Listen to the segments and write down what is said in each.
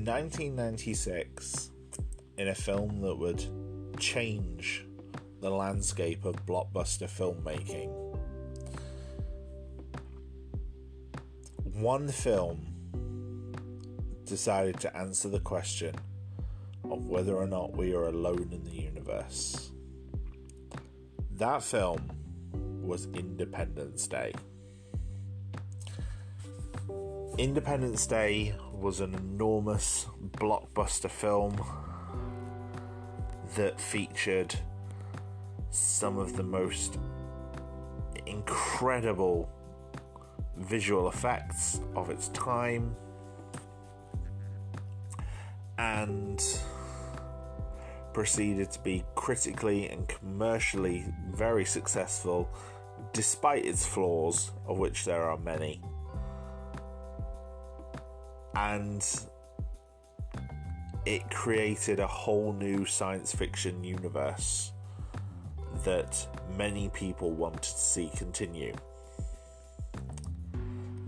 In 1996, in a film that would change the landscape of blockbuster filmmaking, one film decided to answer the question of whether or not we are alone in the universe. That film was Independence Day. Independence Day was an enormous blockbuster film that featured some of the most incredible visual effects of its time, and proceeded to be critically and commercially very successful despite its flaws, of which there are many. And it created a whole new science fiction universe that many people wanted to see continue.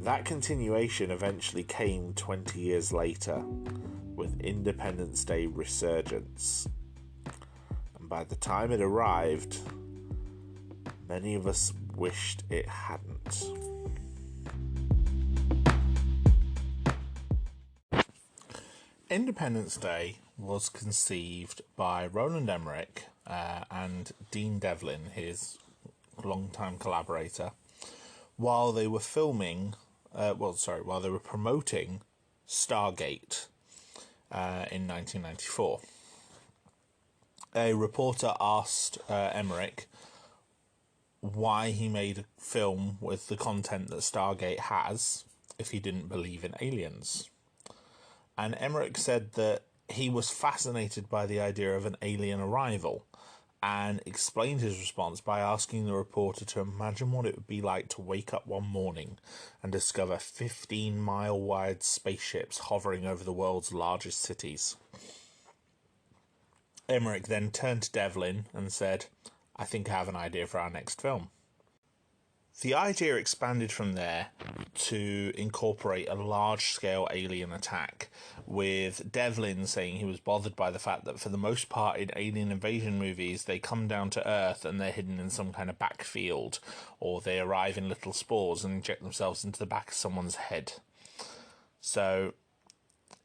That continuation eventually came 20 years later with Independence Day Resurgence. And by the time it arrived, many of us wished it hadn't. Independence Day was conceived by Roland Emmerich and Dean Devlin, his longtime collaborator, while they were while they were promoting Stargate in 1994. A reporter asked Emmerich why he made a film with the content that Stargate has if he didn't believe in aliens. And Emmerich said that he was fascinated by the idea of an alien arrival, and explained his response by asking the reporter to imagine what it would be like to wake up one morning and discover 15-mile-wide spaceships hovering over the world's largest cities. Emmerich then turned to Devlin and said, "I think I have an idea for our next film." The idea expanded from there to incorporate a large-scale alien attack, with Devlin saying he was bothered by the fact that for the most part in alien invasion movies they come down to Earth and they're hidden in some kind of backfield, or they arrive in little spores and inject themselves into the back of someone's head. So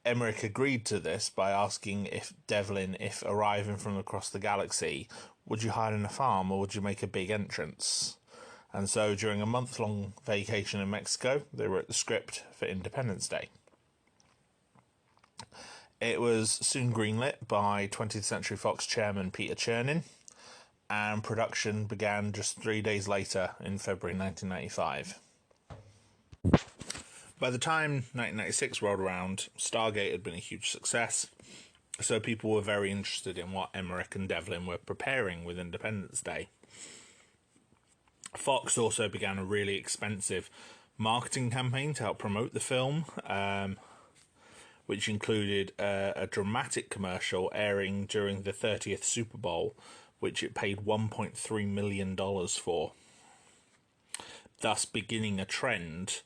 Emmerich agreed to this by asking Devlin if arriving from across the galaxy, would you hide in a farm or would you make a big entrance? And so during a month-long vacation in Mexico, they wrote the script for Independence Day. It was soon greenlit by 20th Century Fox chairman Peter Chernin, and production began just 3 days later in February 1995. By the time 1996 rolled around, Stargate had been a huge success, so people were very interested in what Emmerich and Devlin were preparing with Independence Day. Fox also began a really expensive marketing campaign to help promote the film, which included a dramatic commercial airing during the 30th Super Bowl, which it paid $1.3 million for, thus beginning a trend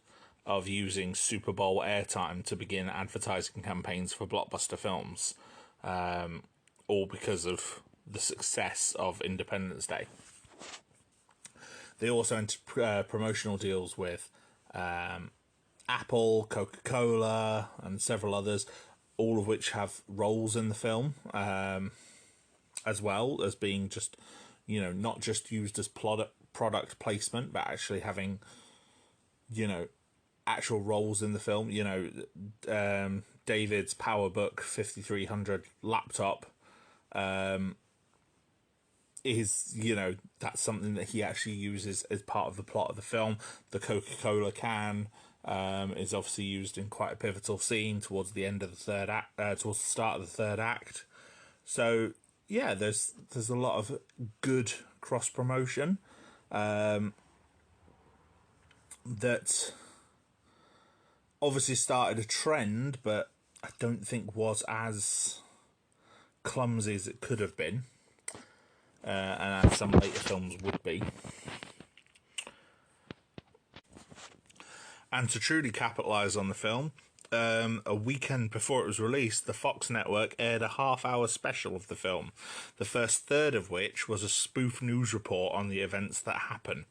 of using Super Bowl airtime to begin advertising campaigns for blockbuster films, all because of the success of Independence Day. They also entered promotional deals with Apple, Coca-Cola, and several others, all of which have roles in the film, as well as being just, not just used as product placement, but actually having, actual roles in the film. David's PowerBook 5300 laptop is, that's something that he actually uses as part of the plot of the film. The Coca-Cola can is obviously used in quite a pivotal scene towards the end of the third act, towards the start of the third act. So yeah, there's a lot of good cross promotion that obviously started a trend, but I don't think was as clumsy as it could have been. And as some later films would be. And to truly capitalise on the film, a weekend before it was released, the Fox network aired a half-hour special of the film, the first third of which was a spoof news report on the events that happen.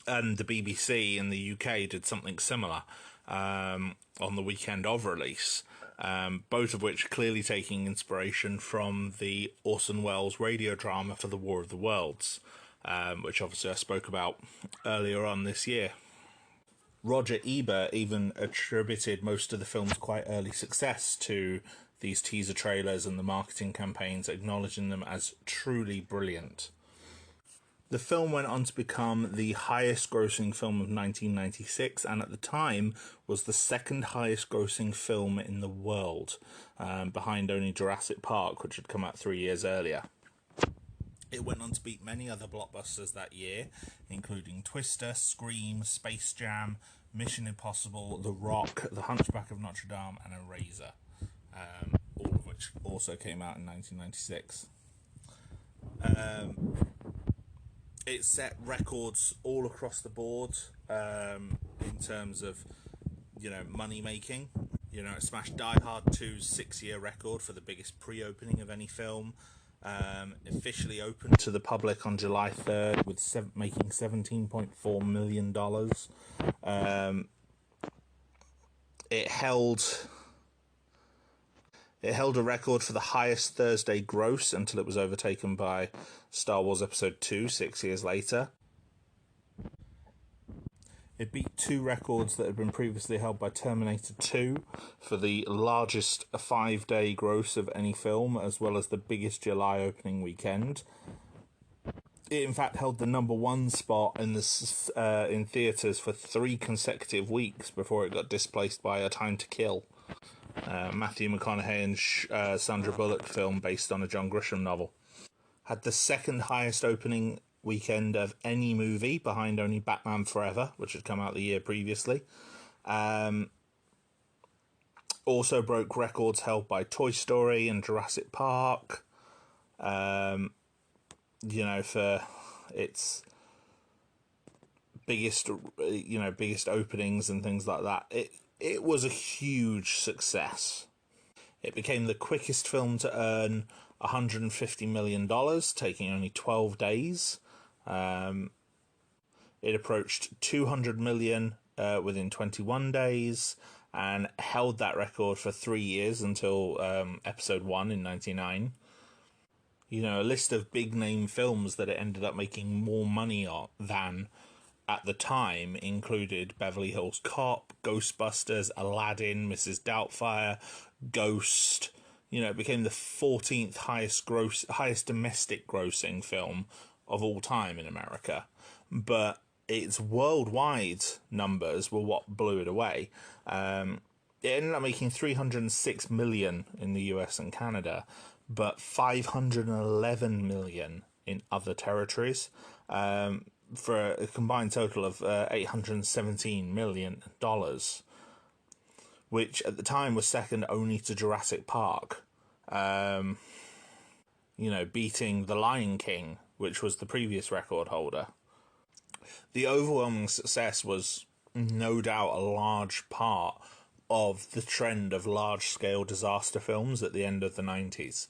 And the BBC in the UK did something similar on the weekend of release, both of which clearly taking inspiration from the Orson Welles radio drama for the War of the Worlds, which obviously I spoke about earlier on this year. Roger Ebert even attributed most of the film's quite early success to these teaser trailers and the marketing campaigns, acknowledging them as truly brilliant. The film went on to become the highest grossing film of 1996, and at the time was the second highest grossing film in the world, behind only Jurassic Park, which had come out 3 years earlier. It went on to beat many other blockbusters that year, including Twister, Scream, Space Jam, Mission Impossible, The Rock, The Hunchback of Notre Dame, and Eraser, all of which also came out in 1996. It set records all across the board in terms of, money making. It smashed Die Hard 2's 6-year record for the biggest pre-opening of any film. Officially opened to the public on July 3rd with making $17.4 million. It held a record for the highest Thursday gross until it was overtaken by Star Wars Episode 2 6 years later. It beat 2 records that had been previously held by Terminator 2 for the largest 5-day gross of any film, as well as the biggest July opening weekend. It in fact held the number 1 spot in theatres for 3 consecutive weeks before it got displaced by A Time to Kill, Matthew McConaughey and Sandra Bullock film based on a John Grisham novel. Had the second highest opening weekend of any movie, behind only Batman Forever, which had come out the year previously. Also broke records held by Toy Story and Jurassic Park, for its biggest openings and things like that. It was a huge success. It became the quickest film to earn $150 million, taking only 12 days. It approached 200 million within 21 days and held that record for 3 years until episode 1 in 1999. A list of big name films that it ended up making more money than at the time included Beverly Hills Cop, Ghostbusters, Aladdin, Mrs. Doubtfire, Ghost. It became the 14th highest domestic grossing film of all time in America, but its worldwide numbers were what blew it away. It ended up making $306 million in the US and Canada, but $511 million in other territories, for a combined total of $817 million, which at the time was second only to Jurassic Park, beating The Lion King, which was the previous record holder. The overwhelming success was no doubt a large part of the trend of large-scale disaster films at the end of the 90s,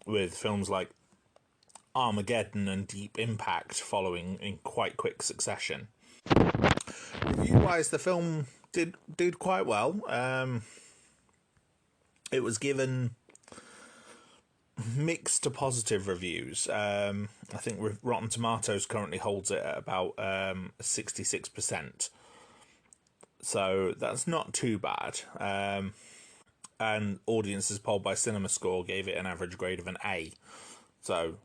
with films like Armageddon and Deep Impact following in quite quick succession. Review-wise, the film did quite well. It was given mixed to positive reviews. I think Rotten Tomatoes currently holds it at about 66%. So that's not too bad. And audiences polled by CinemaScore gave it an average grade of an A. So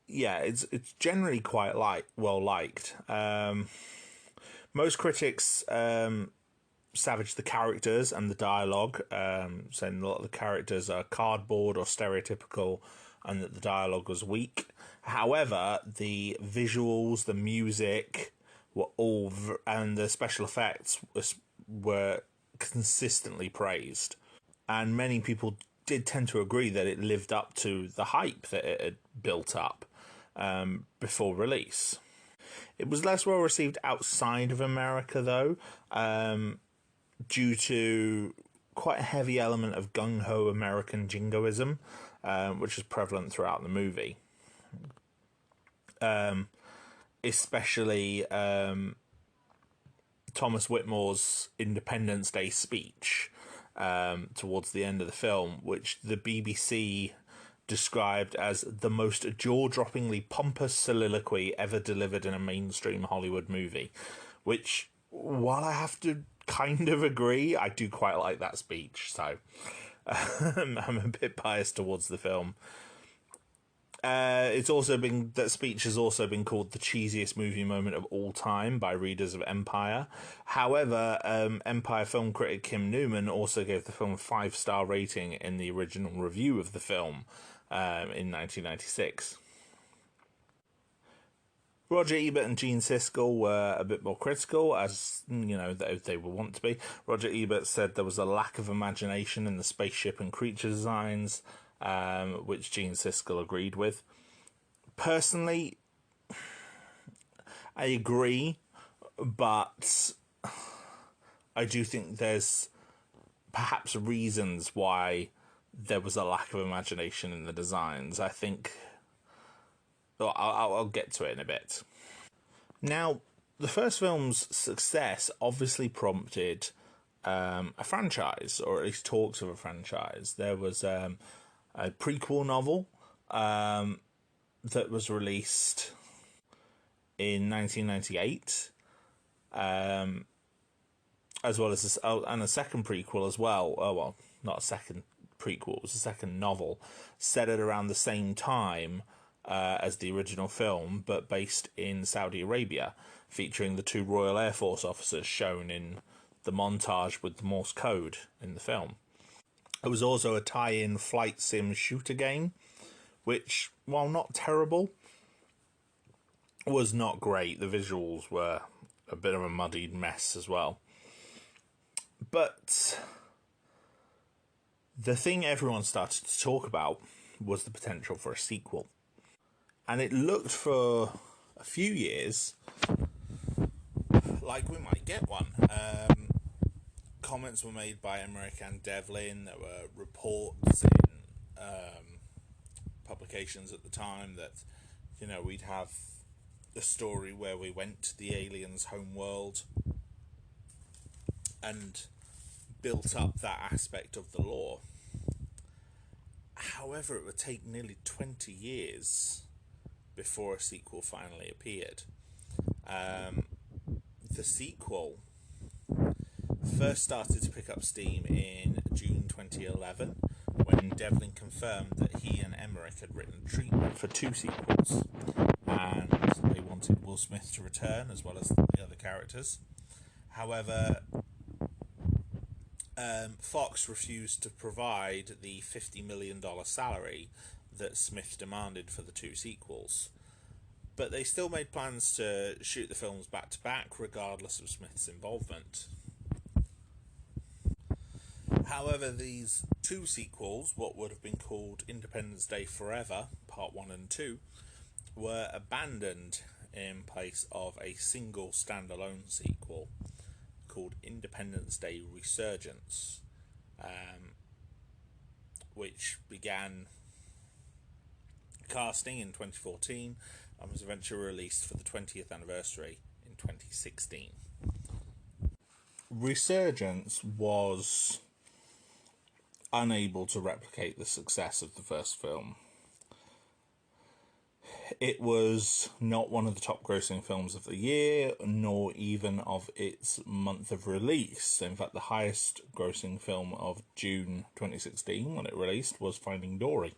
yeah, it's generally quite well liked. Most critics savaged the characters and the dialogue, saying a lot of the characters are cardboard or stereotypical and that the dialogue was weak. However, the visuals, the music and the special effects were consistently praised. And many people did tend to agree that it lived up to the hype that it had built up before release. It was less well received outside of America, though. due to quite a heavy element of gung-ho American jingoism, which is prevalent throughout the movie. Especially Thomas Whitmore's Independence Day speech towards the end of the film, which the BBC described as the most jaw-droppingly pompous soliloquy ever delivered in a mainstream Hollywood movie, which, while I have to kind of agree, I do quite like that speech, so I'm a bit biased towards the film. That speech has also been called the cheesiest movie moment of all time by readers of Empire. However, Empire film critic Kim Newman also gave the film a 5-star rating in the original review of the film in 1996. Roger Ebert and Gene Siskel were a bit more critical, as you know they were wont to be. Roger Ebert said there was a lack of imagination in the spaceship and creature designs, which Gene Siskel agreed with. Personally, I agree, but I do think there's perhaps reasons why there was a lack of imagination in the designs. I think... Well, I'll get to it in a bit. Now, the first film's success obviously prompted a franchise, or at least talks of a franchise. There was a prequel novel that was released in 1998, as well as and a second prequel as well. Oh, well, not a second prequel, it was a second novel, set at around the same time as the original film, but based in Saudi Arabia, featuring the 2 Royal Air Force officers shown in the montage with the Morse code in the film. It was also a tie-in flight sim shooter game, which, while not terrible, was not great. The visuals were a bit of a muddied mess as well. But the thing everyone started to talk about was the potential for a sequel. And it looked for a few years like we might get one. Comments were made by Emmerich and Devlin. There were reports in publications at the time that, you know, we'd have a story where we went to the aliens' home world and built up that aspect of the lore. However, it would take nearly 20 years before a sequel finally appeared. The sequel first started to pick up steam in June 2011, when Devlin confirmed that he and Emmerich had written treatment for 2 sequels, and they wanted Will Smith to return as well as the other characters. However, Fox refused to provide the $50 million salary that Smith demanded for the 2 sequels, but they still made plans to shoot the films back to back regardless of Smith's involvement. However, these 2 sequels, what would have been called Independence Day Forever, Part 1 and 2, were abandoned in place of a single standalone sequel called Independence Day Resurgence, which began casting in 2014 and was eventually released for the 20th anniversary in 2016. Resurgence was unable to replicate the success of the first film. It was not one of the top grossing films of the year, nor even of its month of release. In fact, the highest grossing film of June 2016, when it released, was Finding Dory.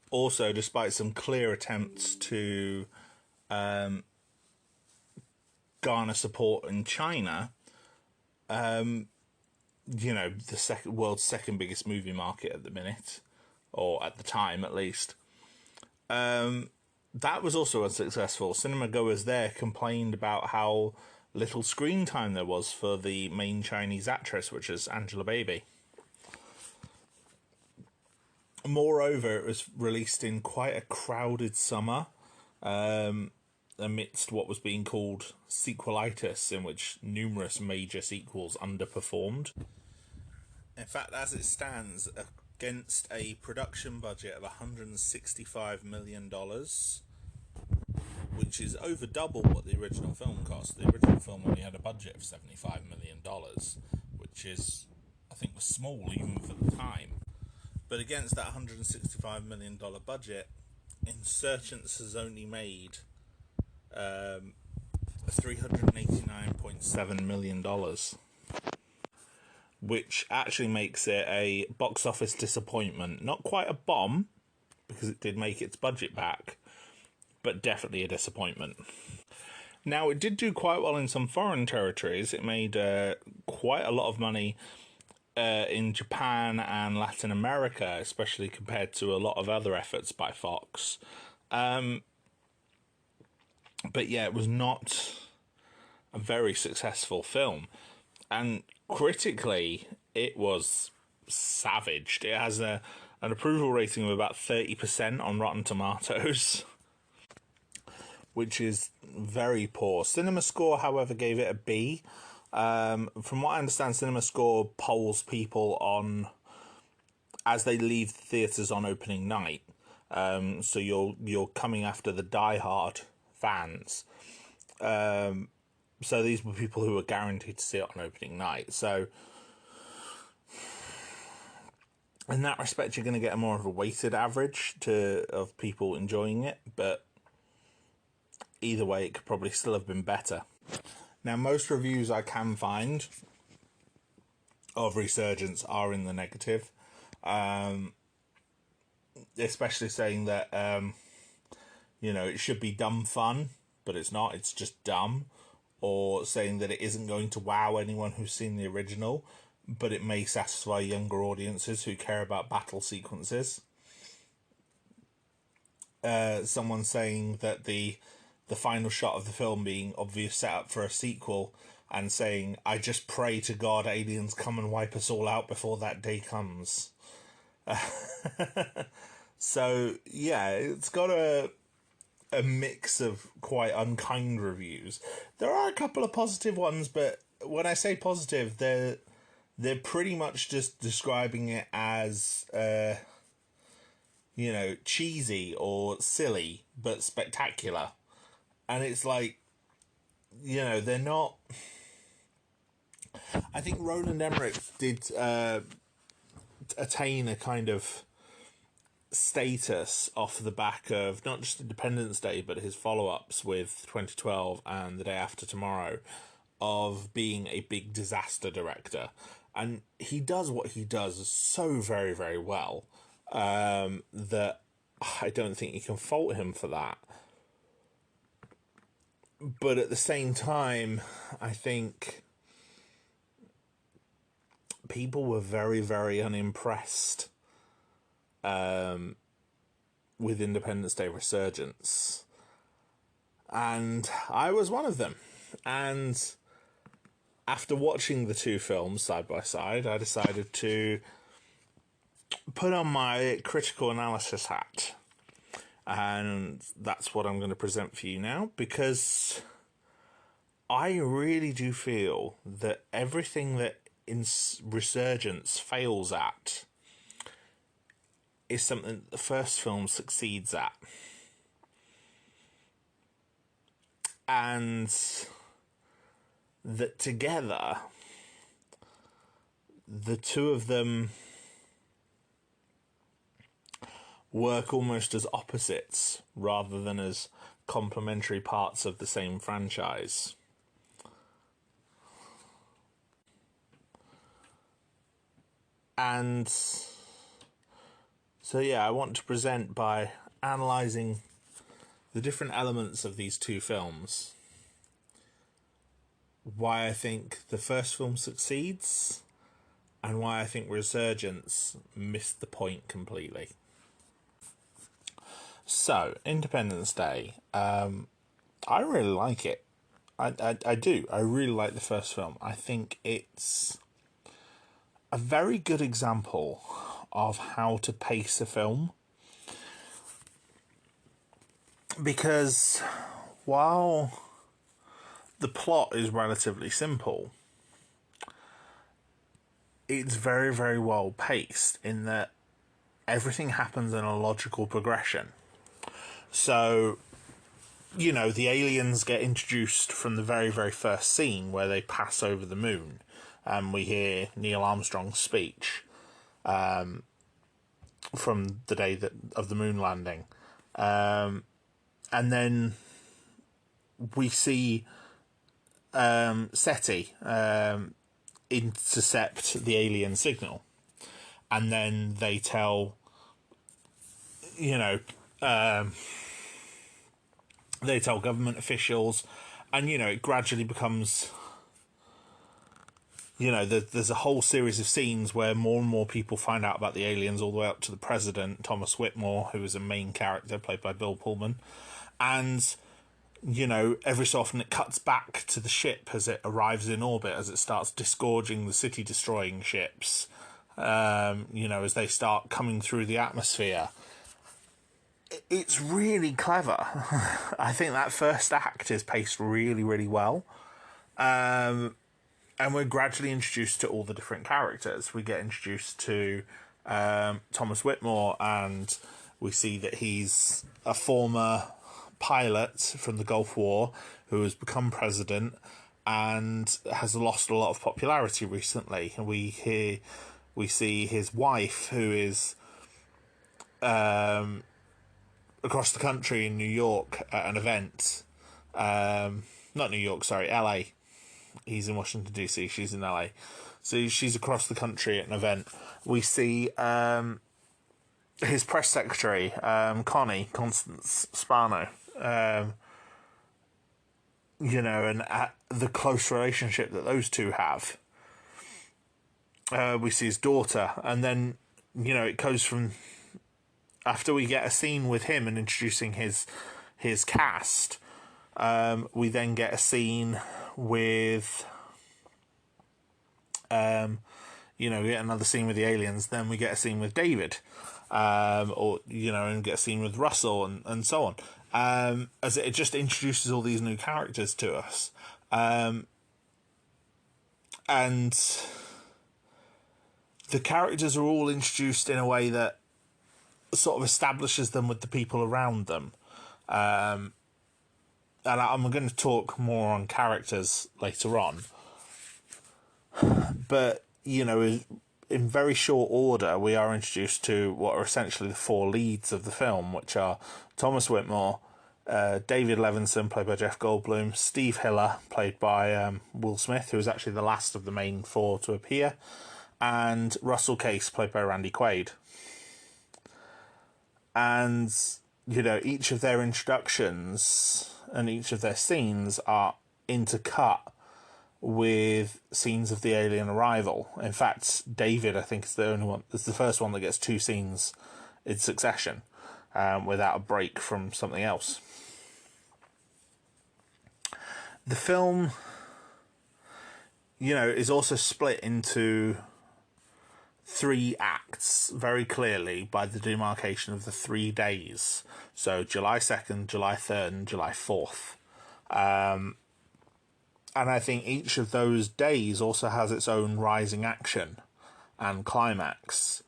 Also, despite some clear attempts to garner support in China, you know, the world's second biggest movie market at the minute, or at the time at least, that was also unsuccessful. Cinema goers there complained about how little screen time there was for the main Chinese actress, which is Angela Baby. Moreover, it was released in quite a crowded summer, amidst what was being called sequelitis, in which numerous major sequels underperformed. In fact, as it stands, against a production budget of $165 million, which is over double what the original film cost. The original film only had a budget of $75 million, which is, I think, was small even for the time. But against that $165 million budget, Resurgence has only made $389.7 million, which actually makes it a box office disappointment. Not quite a bomb, because it did make its budget back, but definitely a disappointment. Now, it did do quite well in some foreign territories. It made quite a lot of money in Japan and Latin America, especially compared to a lot of other efforts by Fox. But yeah, it was not a very successful film. And critically, it was savaged. It has an approval rating of about 30% on Rotten Tomatoes, which is very poor. CinemaScore, however, gave it a B. From what I understand, CinemaScore polls people on as they leave the theatres on opening night. So you're coming after the die-hard fans. So these were people who were guaranteed to see it on opening night. So in that respect, you're going to get a more of a weighted average of people enjoying it, but either way, it could probably still have been better. Now, most reviews I can find of Resurgence are in the negative, especially saying that, it should be dumb fun, but it's not, it's just dumb, or saying that it isn't going to wow anyone who's seen the original, but it may satisfy younger audiences who care about battle sequences. Someone saying that the final shot of the film being obvious setup for a sequel, and saying, "I just pray to God aliens come and wipe us all out before that day comes." So yeah, it's got a mix of quite unkind reviews. There are a couple of positive ones, but when I say positive, they're pretty much just describing it as cheesy or silly but spectacular. And it's like, they're not... I think Roland Emmerich did attain a kind of status off the back of not just Independence Day, but his follow-ups with 2012 and The Day After Tomorrow, of being a big disaster director. And he does what he does so very, very well, that I don't think you can fault him for that. But at the same time, I think people were very, very unimpressed with Independence Day Resurgence. And I was one of them. And after watching the two films side by side, I decided to put on my critical analysis hat. And that's what I'm going to present for you now, because I really do feel that everything that Resurgence fails at is something that the first film succeeds at. And that together, the two of them work almost as opposites rather than as complementary parts of the same franchise. And so yeah, I want to present by analysing the different elements of these two films, why I think the first film succeeds and why I think Resurgence missed the point completely. So, Independence Day, I really like it. I do. I really like the first film. I think it's a very good example of how to pace a film. Because while the plot is relatively simple, it's very, very well paced in that everything happens in a logical progression. So, the aliens get introduced from the very, very first scene where they pass over the moon, and we hear Neil Armstrong's speech from the day of the moon landing. And then we see SETI intercept the alien signal, and then they tell they tell government officials, and it gradually becomes there's a whole series of scenes where more and more people find out about the aliens, all the way up to the president, Thomas Whitmore, who is a main character played by Bill Pullman. And every so often it cuts back to the ship as it arrives in orbit, as it starts disgorging the city-destroying ships, as they start coming through the atmosphere. It's really clever. I think that first act is paced really, really well. And we're gradually introduced to all the different characters. We get introduced to Thomas Whitmore, and we see that he's a former pilot from the Gulf War who has become president and has lost a lot of popularity recently. And we see his wife, who is across the country in New York at an event. Not New York, sorry, LA. He's in Washington, D.C., she's in LA. So she's across the country at an event. We see his press secretary, Constance Spano, and the close relationship that those two have. We see his daughter, and then, it goes from... After we get a scene with him and introducing his cast, we then get a scene with... we get another scene with the aliens, then we get a scene with David, and get a scene with Russell, and so on. As it just introduces all these new characters to us. And the characters are all introduced in a way that sort of establishes them with the people around them. And I'm going to talk more on characters later on. But, in very short order, we are introduced to what are essentially the four leads of the film, which are Thomas Whitmore, David Levinson, played by Jeff Goldblum, Steve Hiller, played by Will Smith, who was actually the last of the main four to appear, and Russell Case, played by Randy Quaid. And, each of their introductions and each of their scenes are intercut with scenes of the alien arrival. In fact, David, I think, is the first one that gets two scenes in succession, without a break from something else. The film, is also split into 3 acts very clearly by the demarcation of the 3 days. So July 2nd, July 3rd, and July 4th. And I think each of those days also has its own rising action and climax,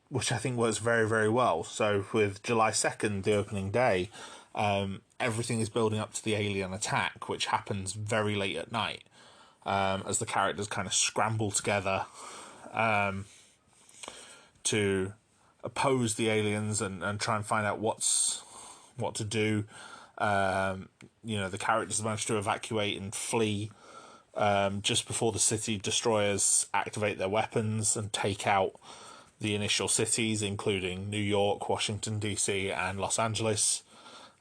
which I think works very, very well. So with July 2nd, the opening day, everything is building up to the alien attack, which happens very late at night, as the characters kind of scramble together to oppose the aliens and try and find out what to do. The characters manage to evacuate and flee just before the city destroyers activate their weapons and take out the initial cities, including New York, Washington, D.C., and Los Angeles,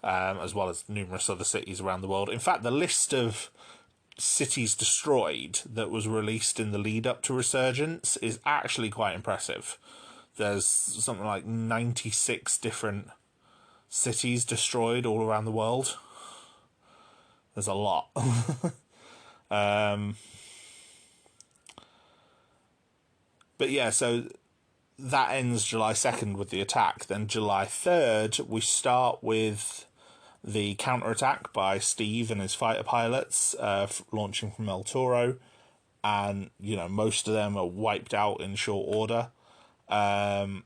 as well as numerous other cities around the world. In fact, the list of cities destroyed that was released in the lead-up to Resurgence is actually quite impressive. There's something like 96 different cities destroyed all around the world. There's a lot. But yeah, so that ends July 2nd with the attack. Then July 3rd, we start with the counterattack by Steve and his fighter pilots, launching from El Toro, and most of them are wiped out in short order. And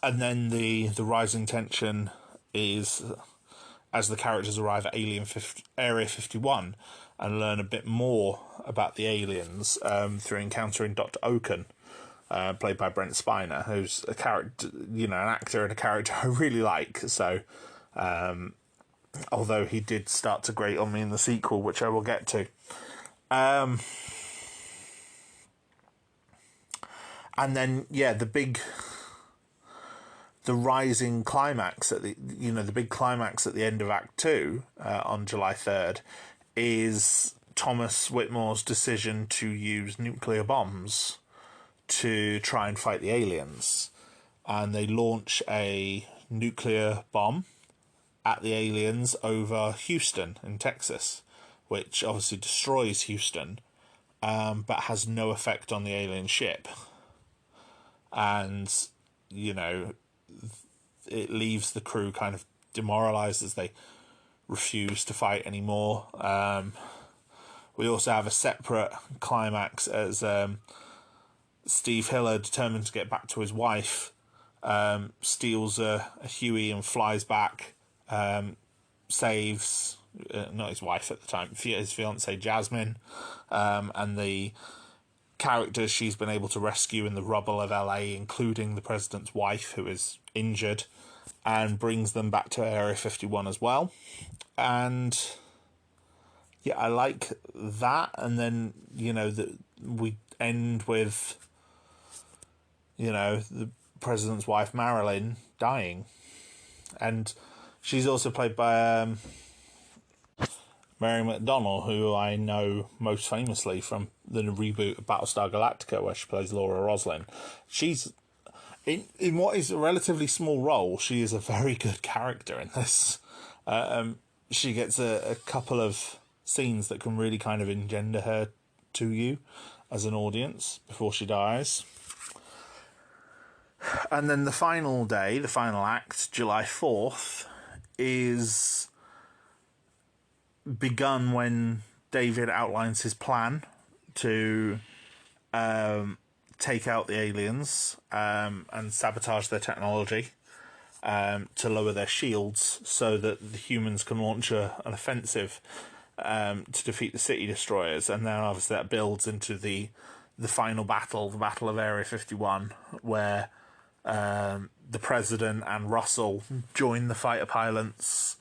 then the rising tension is as the characters arrive at Area 51 and learn a bit more about the aliens through encountering Dr. Oaken, played by Brent Spiner, who's a character, an actor and a character I really like. So, although he did start to grate on me in the sequel, which I will get to. And then, the rising climax at the big climax at the end of Act 2 on July 3rd is Thomas Whitmore's decision to use nuclear bombs to try and fight the aliens. And they launch a nuclear bomb at the aliens over Houston in Texas, which obviously destroys Houston, but has no effect on the alien ship. And, it leaves the crew kind of demoralised as they refuse to fight anymore. We also have a separate climax as Steve Hiller, determined to get back to his wife, steals a Huey and flies back, saves, not his wife at the time, his fiancée Jasmine, and the characters she's been able to rescue in the rubble of LA, including the president's wife, who is injured, and brings them back to Area 51 as well. And I like that. And then we end with the president's wife Marilyn dying, and she's also played by Mary McDonnell, who I know most famously from the reboot of Battlestar Galactica, where she plays Laura Roslin. She's, in what is a relatively small role, she is a very good character in this. She gets a couple of scenes that can really kind of engender her to you as an audience before she dies. And then the final day, the final act, July 4th, is begun when David outlines his plan to take out the aliens and sabotage their technology to lower their shields so that the humans can launch an offensive to defeat the city destroyers. And then obviously that builds into the final battle, the Battle of Area 51, where the President and Russell join the fighter pilots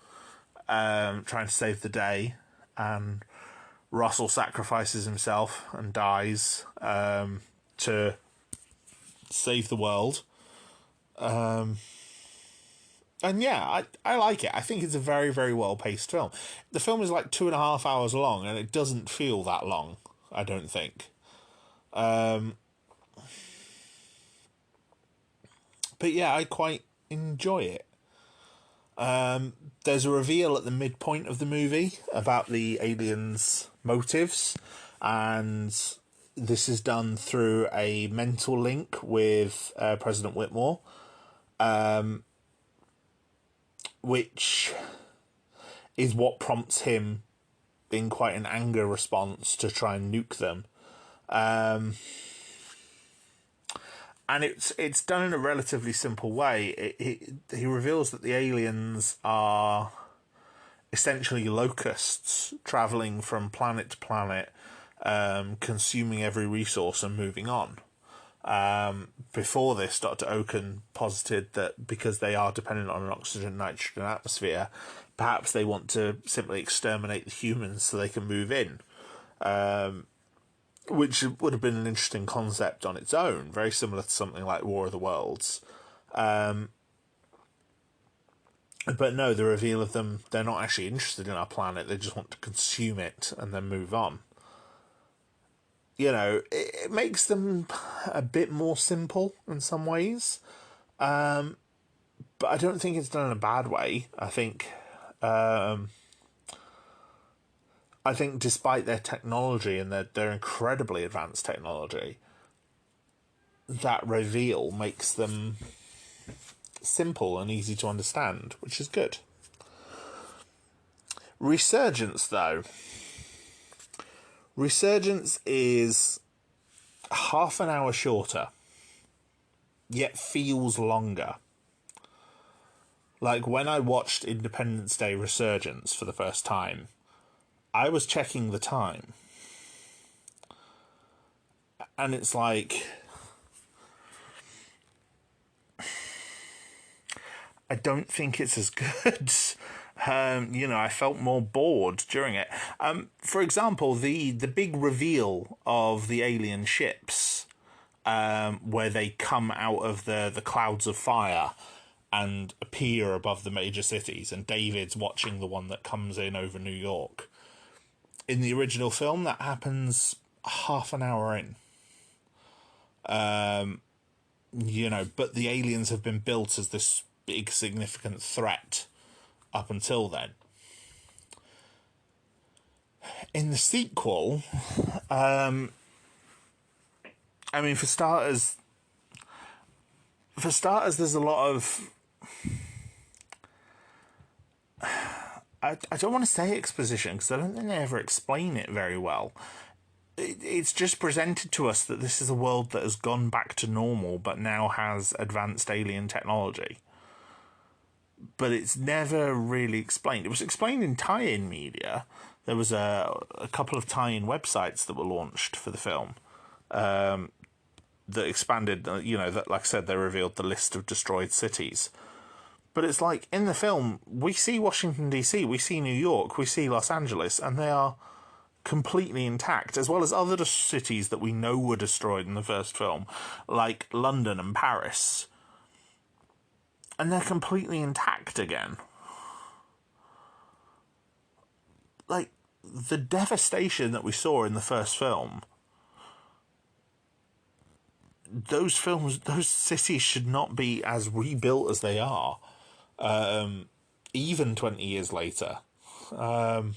trying to save the day, and Russell sacrifices himself and dies to save the world. And I like it. I think it's a very, very well-paced film. The film is like 2.5 hours long, and it doesn't feel that long, I don't think. But I quite enjoy it. There's a reveal at the midpoint of the movie about the aliens' motives, and this is done through a mental link with President Whitmore, which is what prompts him in quite an anger response to try and nuke them. And it's done in a relatively simple way. He reveals that the aliens are essentially locusts travelling from planet to planet, consuming every resource and moving on. Before this, Dr. Oaken posited that because they are dependent on an oxygen-nitrogen atmosphere, perhaps they want to simply exterminate the humans so they can move in. Which would have been an interesting concept on its own, very similar to something like War of the Worlds. But no, the reveal of them, they're not actually interested in our planet, they just want to consume it and then move on. It makes them a bit more simple in some ways. But I don't think it's done in a bad way. I think despite their technology and their incredibly advanced technology, that reveal makes them simple and easy to understand, which is good. Resurgence, though. Resurgence is half an hour shorter, yet feels longer. Like, when I watched Independence Day Resurgence for the first time, I was checking the time. And it's like, I don't think it's as good. I felt more bored during it. For example, the big reveal of the alien ships, where they come out of the clouds of fire and appear above the major cities, and David's watching the one that comes in over New York. In the original film, that happens half an hour in. But the aliens have been built as this big significant threat up until then. In the sequel, for starters, there's a lot of... I don't want to say exposition, because I don't think they ever explain it very well. It's just presented to us that this is a world that has gone back to normal, but now has advanced alien technology. But it's never really explained. It was explained in tie-in media. There was a couple of tie-in websites that were launched for the film that expanded, that, like I said, they revealed the list of destroyed cities. But it's like, in the film, we see Washington, D.C., we see New York, we see Los Angeles, and they are completely intact, as well as other cities that we know were destroyed in the first film, like London and Paris. And they're completely intact again. Like, the devastation that we saw in the first film, those cities should not be as rebuilt as they are, even 20 years later. And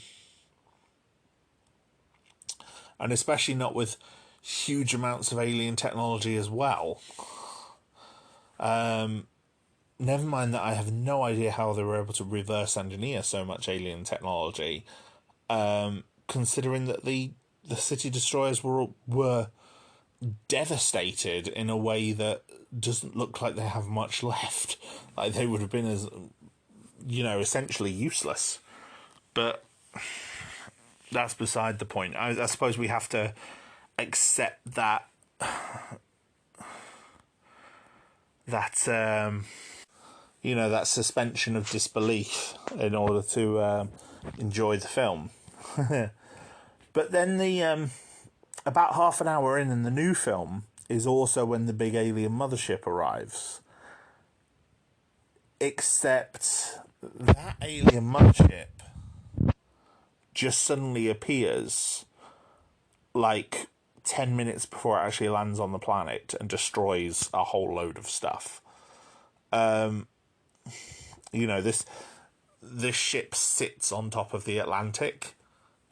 especially not with huge amounts of alien technology as well. Never mind that I have no idea how they were able to reverse engineer so much alien technology, considering that the city destroyers were devastated in a way that doesn't look like they have much left. Like, they would have been essentially useless. But that's beside the point. I suppose we have to accept that that suspension of disbelief in order to enjoy the film. But then about half an hour in the new film is also when the big alien mothership arrives. Except that alien mothership just suddenly appears like 10 minutes before it actually lands on the planet and destroys a whole load of stuff. This ship sits on top of the Atlantic.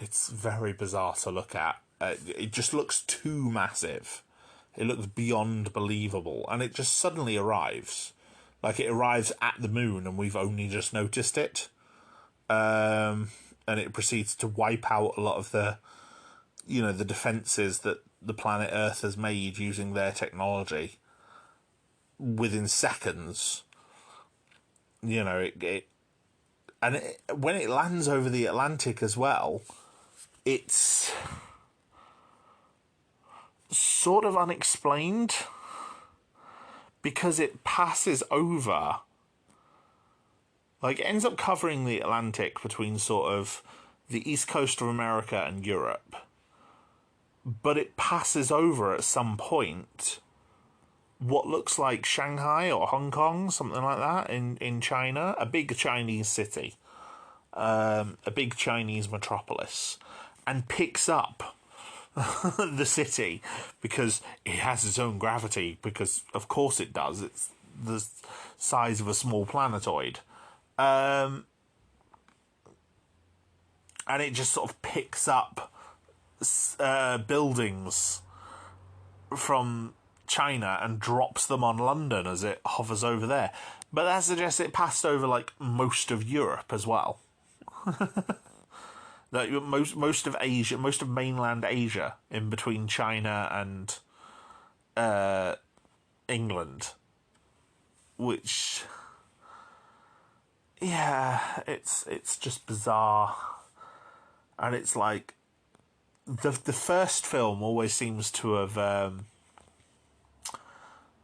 It's very bizarre to look at. It just looks too massive. It looks beyond believable. And it just suddenly arrives. Like, it arrives at the moon and we've only just noticed it. And it proceeds to wipe out a lot of the defences that the planet Earth has made using their technology within seconds. When it lands over the Atlantic as well, it's sort of unexplained, because it passes over, like, it ends up covering the Atlantic between sort of the east coast of America and Europe, but it passes over at some point what looks like Shanghai or Hong Kong, something like that, in China, a big Chinese city, a big Chinese metropolis, and picks up the city because it has its own gravity, because of course it does. It's the size of a small planetoid. And it just sort of picks up buildings from China and drops them on London as it hovers over there. But that suggests it passed over, like, most of Europe as well. Like most of Asia, most of mainland Asia, in between China and England, which, yeah, it's just bizarre, and it's like the first film always seems to have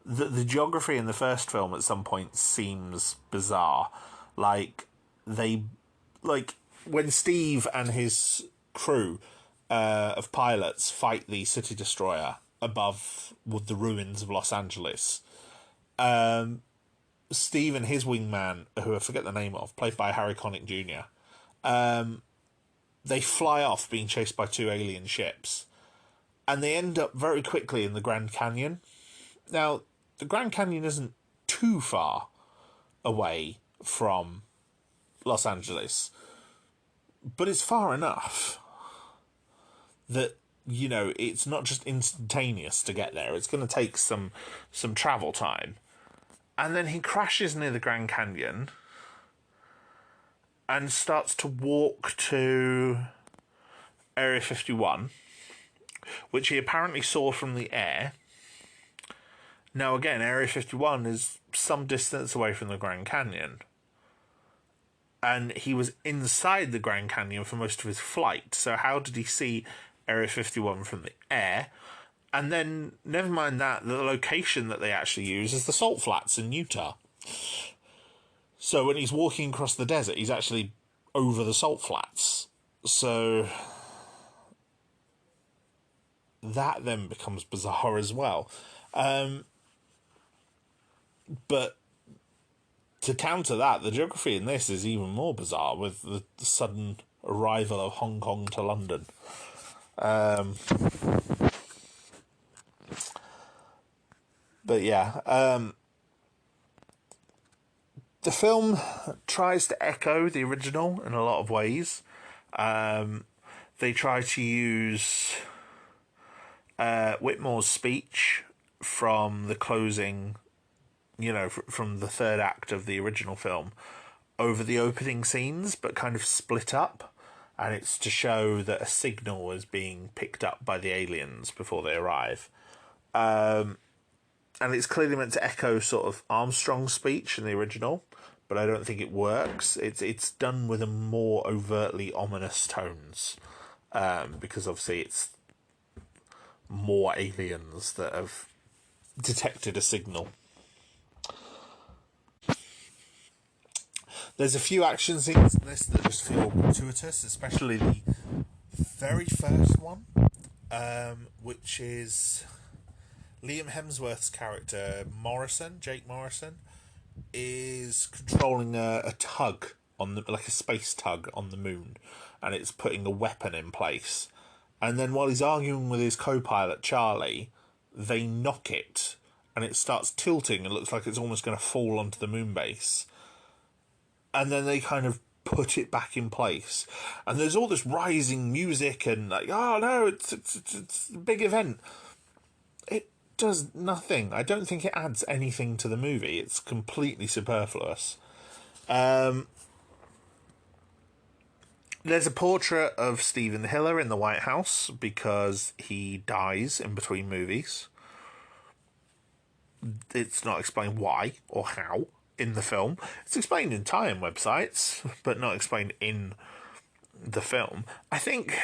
the geography in the first film at some point seems bizarre, like when Steve and his crew of pilots fight the city destroyer above with the ruins of Los Angeles. Steve and his wingman, who I forget the name of, played by Harry Connick Jr., they fly off being chased by two alien ships, and they end up very quickly in the Grand Canyon. Now, the Grand Canyon isn't too far away from Los Angeles, but it's far enough that, you know, it's not just instantaneous to get there. It's going to take some travel time. And then he crashes near the Grand Canyon and starts to walk to Area 51, which he apparently saw from the air. Now, again, Area 51 is some distance away from the Grand Canyon. And he was inside the Grand Canyon for most of his flight. So how did he see Area 51 from the air? And then, never mind that, the location that they actually use is the Salt Flats in Utah. So when he's walking across the desert, he's actually over the Salt Flats. So that then becomes bizarre as well. But to counter that, the geography in this is even more bizarre, with the sudden arrival of Hong Kong to London. But yeah, the film tries to echo the original in a lot of ways. They try to use Whitmore's speech from the closing, you know, from the third act of the original film over the opening scenes, but kind of split up. And it's to show that a signal is being picked up by the aliens before they arrive. And it's clearly meant to echo sort of Armstrong's speech in the original, but I don't think it works. It's done with a more overtly ominous tones, because obviously it's more aliens that have detected a signal. There's a few action scenes in this that just feel gratuitous, especially the very first one, which is Liam Hemsworth's character, Jake Morrison, is controlling a tug like a space tug on the moon, and it's putting a weapon in place. And then while he's arguing with his co-pilot Charlie, they knock it, and it starts tilting and looks like it's almost going to fall onto the moon base. And then they kind of put it back in place, and there's all this rising music and like, oh no, it's a big event. It does nothing. I don't think it adds anything to the movie. It's completely superfluous. There's a portrait of Stephen Hiller in the White House because he dies in between movies. It's not explained why or how in the film. It's explained in tie-in websites, but not explained in the film. I think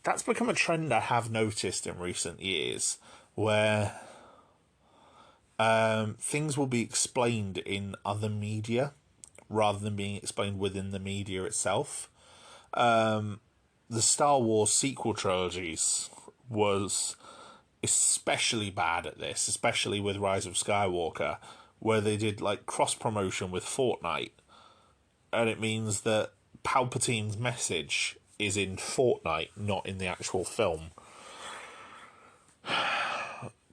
that's become a trend I have noticed in recent years, where things will be explained in other media rather than being explained within the media itself. The Star Wars sequel trilogies was especially bad at this, especially with Rise of Skywalker, where they did like cross-promotion with Fortnite, and it means that Palpatine's message is in Fortnite, not in the actual film.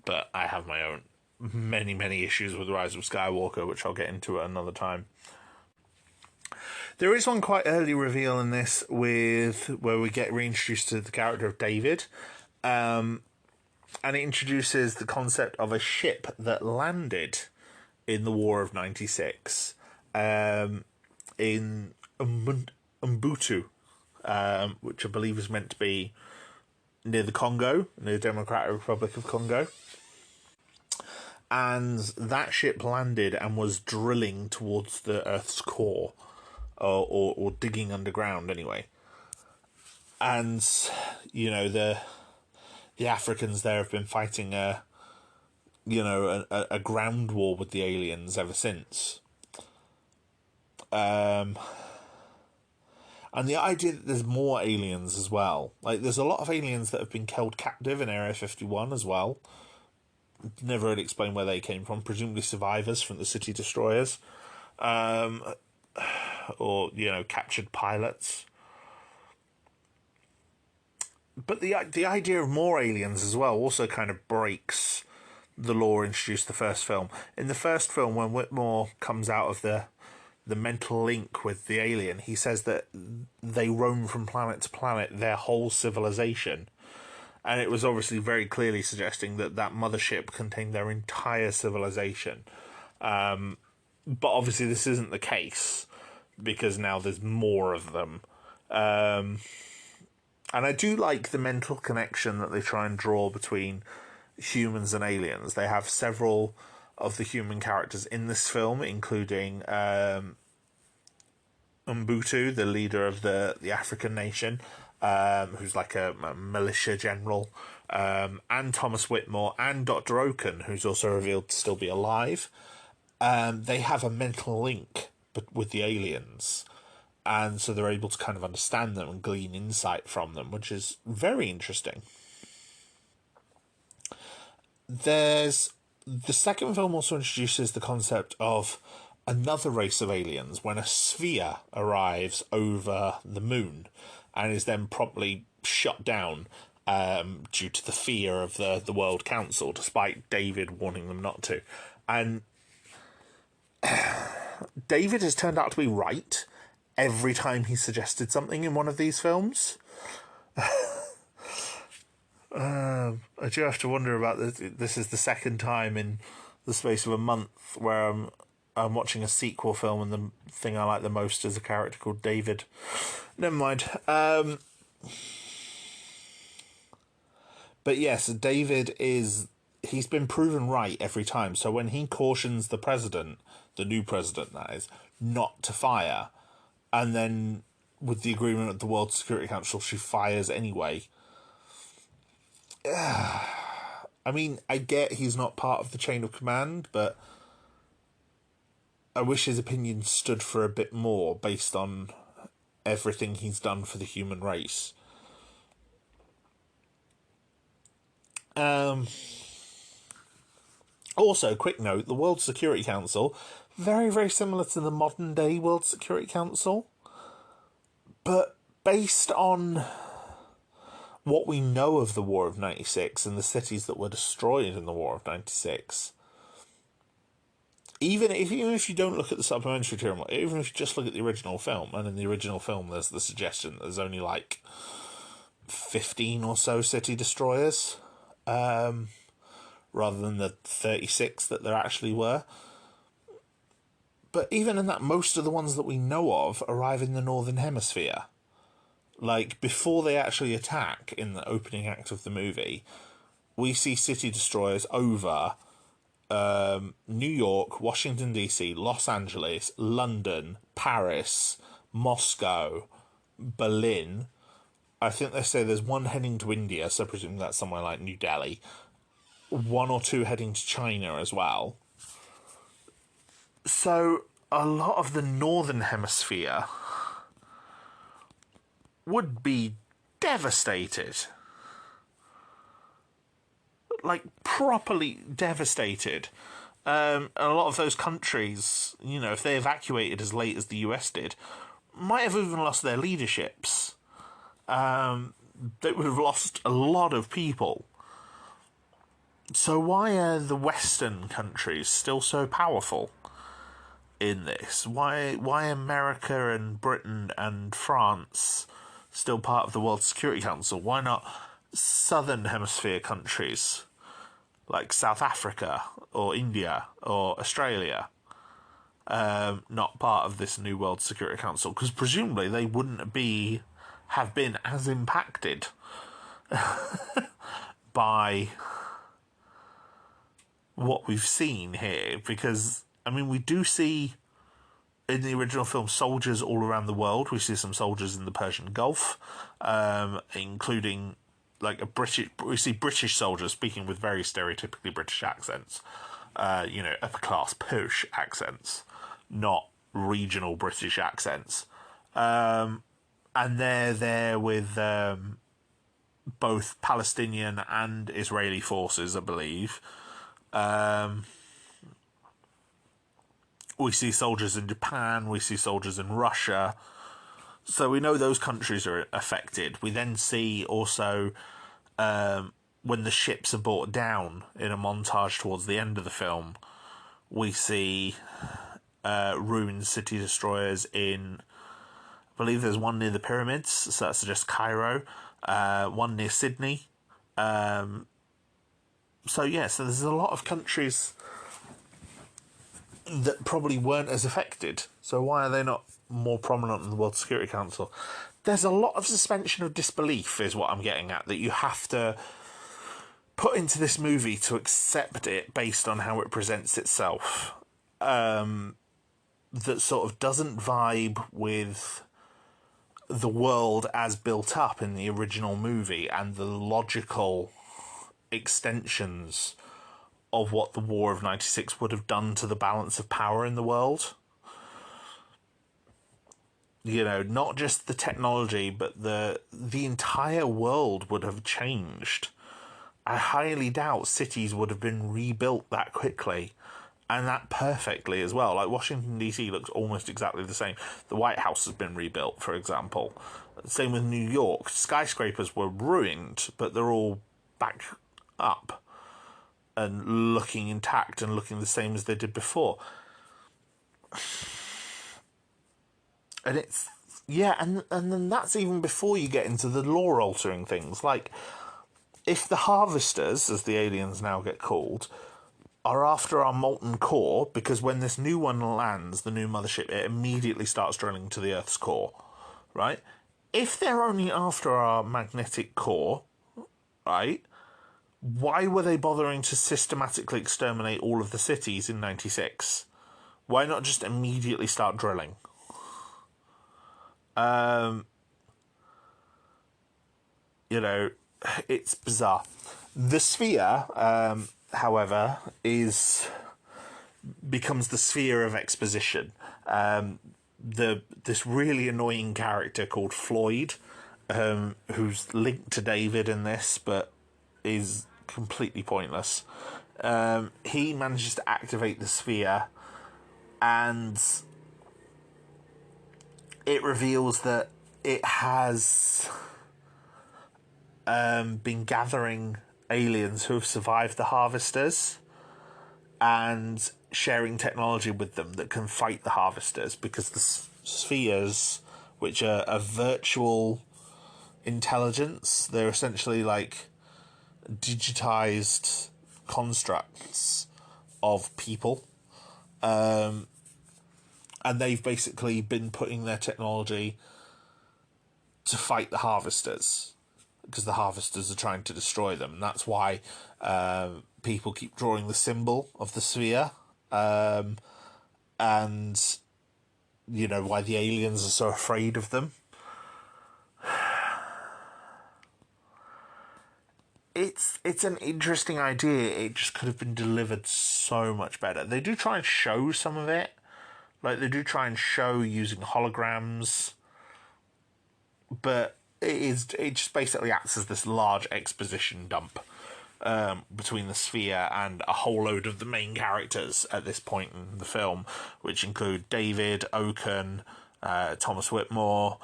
But I have my own many issues with Rise of Skywalker, which I'll get into at another time. There is one quite early reveal in this where we get reintroduced to the character of David, and it introduces the concept of a ship that landed in the War of 96 in Ubuntu, which I believe is meant to be near the Congo, near the Democratic Republic of Congo. And that ship landed and was drilling towards the Earth's core, or digging underground anyway. And, you know, the Africans there have been fighting a ground war with the aliens ever since. And the idea that there's more aliens as well. Like, there's a lot of aliens that have been held captive in Area 51 as well. Never really explained where they came from. Presumably survivors from the city destroyers. Or, captured pilots. But the idea of more aliens as well also kind of breaks the law introduced in the first film. In the first film, when Whitmore comes out of the mental link with the alien, he says that they roam from planet to planet, their whole civilization. And it was obviously very clearly suggesting that mothership contained their entire civilization. But obviously this isn't the case, because now there's more of them. And I do like the mental connection that they try and draw between humans and aliens. They have several of the human characters in this film, including Ubuntu, the leader of the African nation, who's like a militia general, and Thomas Whitmore, and Dr. Oaken, who's also revealed to still be alive. They have a mental link with the aliens, and so they're able to kind of understand them and glean insight from them, which is very interesting. The second film also introduces the concept of another race of aliens when a sphere arrives over the moon and is then promptly shut down due to the fear of the World Council, despite David warning them not to. And David has turned out to be right every time he suggested something in one of these films. I do have to wonder about this. This is the second time in the space of a month where I'm watching a sequel film and the thing I like the most is a character called David. Never mind. But yes, David he's been proven right every time. So when he cautions the president, the new president that is, not to fire, and then with the agreement of the World Security Council, she fires anyway. I mean, I get he's not part of the chain of command, but I wish his opinion stood for a bit more based on everything he's done for the human race. Also, quick note, the World Security Council, very, very similar to the modern day World Security Council, but based on what we know of the War of 96 and the cities that were destroyed in the War of 96, even if you don't look at the supplementary material, even if you just look at the original film, and in the original film there's the suggestion that there's only like 15 or so city destroyers, rather than the 36 that there actually were. But even in that, most of the ones that we know of arrive in the Northern Hemisphere. Like, before they actually attack in the opening act of the movie, we see city destroyers over New York, Washington, D.C., Los Angeles, London, Paris, Moscow, Berlin. I think they say there's one heading to India, so I presume that's somewhere like New Delhi. One or two heading to China as well. So a lot of the Northern Hemisphere would be devastated. Like, properly devastated. A lot of those countries, you know, if they evacuated as late as the US did, might have even lost their leaderships. They would have lost a lot of people. So why are the Western countries still so powerful in this? Why America and Britain and France still part of the World Security Council? Why not Southern Hemisphere countries like South Africa or India or Australia not part of this new World Security Council? Because presumably they wouldn't be have been as impacted by what we've seen here, because I mean, we do see in the original film soldiers all around the world. We see some soldiers in the Persian Gulf, including like we see British soldiers speaking with very stereotypically British accents, upper class posh accents, not regional British accents, and they're there with both Palestinian and Israeli forces, I believe. We see soldiers in Japan, we see soldiers in Russia, so we know those countries are affected. We then see also when the ships are brought down in a montage towards the end of the film, we see ruined city destroyers in, I believe there's one near the pyramids, so that suggests Cairo, one near Sydney. So there's a lot of countries that probably weren't as affected. So why are they not more prominent in the World Security Council? There's a lot of suspension of disbelief is what I'm getting at, that you have to put into this movie to accept it based on how it presents itself. That sort of doesn't vibe with the world as built up in the original movie and the logical extensions of what the War of 96 would have done to the balance of power in the world. Not just the technology, but the entire world would have changed. I highly doubt cities would have been rebuilt that quickly, and that perfectly as well. Like, Washington, D.C. looks almost exactly the same. The White House has been rebuilt, for example. Same with New York. Skyscrapers were ruined, but they're all back up and looking intact and looking the same as they did before. And it's, and then that's even before you get into the lore-altering things. Like, if the Harvesters, as the aliens now get called, are after our molten core, because when this new one lands, the new mothership, it immediately starts drilling to the Earth's core, right? If they're only after our magnetic core, right, why were they bothering to systematically exterminate all of the cities in 96? Why not just immediately start drilling? It's bizarre. The sphere, however, becomes the sphere of exposition. This really annoying character called Floyd, who's linked to David in this, but is completely pointless. He manages to activate the sphere, and it reveals that it has been gathering aliens who have survived the Harvesters and sharing technology with them that can fight the Harvesters, because the spheres, which are a virtual intelligence, they're essentially like digitized constructs of people, and they've basically been putting their technology to fight the Harvesters, because the Harvesters are trying to destroy them. And that's why people keep drawing the symbol of the sphere, and why the aliens are so afraid of them. It's an interesting idea. It just could have been delivered so much better. They do try and show some of it. Like, they do try and show using holograms, but it just basically acts as this large exposition dump between the sphere and a whole load of the main characters at this point in the film, which include David, Oaken, Thomas Whitmore,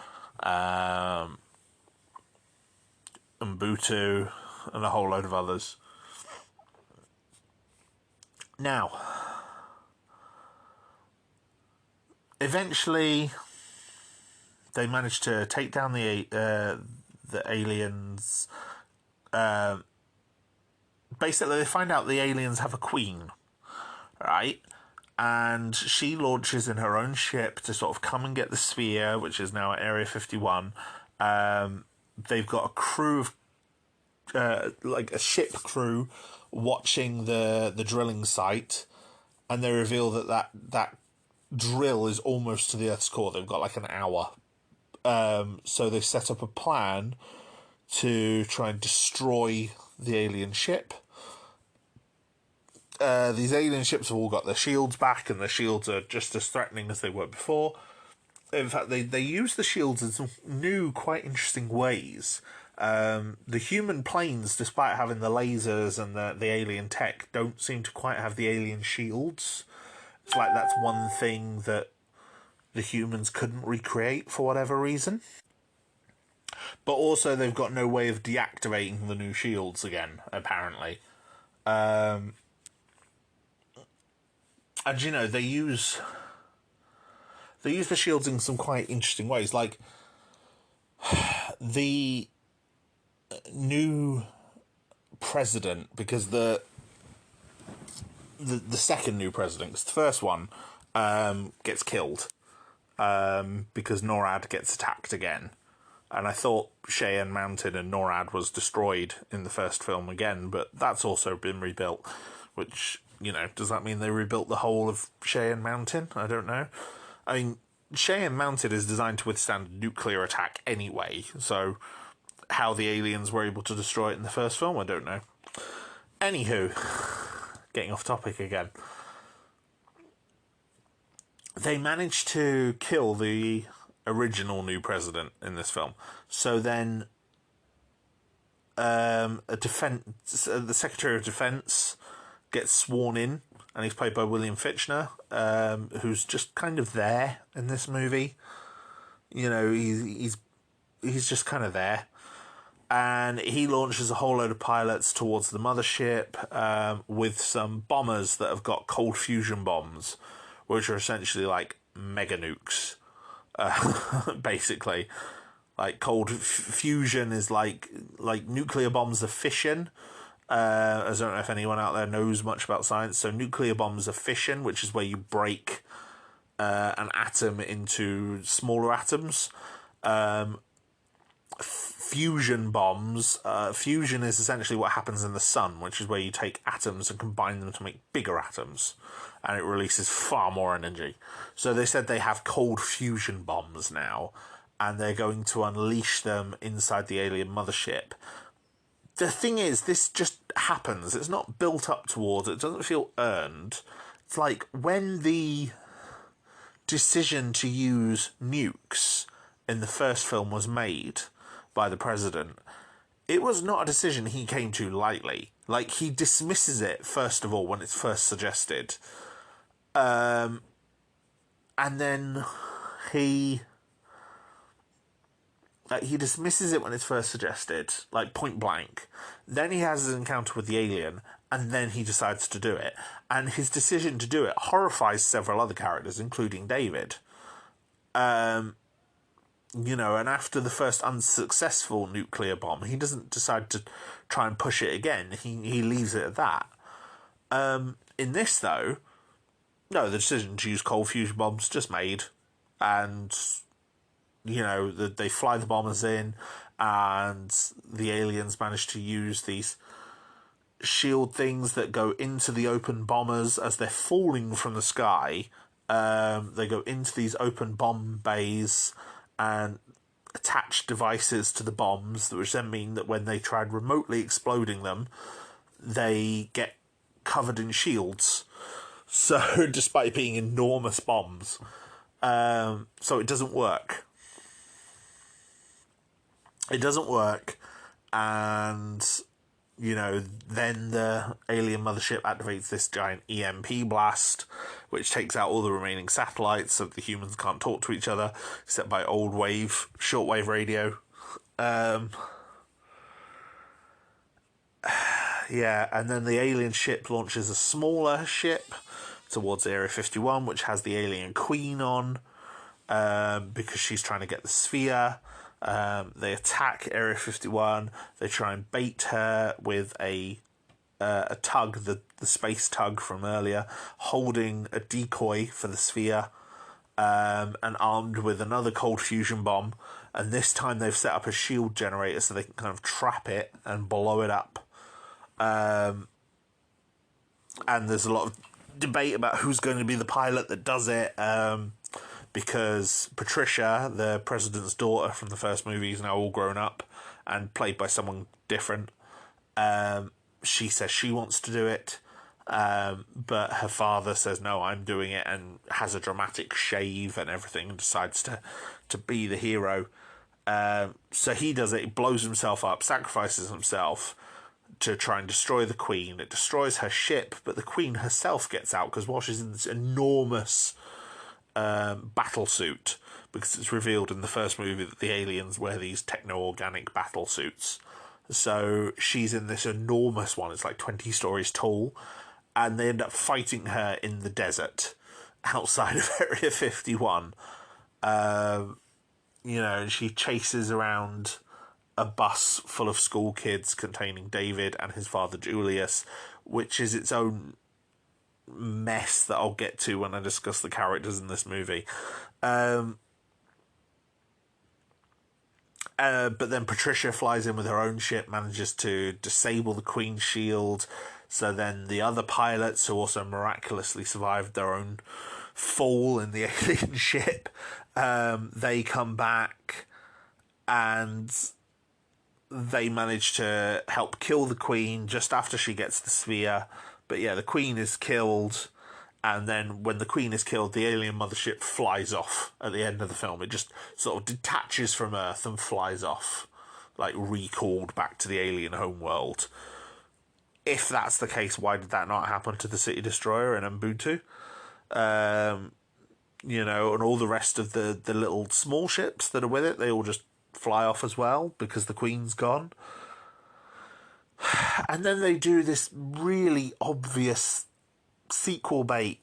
Mbutu, and a whole load of others. Now, eventually, they manage to take down the aliens. Basically, they find out the aliens have a queen, right? And she launches in her own ship to sort of come and get the sphere, which is now at Area 51, They've got a crew of like a ship crew watching the drilling site, and they reveal that drill is almost to the Earth's core. They've got like an hour. So they set up a plan to try and destroy the alien ship. These alien ships have all got their shields back, and their shields are just as threatening as they were before. In fact, they use the shields in some new, quite interesting ways. The human planes, despite having the lasers and the alien tech, don't seem to quite have the alien shields. It's like that's one thing that the humans couldn't recreate for whatever reason. But also, they've got no way of deactivating the new shields again, apparently. And, you know, they use the shields in some quite interesting ways. Like, the new president, because the second new president, because the first one gets killed because NORAD gets attacked again. And I thought Cheyenne Mountain and NORAD was destroyed in the first film again, but that's also been rebuilt, which, you know, does that mean they rebuilt the whole of Cheyenne Mountain? I don't know. I mean, Cheyenne Mountain is designed to withstand a nuclear attack anyway, so how the aliens were able to destroy it in the first film, I don't know. Anywho, getting off topic again. They managed to kill the original new president in this film. So then the Secretary of Defense gets sworn in, and he's played by William Fichtner, who's just kind of there in this movie. You know, he's just kind of there. And he launches a whole load of pilots towards the mothership with some bombers that have got cold fusion bombs, which are essentially like mega nukes, basically. Like cold fusion is like nuclear bombs are fission. I don't know if anyone out there knows much about science. So nuclear bombs are fission, which is where you break an atom into smaller atoms. Fusion bombs. Fusion is essentially what happens in the sun, which is where you take atoms and combine them to make bigger atoms, and it releases far more energy. So they said they have cold fusion bombs now, and they're going to unleash them inside the alien mothership. The thing is, this just happens. It's not built up towards. It doesn't feel earned. It's like when the decision to use nukes in the first film was made by the president, it was not a decision he came to lightly. Like, he dismisses it, first of all, when it's first suggested. And then he dismisses it when it's first suggested, like point blank. Then he has his encounter with the alien, and then he decides to do it. And his decision to do it horrifies several other characters, including David. You know, and after the first unsuccessful nuclear bomb, he doesn't decide to try and push it again. He leaves it at that. In this, though, no, the decision to use cold fusion bombs just made. And, you know, they fly the bombers in, and the aliens manage to use these shield things that go into the open bombers as they're falling from the sky. They go into these open bomb bays and attach devices to the bombs, which then mean that when they tried remotely exploding them, they get covered in shields. So, despite being enormous bombs. So it doesn't work. It doesn't work, and, you know, then the alien mothership activates this giant EMP blast, which takes out all the remaining satellites so the humans can't talk to each other, except by shortwave radio. Yeah, and then the alien ship launches a smaller ship towards Area 51, which has the alien queen on, because she's trying to get the sphere. They attack Area 51. They try and bait her with a tug, the space tug from earlier, holding a decoy for the sphere, and armed with another cold fusion bomb. And this time they've set up a shield generator so they can kind of trap it and blow it up. And there's a lot of debate about who's going to be the pilot that does it, because Patricia, the president's daughter from the first movie, is now all grown up and played by someone different. She says she wants to do it, but her father says, no, I'm doing it, and has a dramatic shave and everything, and decides to be the hero. So he does it, he blows himself up, sacrifices himself to try and destroy the Queen. It destroys her ship, but the Queen herself gets out, because while she's in this enormous battle suit, because it's revealed in the first movie that the aliens wear these techno-organic battle suits. So she's in this enormous one, it's like 20 stories tall, and they end up fighting her in the desert outside of Area 51. She chases around a bus full of school kids containing David and his father Julius, which is its own mess that I'll get to when I discuss the characters in this movie. But then Patricia flies in with her own ship, manages to disable the Queen's shield, so then the other pilots, who also miraculously survived their own fall in the alien ship, they come back and they manage to help kill the Queen just after she gets the sphere. But yeah, the Queen is killed, and then when the Queen is killed, the alien mothership flies off at the end of the film. It just sort of detaches from Earth and flies off, like recalled back to the alien homeworld. If that's the case, why did that not happen to the City Destroyer and Ubuntu? And all the rest of the little small ships that are with it, they all just fly off as well because the Queen's gone. And then they do this really obvious sequel bait,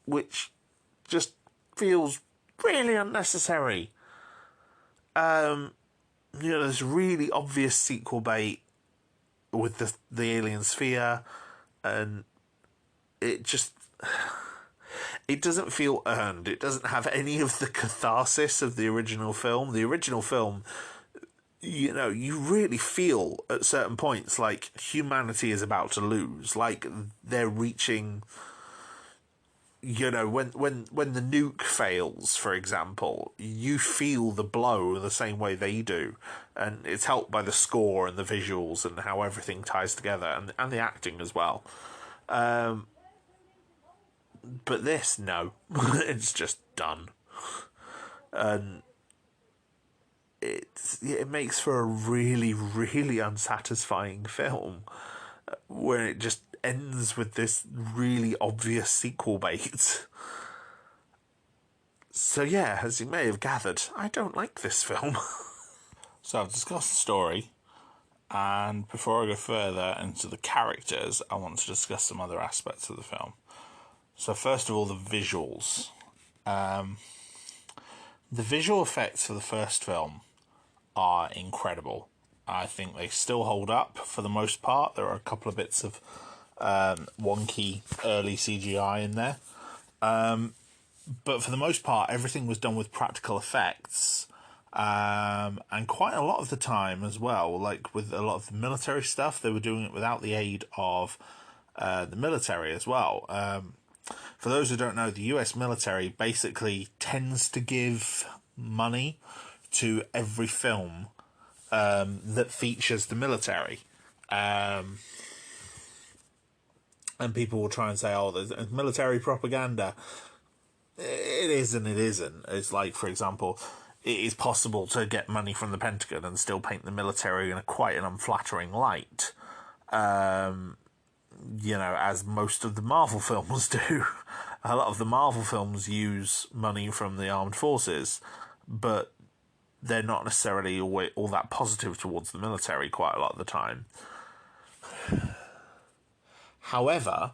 which just feels really unnecessary. This really obvious sequel bait with the alien sphere, and it just... it doesn't feel earned. It doesn't have any of the catharsis of the original film. The original film, you really feel at certain points like humanity is about to lose. Like they're reaching, when the nuke fails, for example, you feel the blow the same way they do. And it's helped by the score and the visuals and how everything ties together, and the acting as well. But this, no. It's just done. And it makes for a really, really unsatisfying film, where it just ends with this really obvious sequel bait. So yeah, as you may have gathered, I don't like this film. So I've discussed the story, and before I go further into the characters, I want to discuss some other aspects of the film. So first of all, the visuals. The visual effects for the first film are incredible. I think they still hold up for the most part. There are a couple of bits of wonky early CGI in there. But for the most part, everything was done with practical effects. And quite a lot of the time as well, like with a lot of the military stuff, they were doing it without the aid of the military as well. For those who don't know, the US military basically tends to give money to every film that features the military. And people will try and say, oh, there's military propaganda. It is and it isn't. It's like, for example, it is possible to get money from the Pentagon and still paint the military in quite an unflattering light. As most of the Marvel films do. A lot of the Marvel films use money from the armed forces, but they're not necessarily all that positive towards the military quite a lot of the time. However,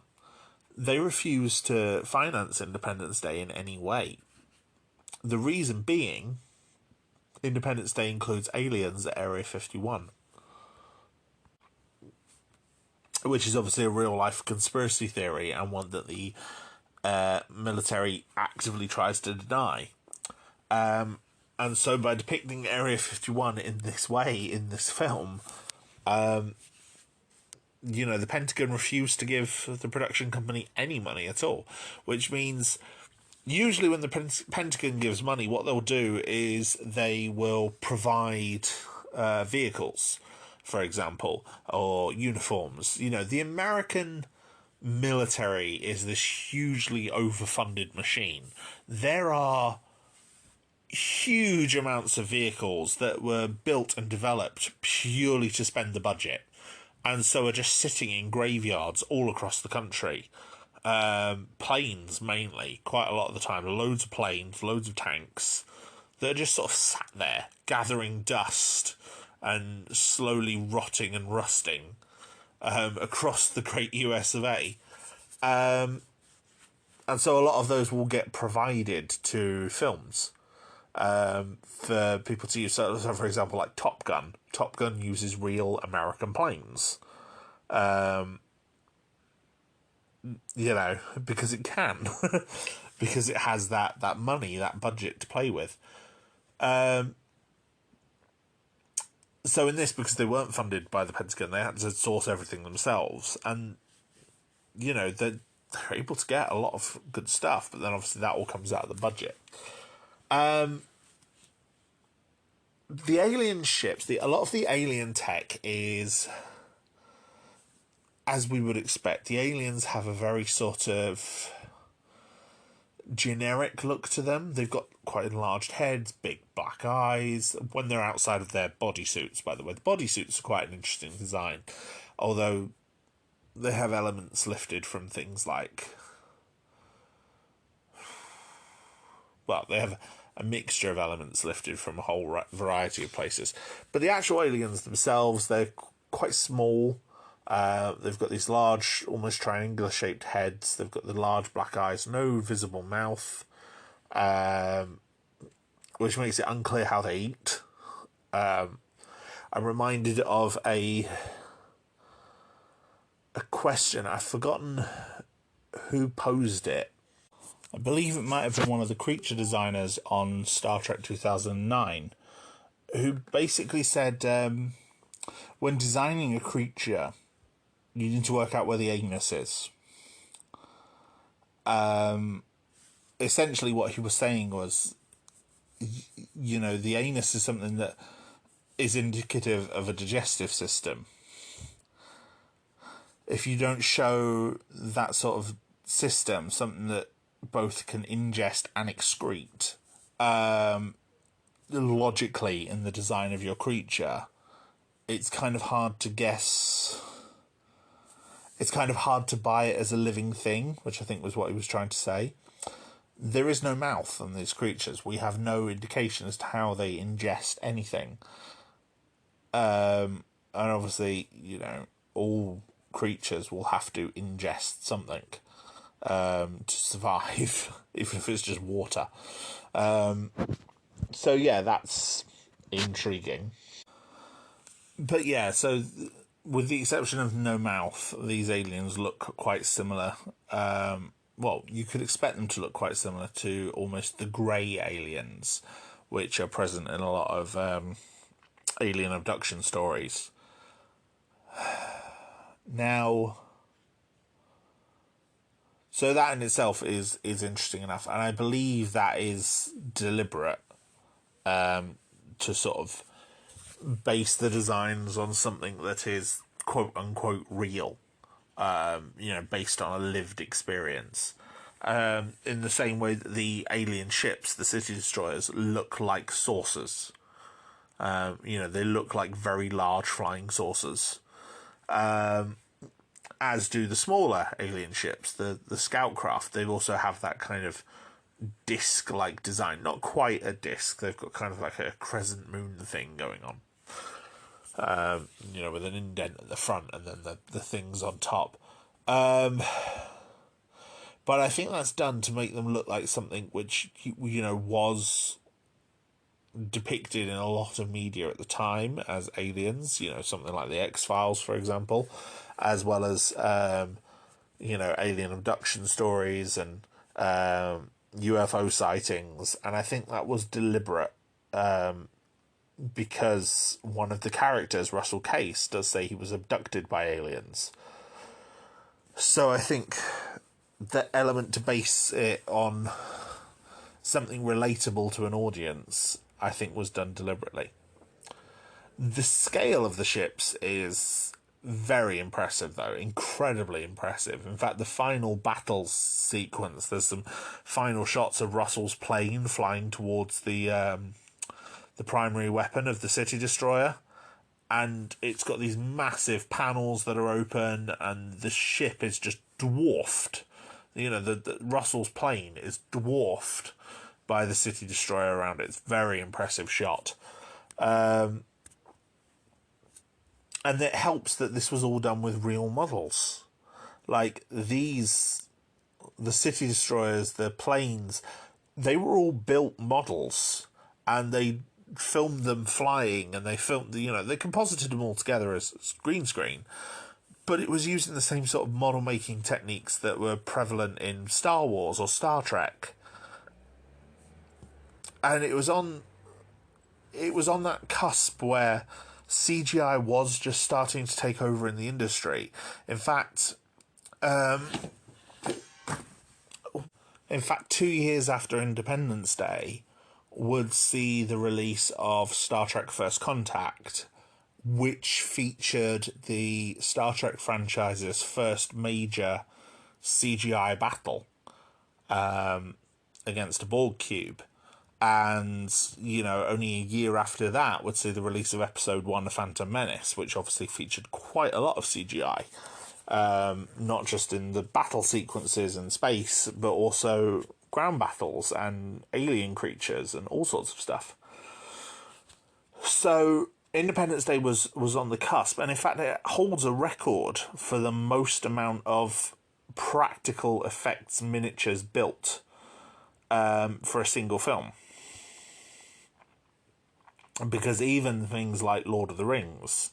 they refuse to finance Independence Day in any way. The reason being, Independence Day includes aliens at Area 51. Which is obviously a real-life conspiracy theory, and one that the military actively tries to deny. And so by depicting Area 51 in this way, in this film, the Pentagon refused to give the production company any money at all, which means usually when the Pentagon gives money, what they'll do is they will provide vehicles, for example, or uniforms. The American military is this hugely overfunded machine. There are huge amounts of vehicles that were built and developed purely to spend the budget, and so are just sitting in graveyards all across the country. Planes, mainly, quite a lot of the time. Loads of planes, loads of tanks that are just sort of sat there, gathering dust and slowly rotting and rusting across the great US of A. And so a lot of those will get provided to films for people to use. So, for example, like Top Gun. Top Gun uses real American planes. Because it can. Because it has that money, that budget to play with. So in this, because they weren't funded by the Pentagon, they had to source everything themselves. And, they're able to get a lot of good stuff, but then obviously that all comes out of the budget. The alien ships, a lot of the alien tech is, as we would expect, the aliens have a very sort of generic look to them. They've got quite enlarged heads, big black eyes, when they're outside of their bodysuits, by the way. The bodysuits are quite an interesting design, although they have elements lifted from things like... Well, they have a mixture of elements lifted from a whole variety of places. But the actual aliens themselves, they're quite small. They've got these large, almost triangular-shaped heads. They've got the large black eyes, no visible mouth, which makes it unclear how they eat. I'm reminded of a question. I've forgotten who posed it. I believe it might have been one of the creature designers on Star Trek 2009, who basically said, when designing a creature, you need to work out where the anus is. Essentially what he was saying was, the anus is something that is indicative of a digestive system. If you don't show that sort of system, something that both can ingest and excrete, logically in the design of your creature, it's kind of hard to guess. It's kind of hard to buy it as a living thing, which I think was what he was trying to say. There is no mouth on these creatures. We have no indication as to how they ingest anything. And obviously, all creatures will have to ingest something to survive, even if it's just water. So yeah, that's intriguing. But yeah, so with the exception of no mouth, these aliens look quite similar. Well, you could expect them to look quite similar to almost the grey aliens, which are present in a lot of alien abduction stories. Now, so that in itself is interesting enough, and I believe that is deliberate, to sort of base the designs on something that is quote unquote real, based on a lived experience. In the same way that the alien ships, the city destroyers, look like saucers. They look like very large flying saucers. As do the smaller alien ships, the scout craft. They also have that kind of disc-like design. Not quite a disc. They've got kind of like a crescent moon thing going on. With an indent at the front and then the things on top. But I think that's done to make them look like something which, was depicted in a lot of media at the time as aliens, something like the X-Files, for example, as well as, alien abduction stories and UFO sightings. And I think that was deliberate. because one of the characters, Russell Case, does say he was abducted by aliens. So I think the element to base it on something relatable to an audience, I think, was done deliberately. The scale of the ships is very impressive, though. Incredibly impressive. In fact, the final battle sequence, there's some final shots of Russell's plane flying towards the primary weapon of the City Destroyer, and it's got these massive panels that are open, and the ship is just dwarfed. You know, the Russell's plane is dwarfed by the City Destroyer around it. It's a very impressive shot. And it helps that this was all done with real models. Like, the City Destroyers, the planes, they were all built models, and they filmed them flying, and they composited them all together as green screen. But it was using the same sort of model making techniques that were prevalent in Star Wars or Star Trek. And it was on that cusp where CGI was just starting to take over in the industry. In fact, 2 years after Independence Day would see the release of Star Trek First Contact, which featured the Star Trek franchise's first major CGI battle against a Borg cube. And, only a year after that would see the release of Episode 1 of Phantom Menace, which obviously featured quite a lot of CGI. Not just in the battle sequences in space, but also ground battles and alien creatures and all sorts of stuff. So Independence Day was on the cusp, and in fact it holds a record for the most amount of practical effects miniatures built for a single film. Because even things like Lord of the Rings,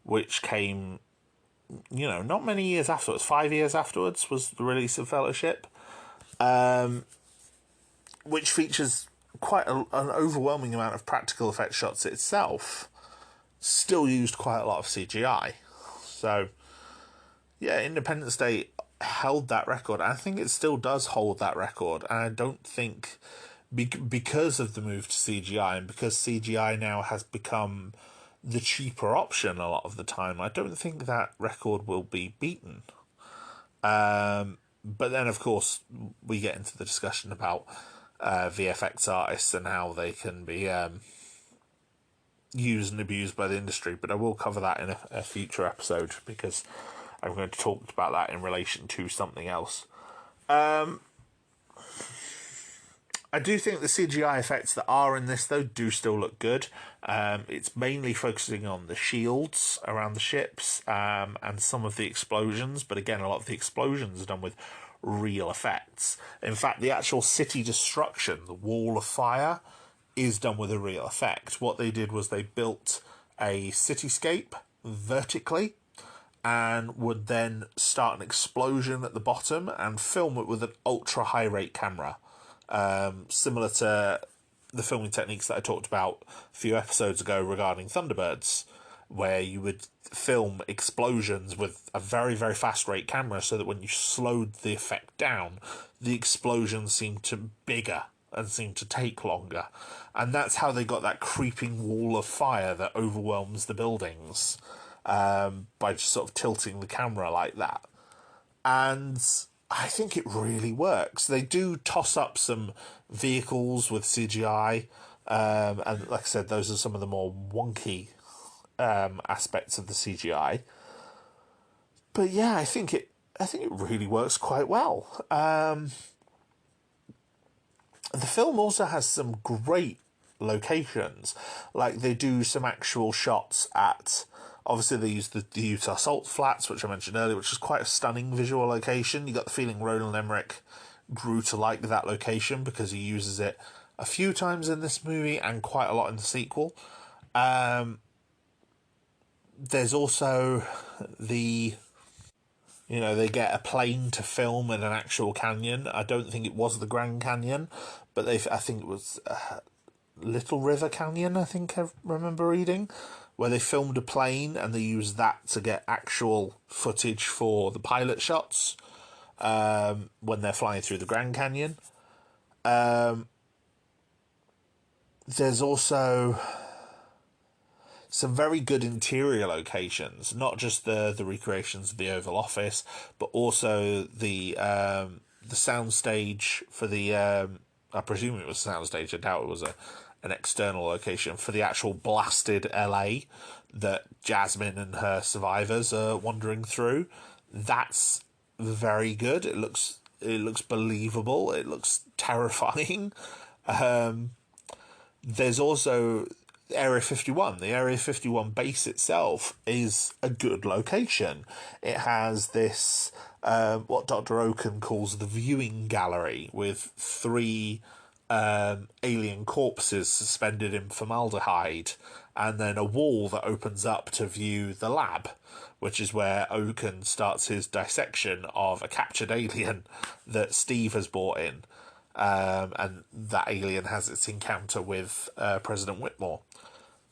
which came, not many years afterwards, 5 years afterwards was the release of Fellowship, which features quite an overwhelming amount of practical effect shots itself, still used quite a lot of CGI. So, yeah, Independence Day held that record. I think it still does hold that record. And I don't think, because of the move to CGI, and because CGI now has become the cheaper option a lot of the time, I don't think that record will be beaten. But then, of course, we get into the discussion about VFX artists and how they can be used and abused by the industry. But I will cover that in a future episode, because I'm going to talk about that in relation to something else. I do think the CGI effects that are in this, though, do still look good. It's mainly focusing on the shields around the ships and some of the explosions. But again, a lot of the explosions are done with real effects. In fact, the actual city destruction, the wall of fire, is done with a real effect. What they did was they built a cityscape vertically and would then start an explosion at the bottom and film it with an ultra high rate camera. Similar to the filming techniques that I talked about a few episodes ago regarding Thunderbirds, where you would film explosions with a very, very fast rate camera, so that when you slowed the effect down, the explosions seemed to bigger and seemed to take longer. And that's how they got that creeping wall of fire that overwhelms the buildings, by just sort of tilting the camera like that. And I think it really works. They do toss up some vehicles with CGI, and like I said, those are some of the more wonky aspects of the CGI. But yeah, I think it really works quite well. The film also has some great locations. Like, they do some actual shots at, obviously they use the Utah Salt Flats, which I mentioned earlier, which is quite a stunning visual location. You got the feeling Roland Emmerich grew to like that location, because he uses it a few times in this movie and quite a lot in the sequel. There's also they get a plane to film in an actual canyon. I don't think it was the Grand Canyon, but I think it was Little River Canyon, I think I remember reading, where they filmed a plane and they used that to get actual footage for the pilot shots when they're flying through the Grand Canyon. There's also some very good interior locations, not just the recreations of the Oval Office, but also the soundstage for the. I presume it was a soundstage. I doubt it was an external location for the actual blasted LA that Jasmine and her survivors are wandering through. That's very good. It looks believable. It looks terrifying. There's also Area 51. The Area 51 base itself is a good location. It has this, what Dr. Oaken calls the viewing gallery, with 3 alien corpses suspended in formaldehyde, and then a wall that opens up to view the lab, which is where Oaken starts his dissection of a captured alien that Steve has brought in. And that alien has its encounter with President Whitmore.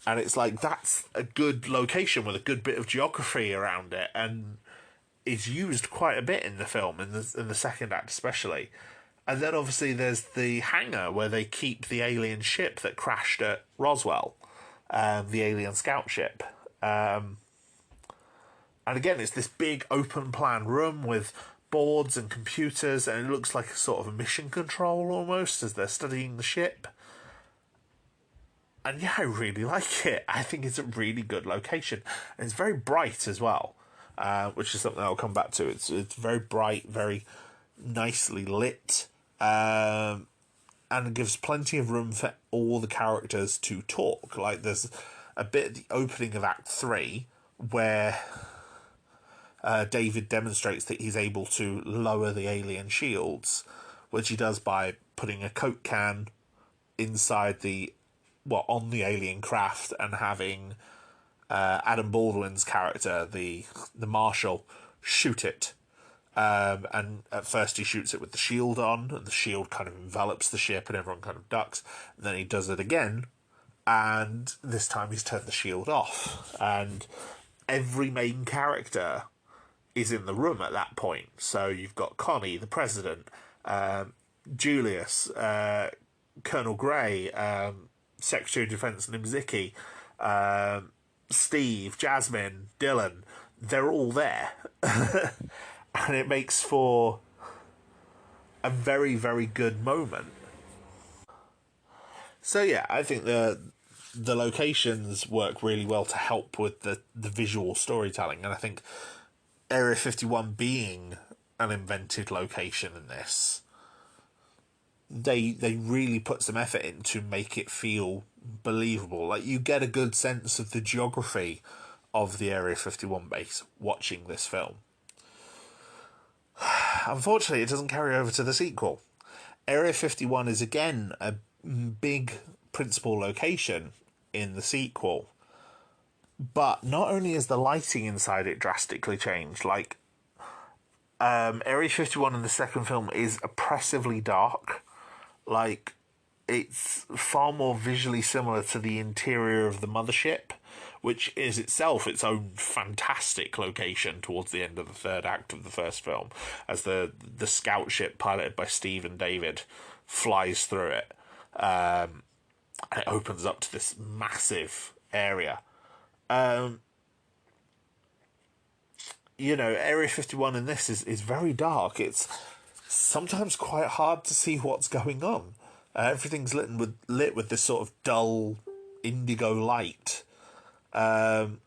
And it's like, that's a good location with a good bit of geography around it, and it's used quite a bit in the film, in the second act especially. And then obviously there's the hangar where they keep the alien ship that crashed at Roswell, the alien scout ship. And again, it's this big open plan room with boards and computers, and it looks like a sort of a mission control almost as they're studying the ship. And yeah, I really like it. I think it's a really good location. And it's very bright as well, which is something I'll come back to. It's very bright, very nicely lit, and it gives plenty of room for all the characters to talk. Like, there's a bit at the opening of Act 3 where David demonstrates that he's able to lower the alien shields, which he does by putting a Coke can inside on the alien craft, and having Adam Baldwin's character, the Marshal, shoot it. And at first he shoots it with the shield on, and the shield kind of envelops the ship and everyone kind of ducks. And then he does it again, and this time he's turned the shield off. And every main character is in the room at that point. So you've got Connie, the president, Julius, Colonel Gray, Secretary of Defense Nimziki, Steve, Jasmine, Dylan. They're all there. And it makes for a very, very good moment. So yeah, I think the locations work really well to help with the visual storytelling, and I think Area 51 being an invented location in this, they really put some effort in to make it feel believable. Like, you get a good sense of the geography of the Area 51 base watching this film. Unfortunately, it doesn't carry over to the sequel. Area 51 is again a big principal location in the sequel, but not only is the lighting inside it drastically changed, like, Area 51 in the second film is oppressively dark. Like, it's far more visually similar to the interior of the mothership, which is itself its own fantastic location towards the end of the third act of the first film, as the scout ship piloted by Steve and David flies through it. And it opens up to this massive area. Area 51 in this is very dark. It's sometimes quite hard to see what's going on. Everything's lit with this sort of dull indigo light. And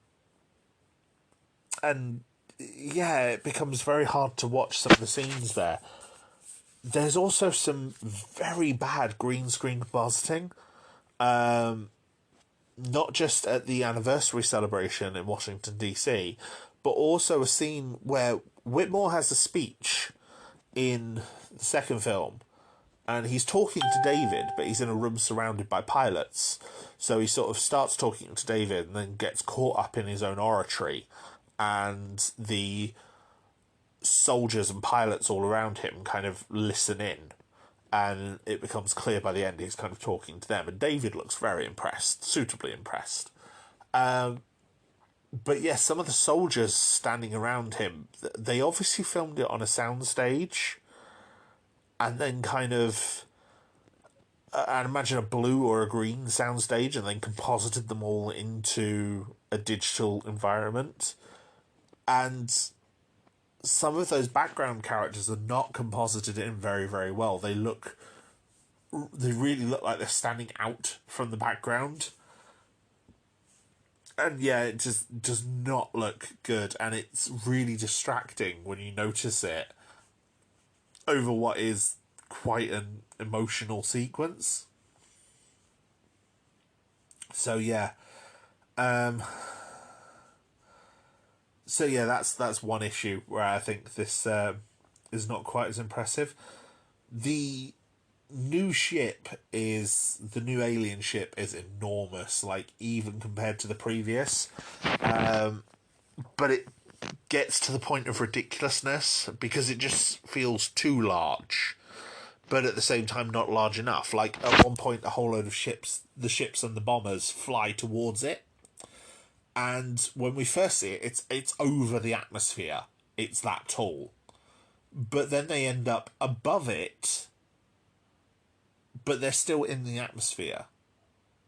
yeah, it becomes very hard to watch some of the scenes there. There's also some very bad green screen compositing. Not just at the anniversary celebration in Washington, D.C., but also a scene where Whitmore has a speech in the second film, and he's talking to David, but he's in a room surrounded by pilots. So he sort of starts talking to David and then gets caught up in his own oratory, and the soldiers and pilots all around him kind of listen in. and it becomes clear by the end he's kind of talking to them, and David looks very impressed, suitably impressed. But yes, some of the soldiers standing around him, they obviously filmed it on a soundstage, and then kind of, I'd imagine a blue or a green soundstage, and then composited them all into a digital environment. And some of those background characters are not composited in very, very well. They really look like they're standing out from the background. And yeah, it just does not look good, and it's really distracting when you notice it over what is quite an emotional sequence. So yeah. That's one issue where I think this is not quite as impressive. The new alien ship is enormous, like even compared to the previous. But it gets to the point of ridiculousness because it just feels too large, but at the same time not large enough. Like at one point, a whole load of the ships and the bombers fly towards it, and when we first see it, it's over the atmosphere. It's that tall, but then they end up above it, but they're still in the atmosphere.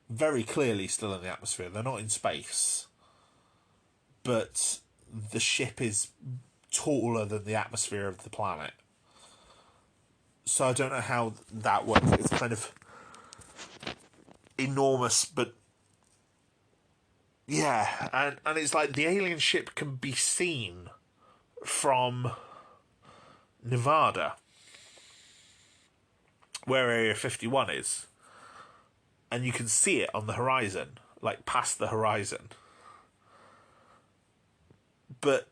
Very clearly still in the atmosphere. They're not in space. But the ship is taller than the atmosphere of the planet. So I don't know how that works. It's kind of enormous, but yeah, and it's like the alien ship can be seen from Nevada, where Area 51 is, and you can see it on the horizon, like past the horizon. But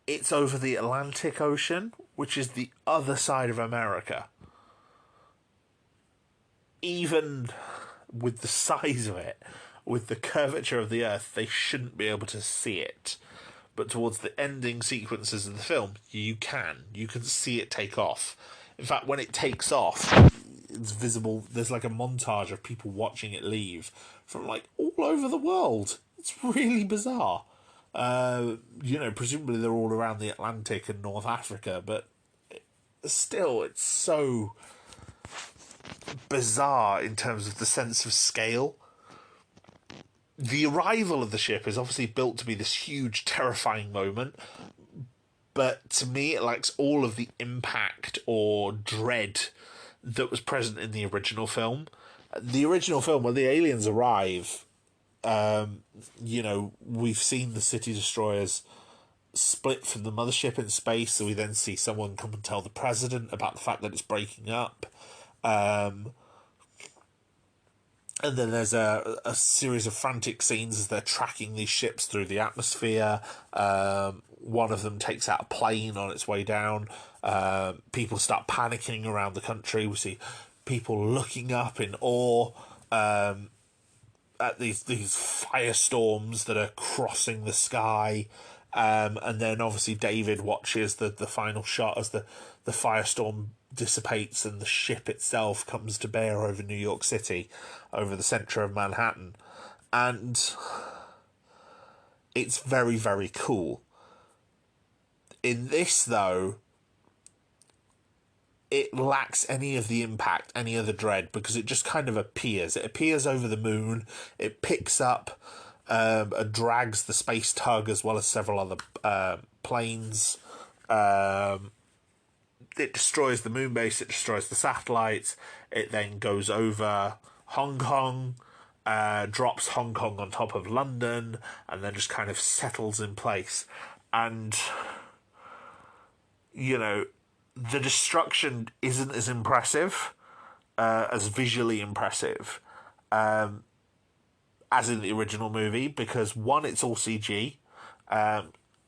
it's over the Atlantic Ocean, which is the other side of America. Even with the size of it, with the curvature of the Earth, they shouldn't be able to see it. But towards the ending sequences of the film, you can see it take off. In fact, when it takes off, it's visible. There's like a montage of people watching it leave from like all over the world. It's really bizarre. Presumably they're all around the Atlantic and North Africa, but still, it's so bizarre in terms of the sense of scale. The arrival of the ship is obviously built to be this huge, terrifying moment, but to me it lacks all of the impact or dread that was present in the original film. The original film, when the aliens arrive, we've seen the city destroyers split from the mothership in space, so we then see someone come and tell the president about the fact that it's breaking up. And then there's a series of frantic scenes as they're tracking these ships through the atmosphere. One of them takes out a plane on its way down. People start panicking around the country. We see people looking up in awe at these firestorms that are crossing the sky. And then obviously David watches the final shot as the firestorm dissipates and the ship itself comes to bear over New York City, over the centre of Manhattan. And it's very, very cool. In this, though, it lacks any of the impact, any of the dread, because it just kind of appears. It appears over the moon, it picks up and drags the space tug as well as several other planes. It destroys the moon base, it destroys the satellites, it then goes over Hong Kong, drops Hong Kong on top of London, and then just kind of settles in place. And, the destruction isn't as impressive, as visually impressive, as in the original movie, because one, it's all CG,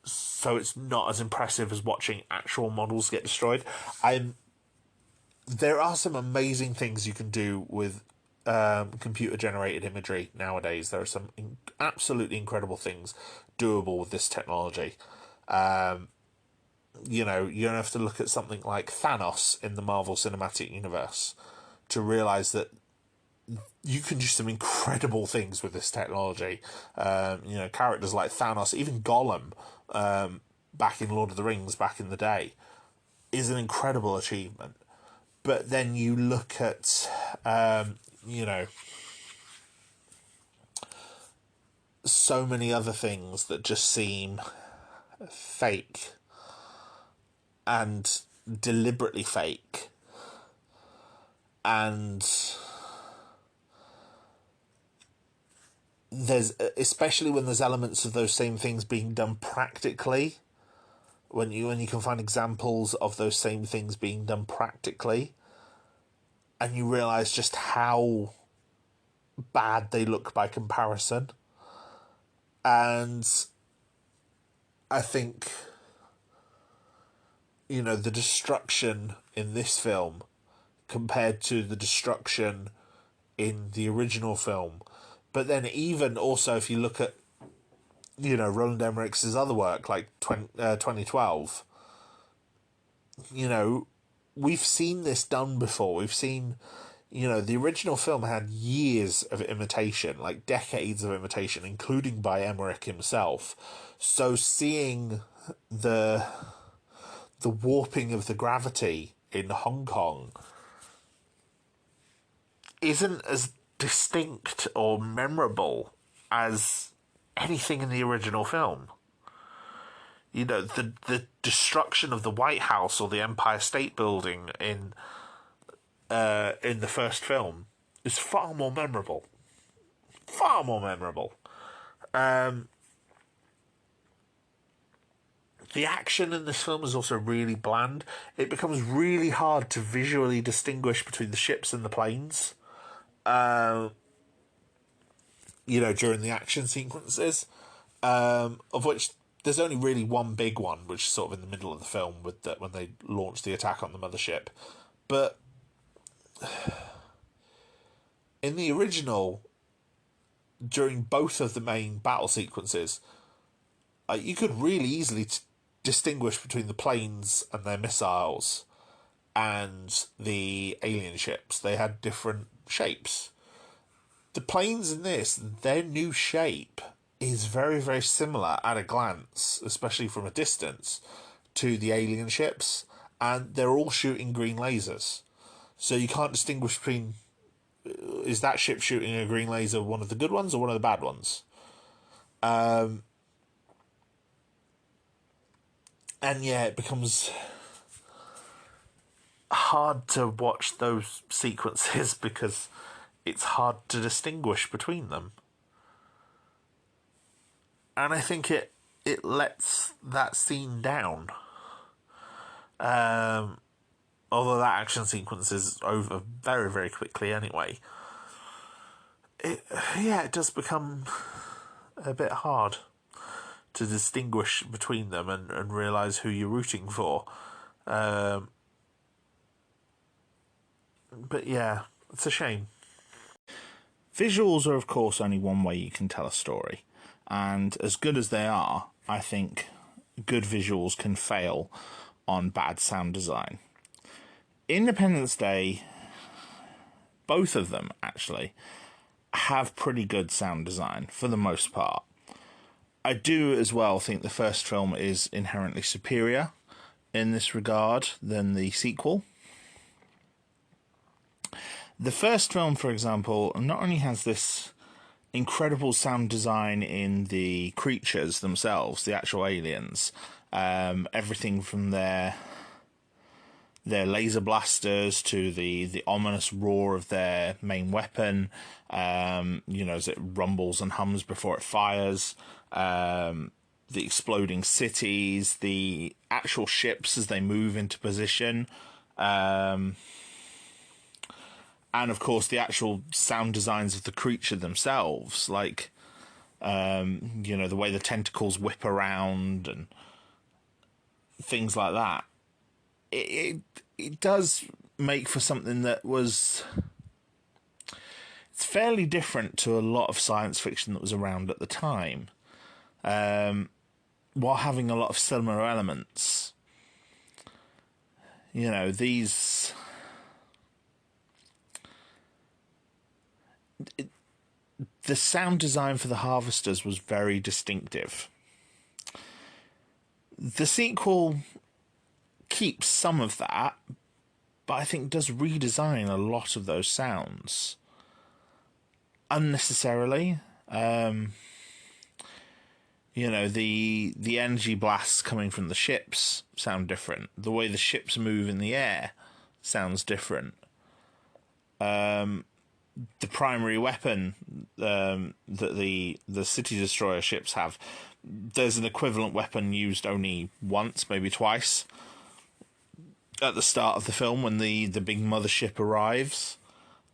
so it's not as impressive as watching actual models get destroyed. There are some amazing things you can do with computer-generated imagery nowadays. There are some absolutely incredible things doable with this technology. you know, you don't have to look at something like Thanos in the Marvel Cinematic Universe to realise that you can do some incredible things with this technology. You know, characters like Thanos, even Gollum, back in Lord of the Rings back in the day, is an incredible achievement. But then you look at, you know, so many other things that just seem fake and deliberately fake, and there's, especially when there's elements of those same things being done practically, when you can find examples of those same things being done practically, and you realise just how bad they look by comparison. And I think, you know, the destruction in this film compared to the destruction in the original film. But then even also if you look at, you know, Roland Emmerich's other work, like 2012, you know, we've seen this done before. We've seen, you know, the original film had years of imitation, like decades of imitation, including by Emmerich himself. So seeing the warping of the gravity in Hong Kong isn't as distinct or memorable as anything in the original film. You know, the destruction of the White House or the Empire State Building in the first film is far more memorable. Far more memorable. The action in this film is also really bland. It becomes really hard to visually distinguish between the ships and the planes. You know, during the action sequences, of which there's only really one big one, which is sort of in the middle of the film with when they launch the attack on the mothership. But in the original, during both of the main battle sequences, you could really easily distinguish between the planes and their missiles and the alien ships. They had different shapes. The planes in this, their new shape is very, very similar at a glance, especially from a distance, to the alien ships, and they're all shooting green lasers. So you can't distinguish between, is that ship shooting a green laser one of the good ones or one of the bad ones? And yeah, it becomes hard to watch those sequences because it's hard to distinguish between them. And I think it lets that scene down. Although that action sequence is over very, very quickly anyway. It does become a bit hard to distinguish between them and realise who you're rooting for. But yeah, it's a shame. Visuals are, of course, only one way you can tell a story. And as good as they are, I think good visuals can fail on bad sound design. Independence Day, both of them, actually, have pretty good sound design, for the most part. I do, as well, think the first film is inherently superior in this regard than the sequel. The first film, for example, not only has this incredible sound design in the creatures themselves, the actual aliens, everything from their laser blasters to the ominous roar of their main weapon, you know, as it rumbles and hums before it fires, the exploding cities, the actual ships as they move into position, and of course the actual sound designs of the creature themselves, like, you know, the way the tentacles whip around and things like that. It does make for something that was, it's fairly different to a lot of science fiction that was around at the time, while having a lot of similar elements. these... The sound design for the Harvesters was very distinctive. The sequel keeps some of that, but I think does redesign a lot of those sounds unnecessarily. The energy blasts coming from the ships sound different. The way the ships move in the air sounds different. The primary weapon that the City Destroyer ships have, there's an equivalent weapon used only once, maybe twice, at the start of the film when the big mothership arrives,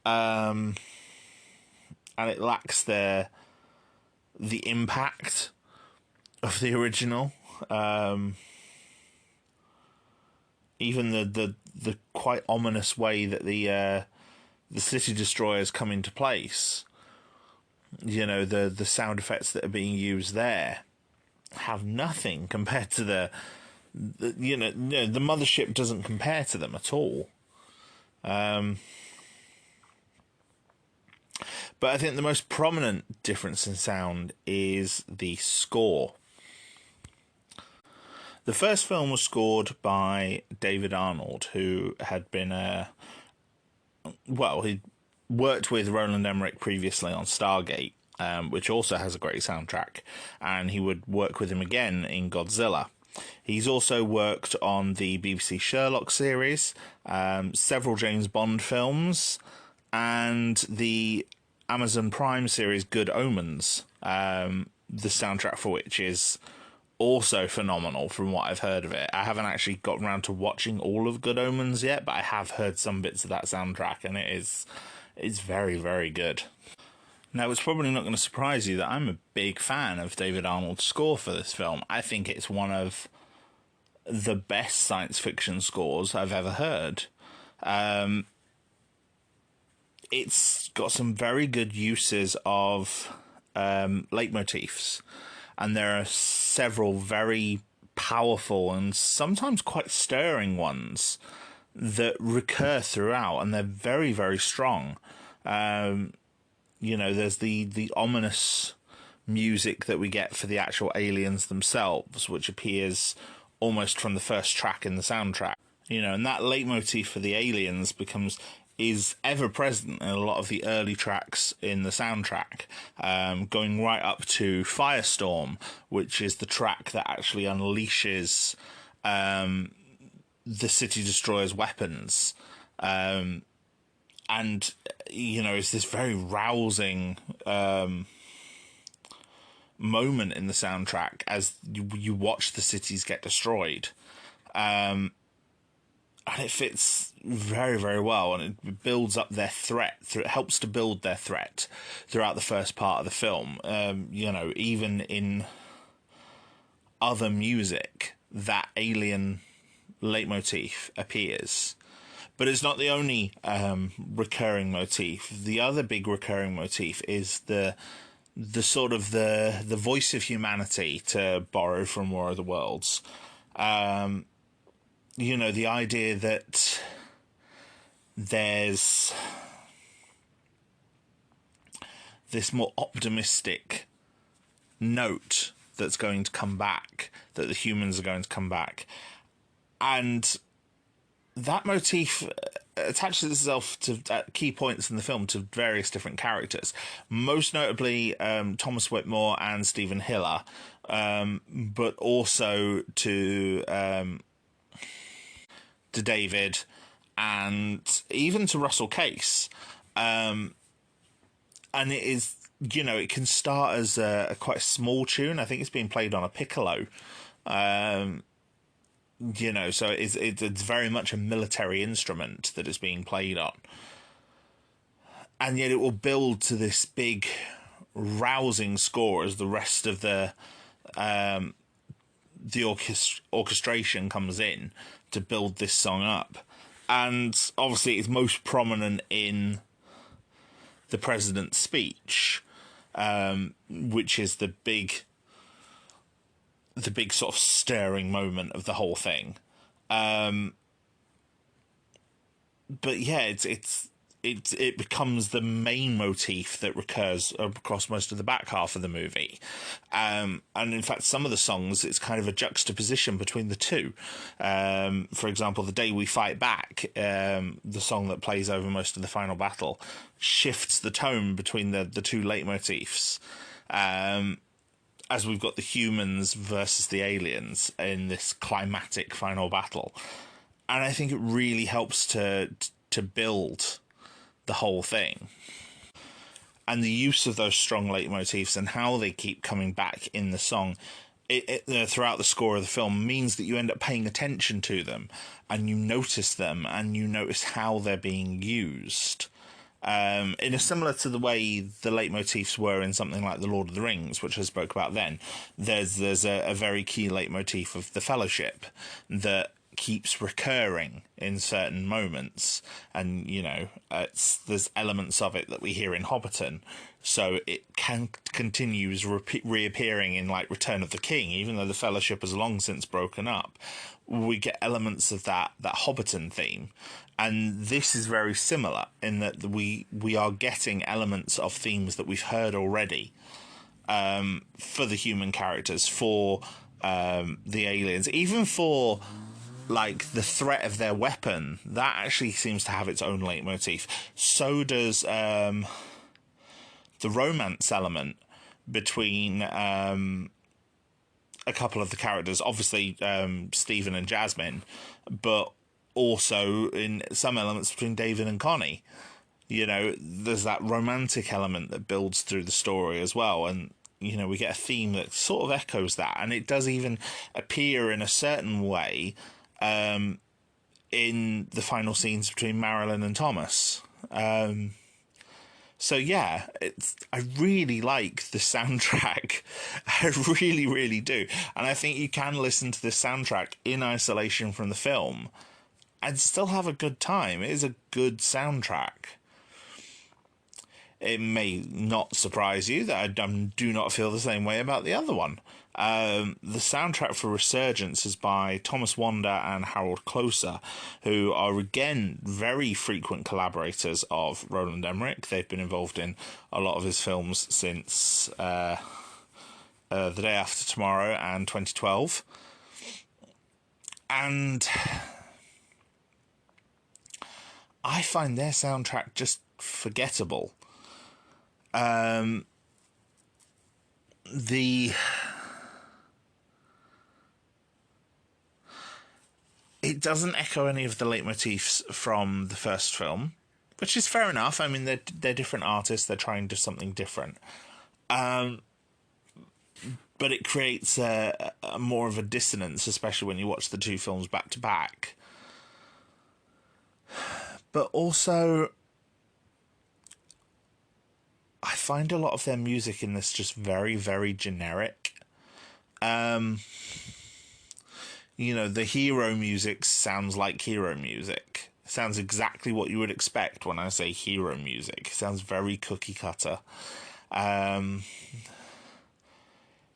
and it lacks the impact of the original. Even the quite ominous way that the City Destroyers come into place, the sound effects that are being used there have nothing compared to the mothership doesn't compare to them at all. But I think the most prominent difference in sound is the score. The first film was scored by David Arnold, who had been he'd worked with Roland Emmerich previously on Stargate, which also has a great soundtrack, and he would work with him again in Godzilla. He's also worked on the BBC Sherlock series, several James Bond films, and the Amazon Prime series Good Omens, the soundtrack for which is also phenomenal from what I've heard of it. I haven't actually gotten around to watching all of Good Omens yet, but I have heard some bits of that soundtrack, and it's very, very good. Now, it's probably not going to surprise you that I'm a big fan of David Arnold's score for this film. I think it's one of the best science fiction scores I've ever heard. It's got some very good uses of leitmotifs, and there are several very powerful and sometimes quite stirring ones that recur throughout, and they're very, very strong. There's the ominous music that we get for the actual aliens themselves, which appears almost from the first track in the soundtrack. And that leitmotif for the aliens is ever present in a lot of the early tracks in the soundtrack, going right up to Firestorm, which is the track that actually unleashes the City Destroyer's weapons. And, it's this very rousing moment in the soundtrack as you watch the cities get destroyed. And it fits very, very well, and it builds up their threat. It helps to build their threat throughout the first part of the film. Even in other music, that alien leitmotif appears. But it's not the only recurring motif. The other big recurring motif is the sort of the voice of humanity, to borrow from War of the Worlds. The idea that there's this more optimistic note that's going to come back, that the humans are going to come back. And that motif attaches itself to key points in the film to various different characters, most notably Thomas Whitmore and Stephen Hiller, but also to David, and even to Russell Case. And it is, it can start as a quite small tune. I think it's being played on a piccolo. So it's very much a military instrument that is being played on. And yet it will build to this big, rousing score as the rest of the orchestration comes in to build this song up. And obviously it's most prominent in the president's speech, which is the big sort of stirring moment of the whole thing. but yeah, it becomes the main motif that recurs across most of the back half of the movie. And in fact, some of the songs, it's kind of a juxtaposition between the two. For example, The Day We Fight Back, the song that plays over most of the final battle, shifts the tone between the two leitmotifs. As we've got the humans versus the aliens in this climatic final battle. And I think it really helps to build the whole thing. And the use of those strong leitmotifs and how they keep coming back in the song throughout the score of the film means that you end up paying attention to them, and you notice them, and you notice how they're being used. In a similar to the way the leitmotifs were in something like The Lord of the Rings, which I spoke about then, there's a very key leitmotif of the Fellowship that keeps recurring in certain moments, and there's elements of it that we hear in Hobbiton, so it continues reappearing in like Return of the King, even though the Fellowship has long since broken up. We get elements of that Hobbiton theme, and this is very similar in that we are getting elements of themes that we've heard already for the human characters, for the aliens, even for like the threat of their weapon. That actually seems to have its own leitmotif. So does the romance element between a couple of the characters, obviously Stephen and Jasmine, but also in some elements between David and Connie. There's that romantic element that builds through the story as well, and we get a theme that sort of echoes that, and it does even appear in a certain way in the final scenes between Marilyn and Thomas. So yeah, I really like the soundtrack. I really, really do. And I think you can listen to the soundtrack in isolation from the film and still have a good time. It is a good soundtrack. It may not surprise you that I do not feel the same way about the other one. The soundtrack for Resurgence is by Thomas Wanda and Harold Closer, who are again very frequent collaborators of Roland Emmerich. They've been involved in a lot of his films since The Day After Tomorrow and 2012. And I find their soundtrack just forgettable. It doesn't echo any of the leitmotifs from the first film, which is fair enough. I mean, they're different artists. They're trying to do something different. But it creates a more of a dissonance, especially when you watch the two films back to back. But also, I find a lot of their music in this just very, very generic. The hero music sounds like hero music. It sounds exactly what you would expect when I say hero music. It sounds very cookie cutter.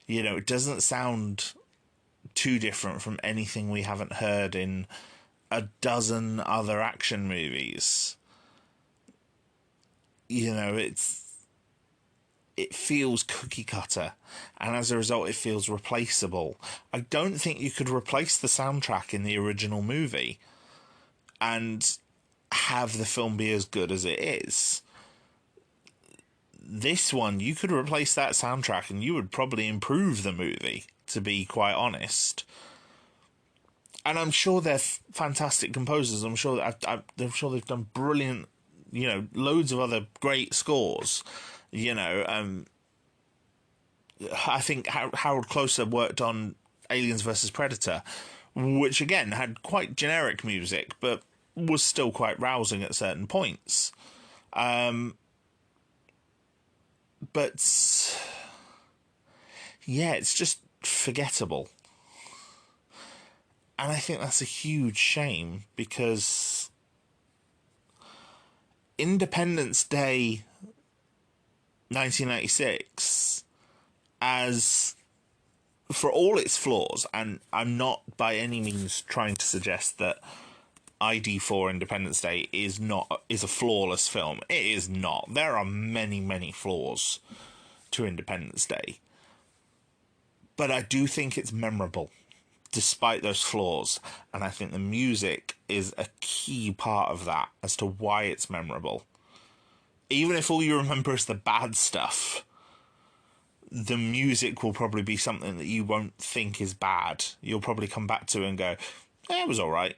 It doesn't sound too different from anything we haven't heard in a dozen other action movies. It feels cookie cutter, and as a result it feels replaceable. I don't think you could replace the soundtrack in the original movie and have the film be as good as it is. This one, you could replace that soundtrack and you would probably improve the movie, to be quite honest. And I'm sure they're fantastic composers. I'm sure they've done brilliant, loads of other great scores. I think Harold Closer worked on Aliens vs. Predator, which again had quite generic music, but was still quite rousing at certain points. But yeah, it's just forgettable. And I think that's a huge shame, because Independence Day 1996, as for all its flaws, and I'm not by any means trying to suggest that ID4 Independence Day is a flawless film. It is not. There are many, many flaws to Independence Day. But I do think it's memorable, despite those flaws. And I think the music is a key part of that as to why it's memorable. Even if all you remember is the bad stuff, the music will probably be something that you won't think is bad. You'll probably come back to and go, it was all right.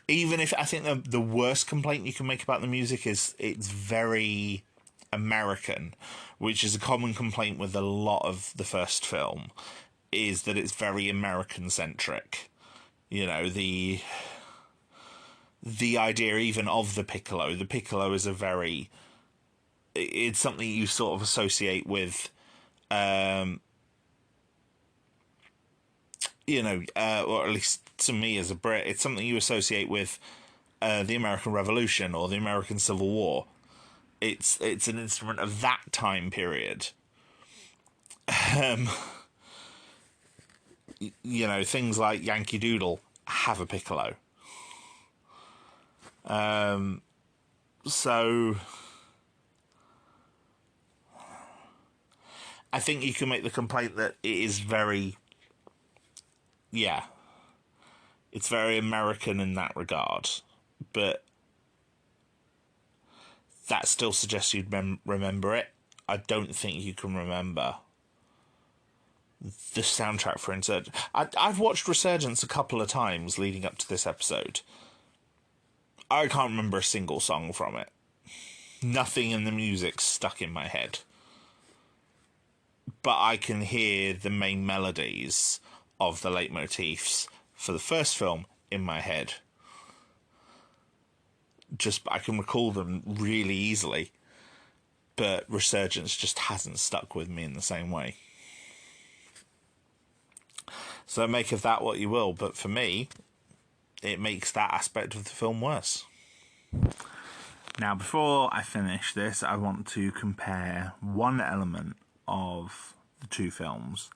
Even if I think the worst complaint you can make about the music is it's very American, which is a common complaint with a lot of the first film, is that it's very American-centric. You know, the idea even of the piccolo. The piccolo is it's something you sort of associate with, or at least to me as a Brit, it's something you associate with the American Revolution or the American Civil War. It's an instrument of that time period. Things like Yankee Doodle have a piccolo. So I think you can make the complaint that it is it's very American in that regard, but that still suggests you'd remember it. I don't think you can remember the soundtrack for Resurgence. I've watched Resurgence a couple of times leading up to this episode. I can't remember a single song from it. Nothing in the music stuck in my head. But I can hear the main melodies of the leitmotifs for the first film in my head. I can recall them really easily. But Resurgence just hasn't stuck with me in the same way. So make of that what you will, but for me, it makes that aspect of the film worse. Now, before I finish this, I want to compare one element of the two films,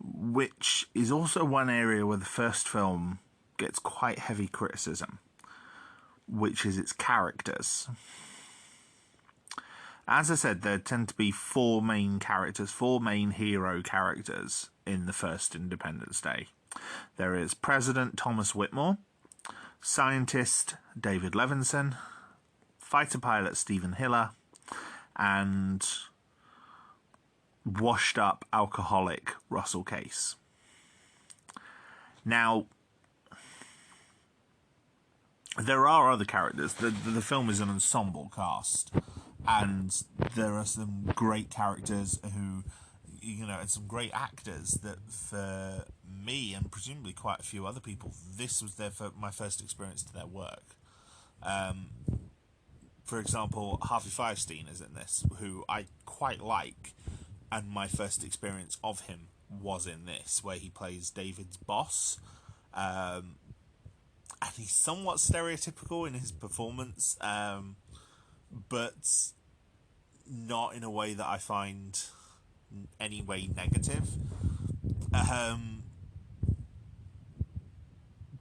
which is also one area where the first film gets quite heavy criticism, which is its characters. As I said, there tend to be four main hero characters in the first Independence Day. There is President Thomas Whitmore, scientist David Levinson, fighter pilot Stephen Hiller, and washed-up alcoholic Russell Case. Now, there are other characters. The film is an ensemble cast, and there are some great characters who, and some great actors that, for me and presumably quite a few other people, this was my first experience to their work. For example, Harvey Fierstein is in this, who I quite like, and my first experience of him was in this, where he plays David's boss. And he's somewhat stereotypical in his performance, but not in a way that I find any way negative.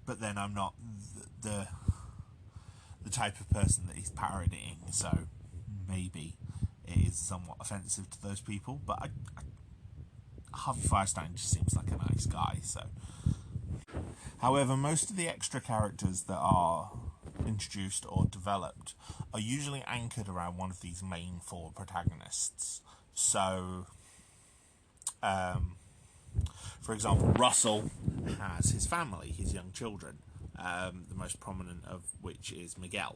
But then I'm not the type of person that he's parodying, so maybe it is somewhat offensive to those people, but Harvey Fierstein just seems like a nice guy, so. However, most of the extra characters that are introduced or developed are usually anchored around one of these main four protagonists. So, for example, Russell has his family, his young children, the most prominent of which is Miguel.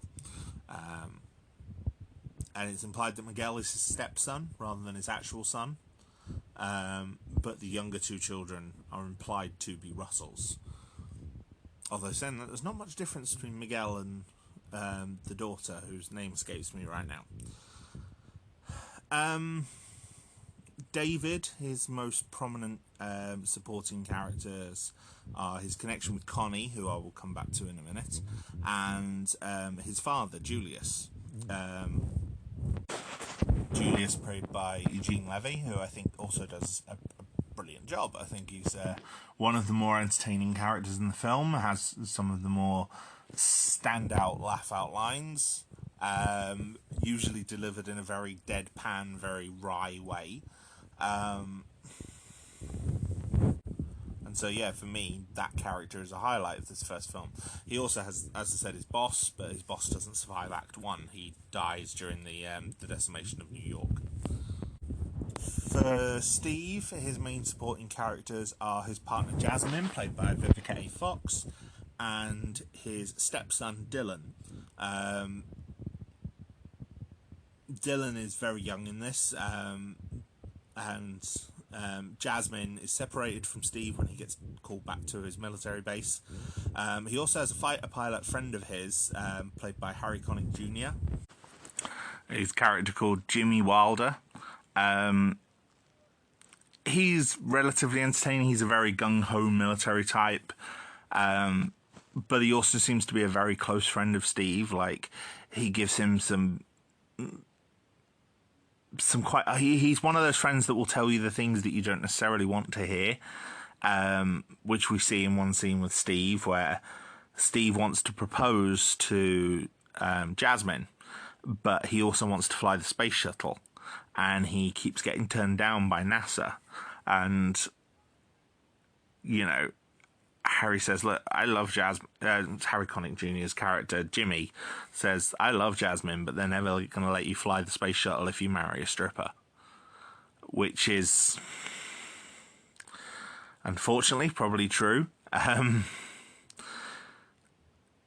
And it's implied that Miguel is his stepson rather than his actual son. But the younger two children are implied to be Russell's. Although saying that, there's not much difference between Miguel and the daughter, whose name escapes me right now. David, his most prominent supporting characters are his connection with Connie, who I will come back to in a minute, and his father, Julius. Julius, played by Eugene Levy, who I think also does a brilliant job. I think he's one of the more entertaining characters in the film, has some of the more standout laugh-out lines, usually delivered in a very deadpan, very wry way. And so, yeah, for me, that character is a highlight of this first film. He also has, as I said, his boss, but his boss doesn't survive Act 1. He dies during the decimation of New York. For Steve, his main supporting characters are his partner Jasmine, played by Vivica A. Fox, and his stepson Dylan. Dylan is very young in this, and Jasmine is separated from Steve when he gets called back to his military base. He also has a fighter pilot friend of his, played by Harry Connick Jr. His character called Jimmy Wilder. He's relatively entertaining. He's a very gung-ho military type, but he also seems to be a very close friend of Steve. Like, he gives him some quite... He's one of those friends that will tell you the things that you don't necessarily want to hear, which we see in one scene with Steve, where Steve wants to propose to Jasmine, but he also wants to fly the space shuttle, and he keeps getting turned down by NASA. And, you know, Harry says, look, I love Jasmine. Harry Connick Jr.'s character, Jimmy, says, I love Jasmine, but they're never going to let you fly the space shuttle if you marry a stripper. Which is, unfortunately, probably true.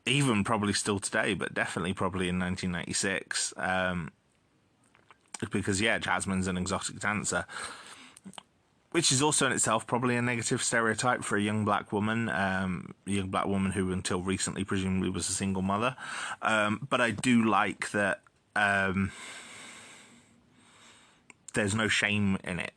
Even probably still today, but definitely probably in 1996. Because, yeah, Jasmine's an exotic dancer, which is also in itself probably a negative stereotype for a young black woman, who until recently presumably was a single mother. But I do like that there's no shame in it,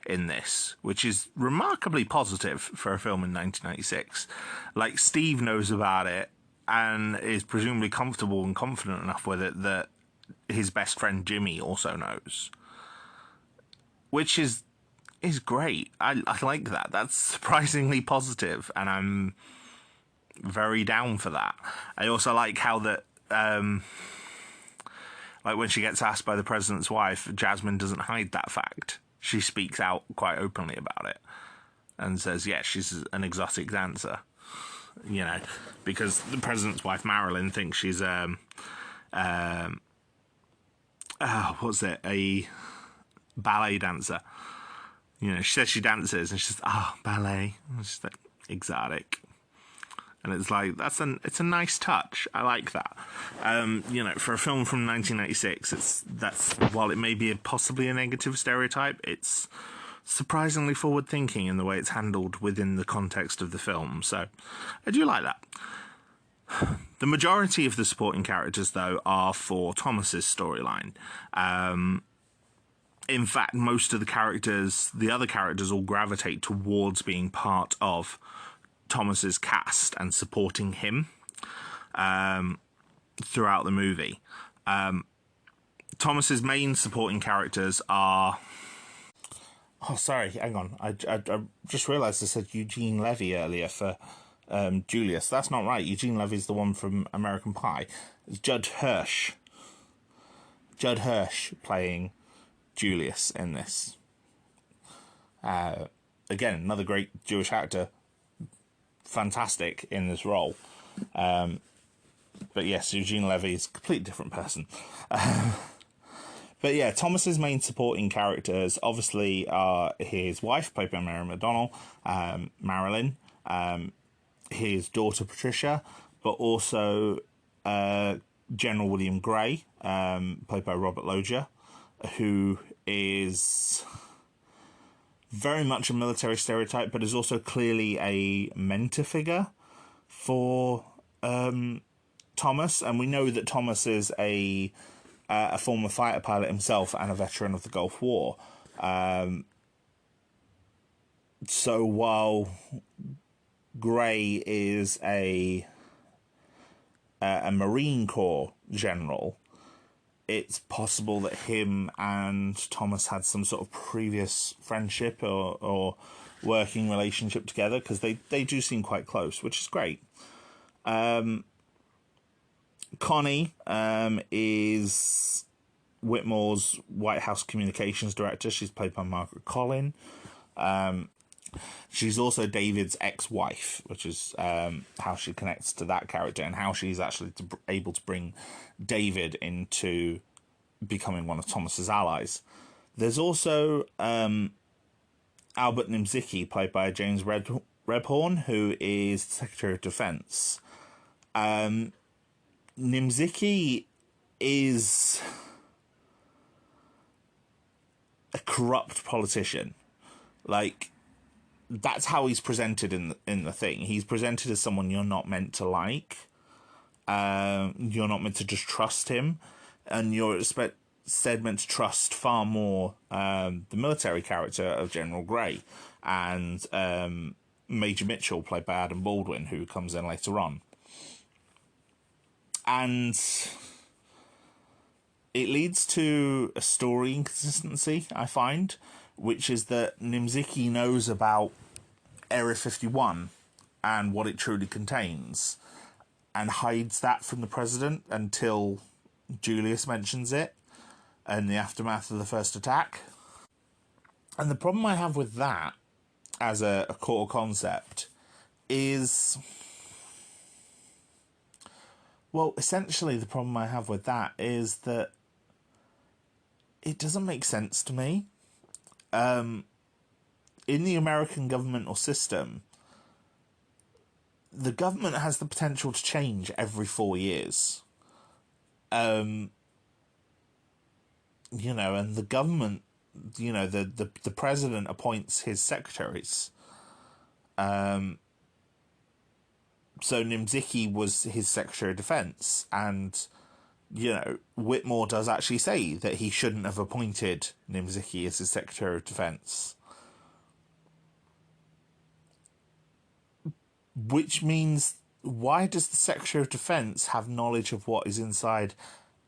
in this, which is remarkably positive for a film in 1996. Like, Steve knows about it and is presumably comfortable and confident enough with it that his best friend Jimmy also knows, which is great. I like that. That's surprisingly positive, and I'm very down for that. I also like how that, like when she gets asked by the president's wife, Jasmine doesn't hide that fact. She speaks out quite openly about it and says, yeah, she's an exotic dancer, you know, because the president's wife, Marilyn, thinks she's, what's it, a ballet dancer. You know, she says she dances, and she's ballet. And she's like, exotic. And it's like, it's a nice touch. I like that. You know, for a film from 1996, while it may be possibly a negative stereotype, it's surprisingly forward-thinking in the way it's handled within the context of the film. So, I do like that. The majority of the supporting characters, though, are for Thomas's storyline. In fact, most of the other characters all gravitate towards being part of Thomas's cast and supporting him throughout the movie. Thomas's main supporting characters are... Oh, sorry, hang on. I just realised I said Eugene Levy earlier for Julius. That's not right. Eugene Levy's the one from American Pie. It's Judd Hirsch. Judd Hirsch playing Julius in this. Again, another great Jewish actor. Fantastic in this role. But yes, Eugene Levy is a completely different person. But yeah, Thomas's main supporting characters obviously are his wife, played by Mary McDonnell, Marilyn, his daughter Patricia, but also General William Gray, played by Robert Loggia, who is very much a military stereotype, but is also clearly a mentor figure for Thomas. And we know that Thomas is a former fighter pilot himself and a veteran of the Gulf War. So while Gray is a Marine Corps general, it's possible that him and Thomas had some sort of previous friendship or working relationship together, because they do seem quite close, which is great. Connie is Whitmore's White House communications director. She's played by Margaret Collin. She's also David's ex-wife, which is how she connects to that character and how she's actually able to bring David into becoming one of Thomas's allies. There's also Albert Nimzicki, played by James Rebhorn, who is the Secretary of Defense. Nimzicki is a corrupt politician. Like, that's how he's presented in the thing. He's presented as someone you're not meant to like. You're not meant to just trust him, and you're instead meant to trust far more the military character of General Grey and Major Mitchell, played by Adam Baldwin, who comes in later on. And it leads to a story inconsistency, I find, which is that Nimzicki knows about Area 51 and what it truly contains, and hides that from the president until Julius mentions it in the aftermath of the first attack. And the problem I have with that as a core concept is, well, essentially the problem I have with that is that it doesn't make sense to me. In the American government or system, the government has the potential to change every 4 years. And the government, the president appoints his secretaries. So Nimzicki was his Secretary of Defense, and Whitmore does actually say that he shouldn't have appointed Nimzicki as his Secretary of Defense. Which means, why does the Secretary of Defense have knowledge of what is inside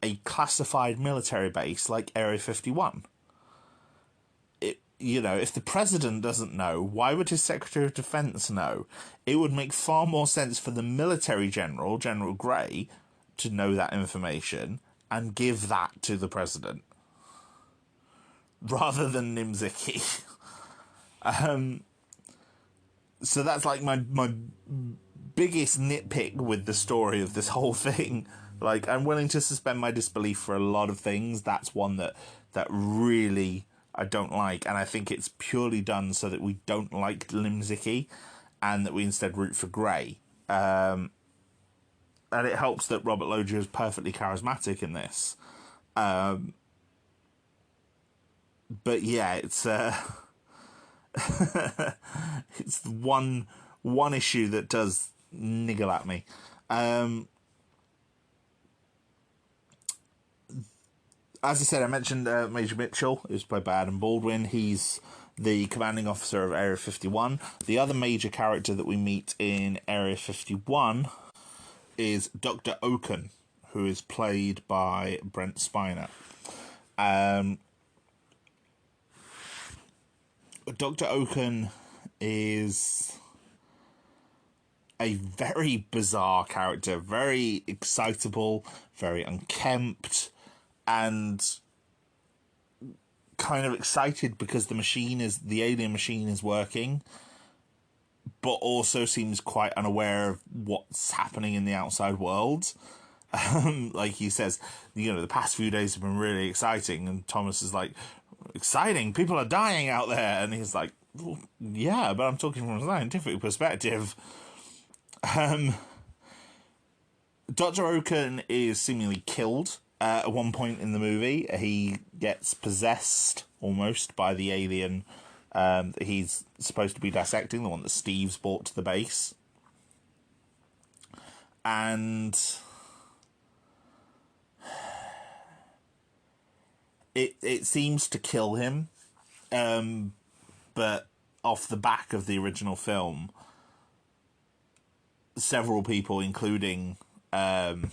a classified military base like Area 51? If the president doesn't know, why would his Secretary of Defense know? It would make far more sense for the military general, General Grey, to know that information and give that to the president, rather than Nimzicki. So that's like my biggest nitpick with the story of this whole thing. Like, I'm willing to suspend my disbelief for a lot of things. That's one that really I don't like, and I think it's purely done so that we don't like Nimzicki and that we instead root for Grey. And it helps that Robert Loggia is perfectly charismatic in this. But yeah, it's it's one issue that does niggle at me. As I said, I mentioned Major Mitchell, who's played by Adam Baldwin. He's the commanding officer of Area 51. The other major character that we meet in Area 51 is Dr. Oken, who is played by Brent Spiner. Dr. Oken is a very bizarre character, very excitable, very unkempt, and kind of excited because the alien machine is working, but also seems quite unaware of what's happening in the outside world. Like he says, the past few days have been really exciting, and Thomas is like, exciting? People are dying out there. And he's like, well, yeah, but I'm talking from a scientific perspective. Dr. Oken is seemingly killed at one point in the movie. He gets possessed almost by the alien that he's supposed to be dissecting, the one that Steve's brought to the base. And it seems to kill him, but off the back of the original film, several people, including Roland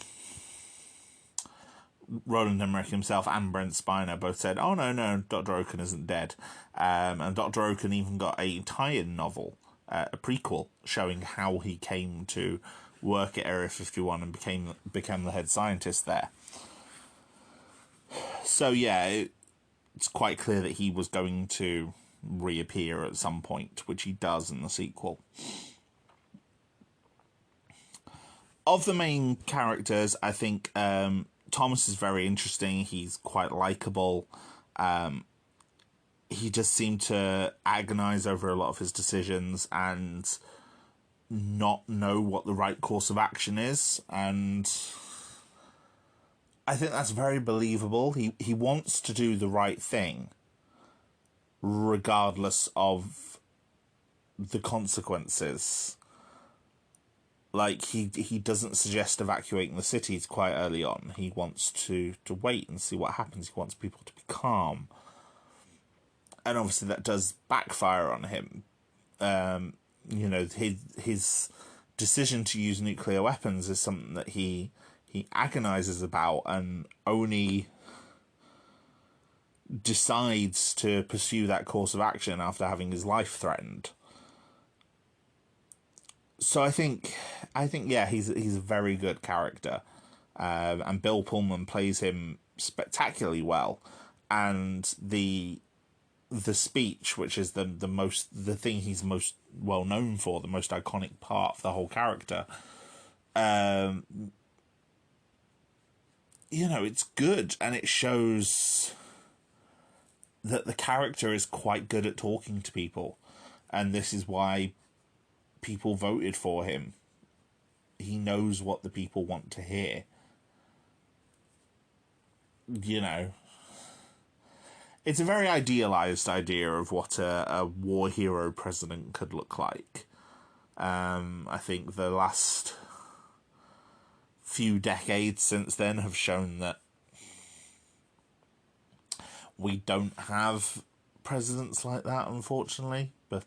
Emmerich himself and Brent Spiner, both said, oh, no, Dr. Oken isn't dead. And Dr. Oken even got a tie-in novel, a prequel, showing how he came to work at Area 51 and became the head scientist there. So yeah, it's quite clear that he was going to reappear at some point, which he does in the sequel. Of the main characters, I think Thomas is very interesting. He's quite likable. He just seemed to agonize over a lot of his decisions and not know what the right course of action is. And I think that's very believable. He wants to do the right thing, regardless of the consequences. Like, he doesn't suggest evacuating the cities quite early on. He wants to wait and see what happens. He wants people to be calm. And obviously that does backfire on him. You know, his decision to use nuclear weapons is something that he agonizes about and only decides to pursue that course of action after having his life threatened. So I think yeah, he's a very good character, and Bill Pullman plays him spectacularly well, and the speech, which is the thing he's most well known for, the most iconic part of the whole character, you know, it's good, and it shows that the character is quite good at talking to people, and this is why people voted for him. He knows what the people want to hear. You know, it's a very idealized idea of what a war hero president could look like. I think the last few decades since then have shown that we don't have presidents like that, unfortunately. But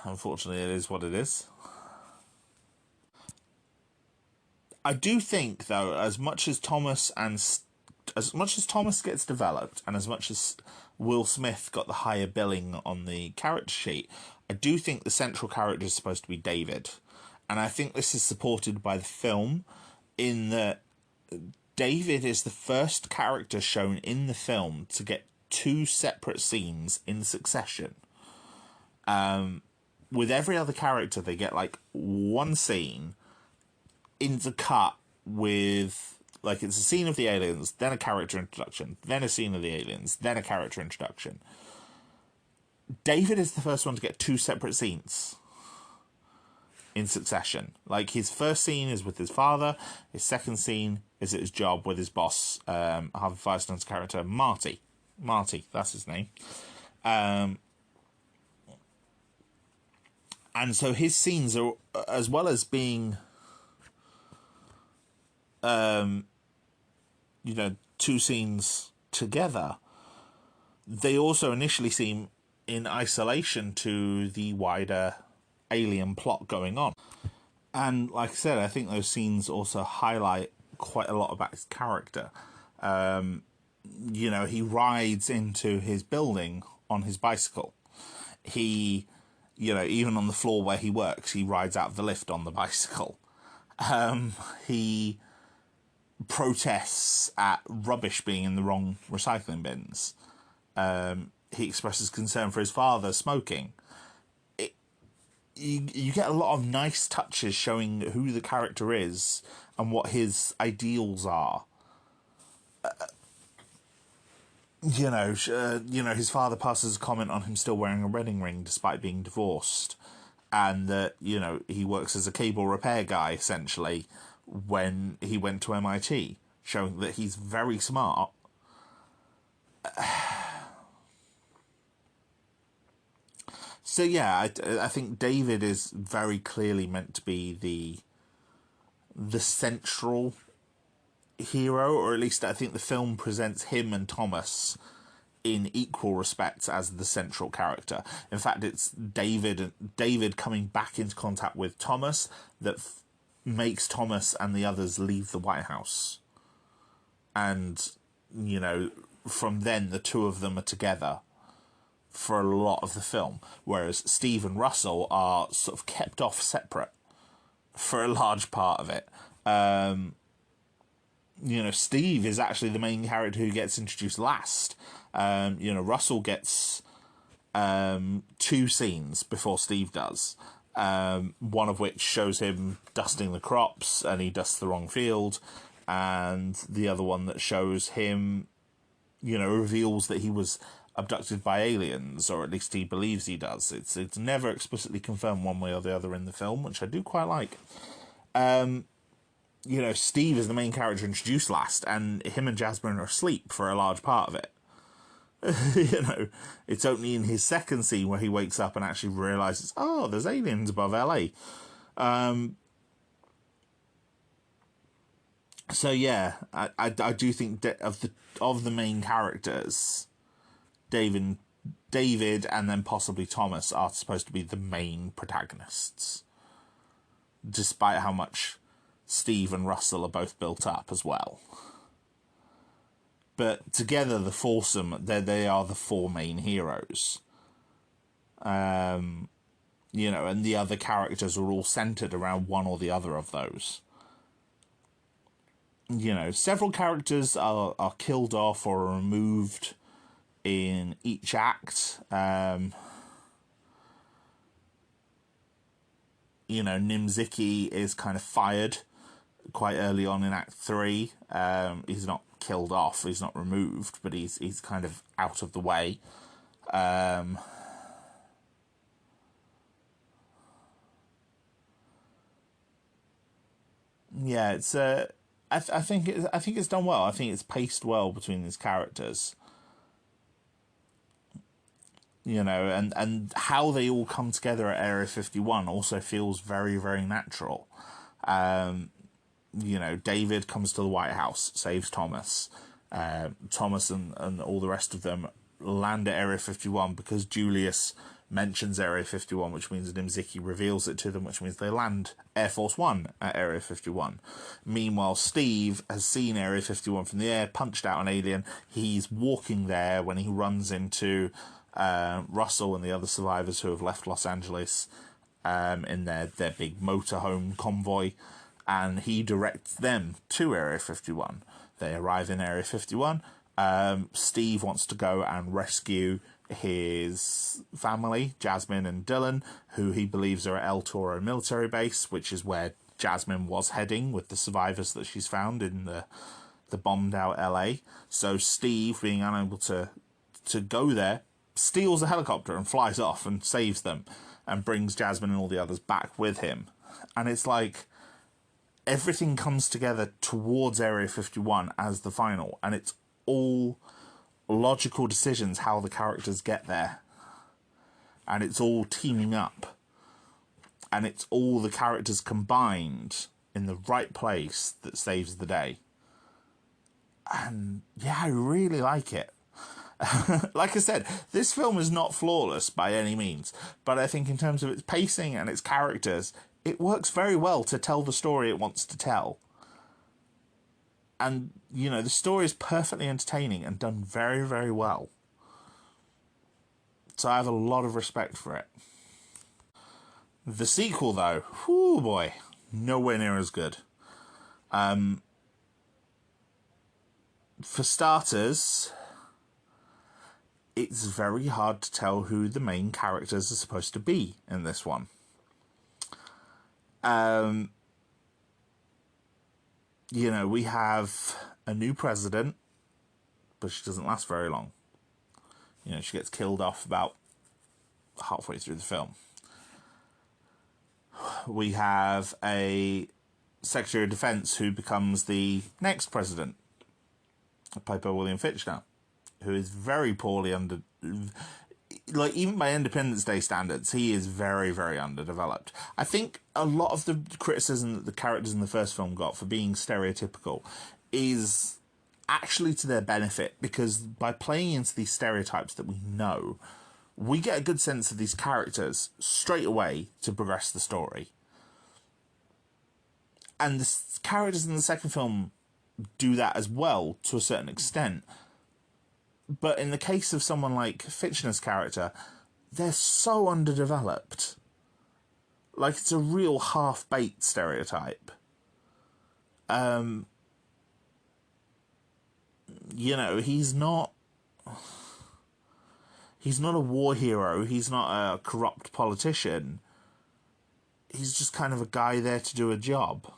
unfortunately, it is what it is. I do think, though, as much as Thomas gets developed, and as much as Will Smith got the higher billing on the character sheet, I do think the central character is supposed to be David. And I think this is supported by the film, in that David is the first character shown in the film to get 2 separate scenes in succession. With every other character, they get like one scene intercut with, like, it's a scene of the aliens, then a character introduction, then a scene of the aliens, then a character introduction. David is the first one to get 2 separate scenes in succession. Like, his first scene is with his father, his second scene is at his job with his boss, Harvey Firestone's character, Marty. Marty, that's his name. And so his scenes are, as well as being, you know, 2 scenes together, they also initially seem in isolation to the wider alien plot going on. And like I said, I think those scenes also highlight quite a lot about his character. You know, he rides into his building on his bicycle. He, you know, even on the floor where he works, he rides out of the lift on the bicycle. He protests at rubbish being in the wrong recycling bins. He expresses concern for his father smoking. You get a lot of nice touches showing who the character is and what his ideals are. You know, his father passes a comment on him still wearing a wedding ring despite being divorced, and that, you know, he works as a cable repair guy essentially when he went to MIT, showing that he's very smart. So yeah, I think David is very clearly meant to be the central hero, or at least I think the film presents him and Thomas in equal respects as the central character. In fact, it's David coming back into contact with Thomas that makes Thomas and the others leave the White House. And, you know, from then the 2 of them are together for a lot of the film, whereas Steve and Russell are sort of kept off separate for a large part of it. Steve is actually the main character who gets introduced last. Russell gets 2 scenes before Steve does. One of which shows him dusting the crops and he dusts the wrong field, and the other one that shows him, reveals that he was abducted by aliens, or at least he believes he does. It's never explicitly confirmed one way or the other in the film, which I do quite like. Steve is the main character introduced last, and him and Jasmine are asleep for a large part of it. It's only in his second scene where he wakes up and actually realizes, oh, there's aliens above LA. So yeah, I do think of the main characters, David and then possibly Thomas are supposed to be the main protagonists, despite how much Steve and Russell are both built up as well. But together, the foursome, they are the 4 main heroes. And the other characters are all centered around one or the other of those. Several characters are killed off or removed in each act. Nimziki is kind of fired quite early on in Act 3. He's not killed off, he's not removed, but he's kind of out of the way. It's I think it's done well. I think it's paced well between these characters. And how they all come together at Area 51 also feels very, very natural. David comes to the White House, saves Thomas. Thomas and all the rest of them land at Area 51 because Julius mentions Area 51, which means Nimziki reveals it to them, which means they land Air Force One at Area 51. Meanwhile, Steve has seen Area 51 from the air, punched out an alien. He's walking there when he runs into Russell and the other survivors who have left Los Angeles in their big motorhome convoy, and he directs them to Area 51. They arrive in Area 51. Steve wants to go and rescue his family, Jasmine and Dylan, who he believes are at El Toro military base, which is where Jasmine was heading with the survivors that she's found in the bombed out LA. So Steve, being unable to go there, steals a helicopter and flies off and saves them and brings Jasmine and all the others back with him. And it's like everything comes together towards Area 51 as the final, and it's all logical decisions how the characters get there, and it's all teaming up, and it's all the characters combined in the right place that saves the day. And yeah, I really like it. Like I said, this film is not flawless by any means, but I think in terms of its pacing and its characters, it works very well to tell the story it wants to tell. And, the story is perfectly entertaining and done very, very well. So I have a lot of respect for it. The sequel, though, whoo boy, nowhere near as good. For starters, it's very hard to tell who the main characters are supposed to be in this one. We have a new president, but she doesn't last very long. She gets killed off about halfway through the film. We have a Secretary of Defense who becomes the next president, played by William Fichtner, who is very poorly even by Independence Day standards, he is very, very underdeveloped. I think a lot of the criticism that the characters in the first film got for being stereotypical is actually to their benefit, because by playing into these stereotypes that we know, we get a good sense of these characters straight away to progress the story. And the characters in the second film do that as well, to a certain extent. But in the case of someone like Fitchner's character, they're so underdeveloped. Like, it's a real half-baked stereotype. You know, he's not a war hero, he's not a corrupt politician. He's just kind of a guy there to do a job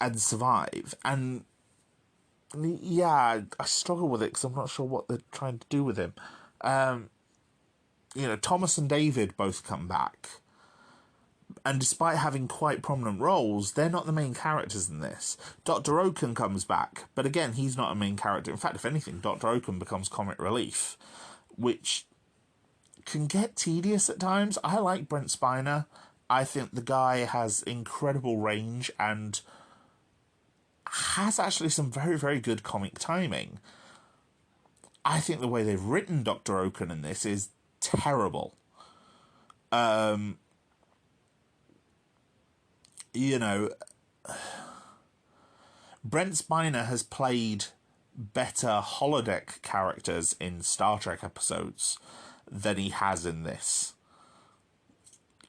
and survive. And yeah, I struggle with it because I'm not sure what they're trying to do with him. You know, Thomas and David both come back, and despite having quite prominent roles, they're not the main characters in this. Dr. Oaken comes back, but again, he's not a main character. In fact, if anything, Dr. Oaken becomes comic relief, which can get tedious at times. I like Brent Spiner. I think the guy has incredible range and has actually some very, very good comic timing. I think the way they've written Dr. Oaken in this is terrible. You know, Brent Spiner has played better holodeck characters in Star Trek episodes than he has in this.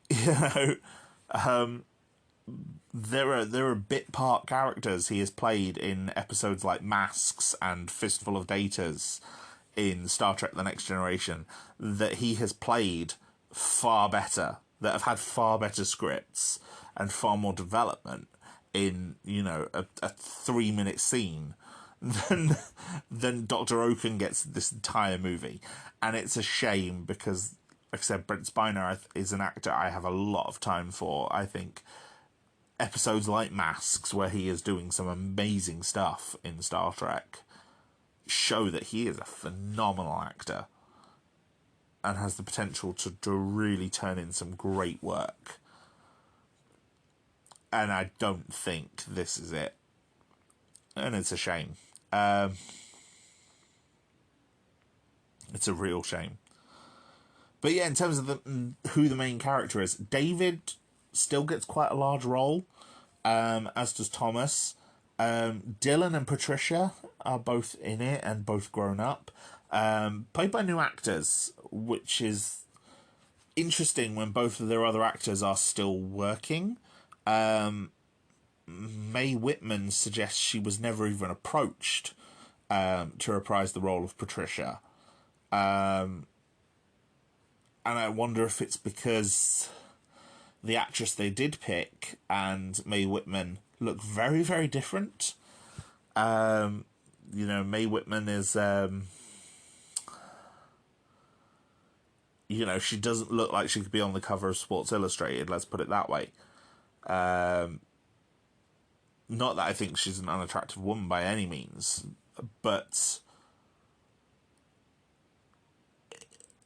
You know, there are bit part characters he has played in episodes like Masks and Fistful of Datas in Star Trek The Next Generation that he has played far better, that have had far better scripts and far more development in, you know, a 3-minute scene than Dr. Oaken gets this entire movie. And it's a shame because, like I said, Brent Spiner is an actor I have a lot of time for. I think episodes like Masks, where he is doing some amazing stuff in Star Trek, show that he is a phenomenal actor and has the potential to really turn in some great work. And I don't think this is it. And it's a shame. It's a real shame. But yeah, in terms of who the main character is, David still gets quite a large role, as does Thomas. Dylan and Patricia are both in it and both grown up. Played by new actors, which is interesting when both of their other actors are still working. Mae Whitman suggests she was never even approached to reprise the role of Patricia. And I wonder if it's because the actress they did pick and Mae Whitman look very, very different. You know, Mae Whitman is, you know, she doesn't look like she could be on the cover of Sports Illustrated, let's put it that way. Not that I think she's an unattractive woman by any means, but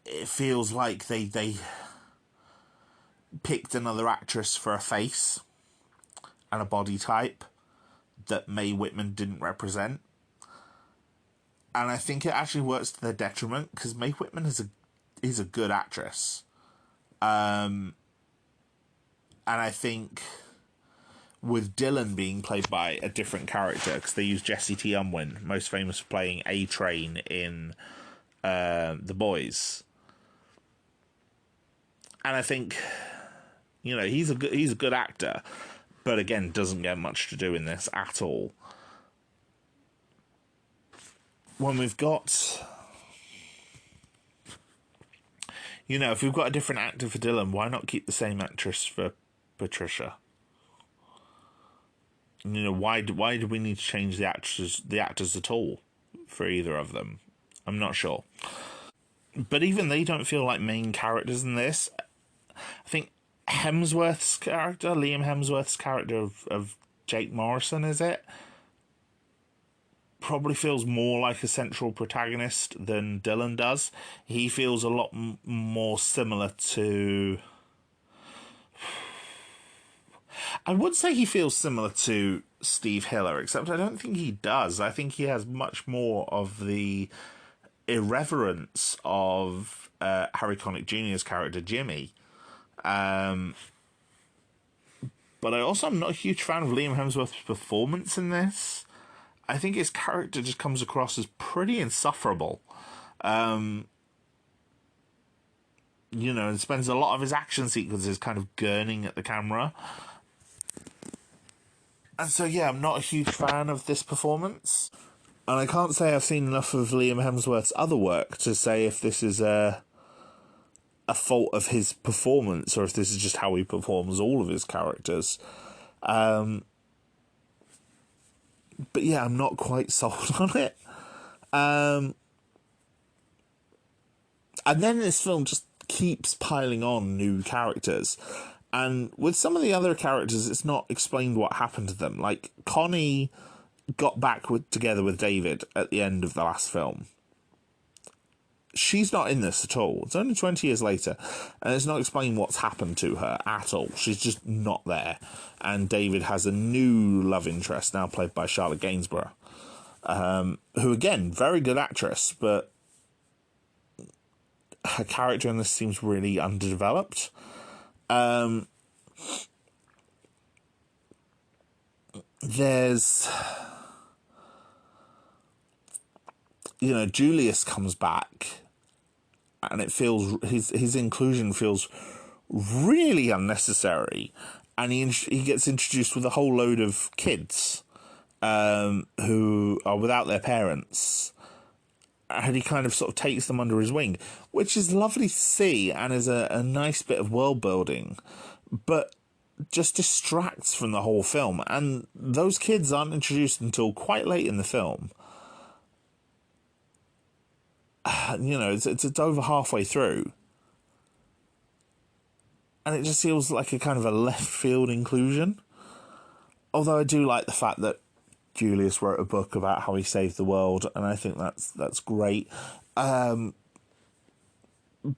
it feels like they picked another actress for a face and a body type that Mae Whitman didn't represent. And I think it actually works to their detriment, because Mae Whitman is a good actress. And I think with Dylan being played by a different character, because they use Jesse T. Unwin, most famous for playing A-Train in The Boys. And I think, you know, he's a good actor, but again, doesn't get much to do in this at all. When we've got, you know, if we've got a different actor for Dylan, why not keep the same actress for Patricia? You know, why do we need to change the actors at all for either of them? I'm not sure. But even they don't feel like main characters in this. I think Hemsworth's character, Liam Hemsworth's character of Jake Morrison, is it? Probably feels more like a central protagonist than Dylan does. He feels a lot more similar to... I would say he feels similar to Steve Hiller, except I don't think he does. I think he has much more of the irreverence of Harry Connick Jr.'s character, Jimmy. But I also am not a huge fan of Liam Hemsworth's performance in this. I think his character just comes across as pretty insufferable. And spends a lot of his action sequences kind of gurning at the camera. And so, yeah, I'm not a huge fan of this performance. And I can't say I've seen enough of Liam Hemsworth's other work to say if this is a fault of his performance or if this is just how he performs all of his characters. But yeah, I'm not quite sold on it. And then this film just keeps piling on new characters. And with some of the other characters, it's not explained what happened to them. Like, Connie got back together with David at the end of the last film. She's not in this at all. It's only 20 years later, and it's not explained what's happened to her at all. She's just not there. And David has a new love interest, now played by Charlotte Gainsborough, who, again, very good actress, but her character in this seems really underdeveloped. There's... Julius comes back, and it feels... His inclusion feels really unnecessary, and he gets introduced with a whole load of kids who are without their parents, and he kind of sort of takes them under his wing, which is lovely to see and is a nice bit of world building, but just distracts from the whole film. And those kids aren't introduced until quite late in the film. It's over halfway through. And it just feels like a kind of a left field inclusion. Although I do like the fact that Julius wrote a book about how he saved the world, and I think that's great. But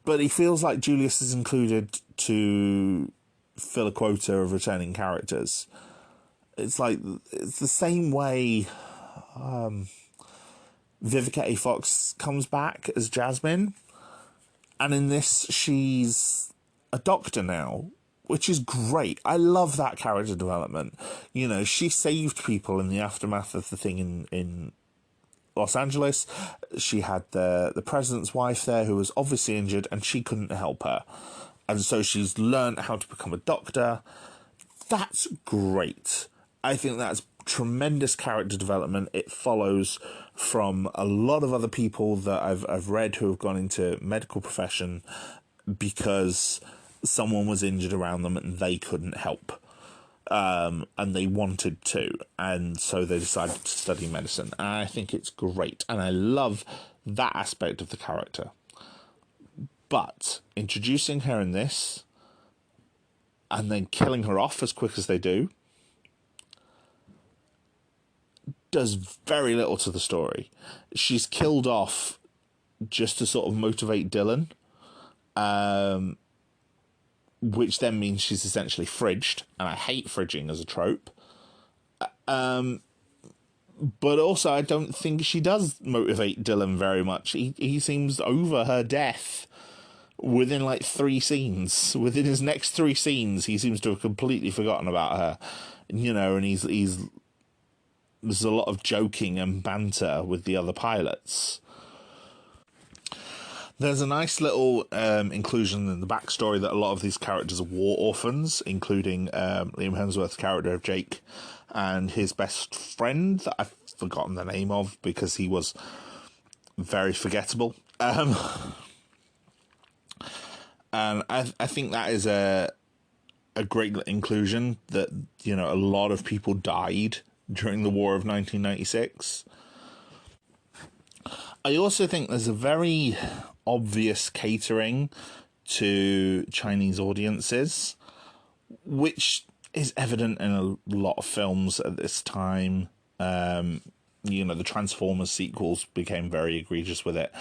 he feels like Julius is included to fill a quota of returning characters. It's the same way Vivica A. Fox comes back as Jasmine, and in this she's a doctor now, which is great. I love that character development. She saved people in the aftermath of the thing in Los Angeles. She had the president's wife there who was obviously injured, and she couldn't help her. And so she's learned how to become a doctor. That's great. I think that's tremendous character development. It follows from a lot of other people that I've read who have gone into medical profession because someone was injured around them and they couldn't help. And they wanted to. And so they decided to study medicine. And I think it's great. And I love that aspect of the character. But introducing her in this and then killing her off as quick as they do does very little to the story. She's killed off just to sort of motivate Dylan, which then means she's essentially fridged, and I hate fridging as a trope. But also, I don't think she does motivate Dylan very much. He seems over her death within 3 scenes. Within his next 3 scenes, he seems to have completely forgotten about her. And he's there's a lot of joking and banter with the other pilots. There's a nice little inclusion in the backstory that a lot of these characters are war orphans, including Liam Hemsworth's character of Jake and his best friend that I've forgotten the name of because he was very forgettable. And I think that is a great inclusion that, a lot of people died during the War of 1996. I also think there's a very obvious catering to Chinese audiences, which is evident in a lot of films at this time. The Transformers sequels became very egregious with it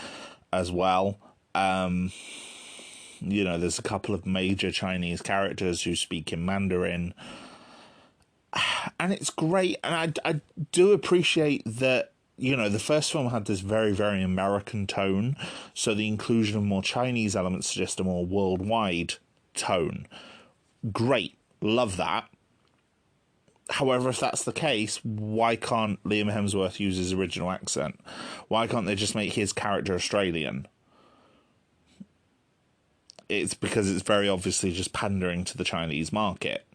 as well. There's a couple of major Chinese characters who speak in Mandarin, and it's great. And I do appreciate that, the first film had this very, very American tone, so the inclusion of more Chinese elements suggests a more worldwide tone. Great. Love that. However, if that's the case, why can't Liam Hemsworth use his original accent? Why can't they just make his character Australian? It's because it's very obviously just pandering to the Chinese market.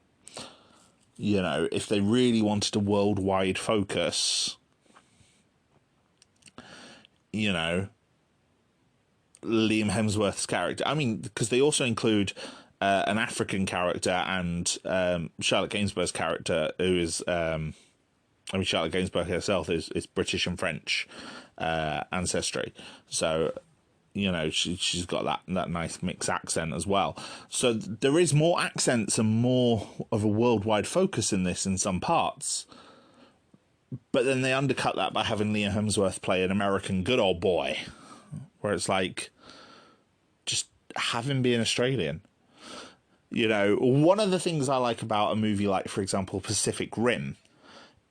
You know, if they really wanted a worldwide focus, you know, Liam Hemsworth's character. I mean, because they also include an African character and Charlotte Gainsbourg's character, who is, Charlotte Gainsbourg herself is British and French ancestry. So, you know, she's got that nice mixed accent as well. So there is more accents and more of a worldwide focus in this in some parts. But then they undercut that by having Liam Hemsworth play an American good old boy, where it's like, just have him be an Australian. You know, one of the things I like about a movie like, for example, Pacific Rim,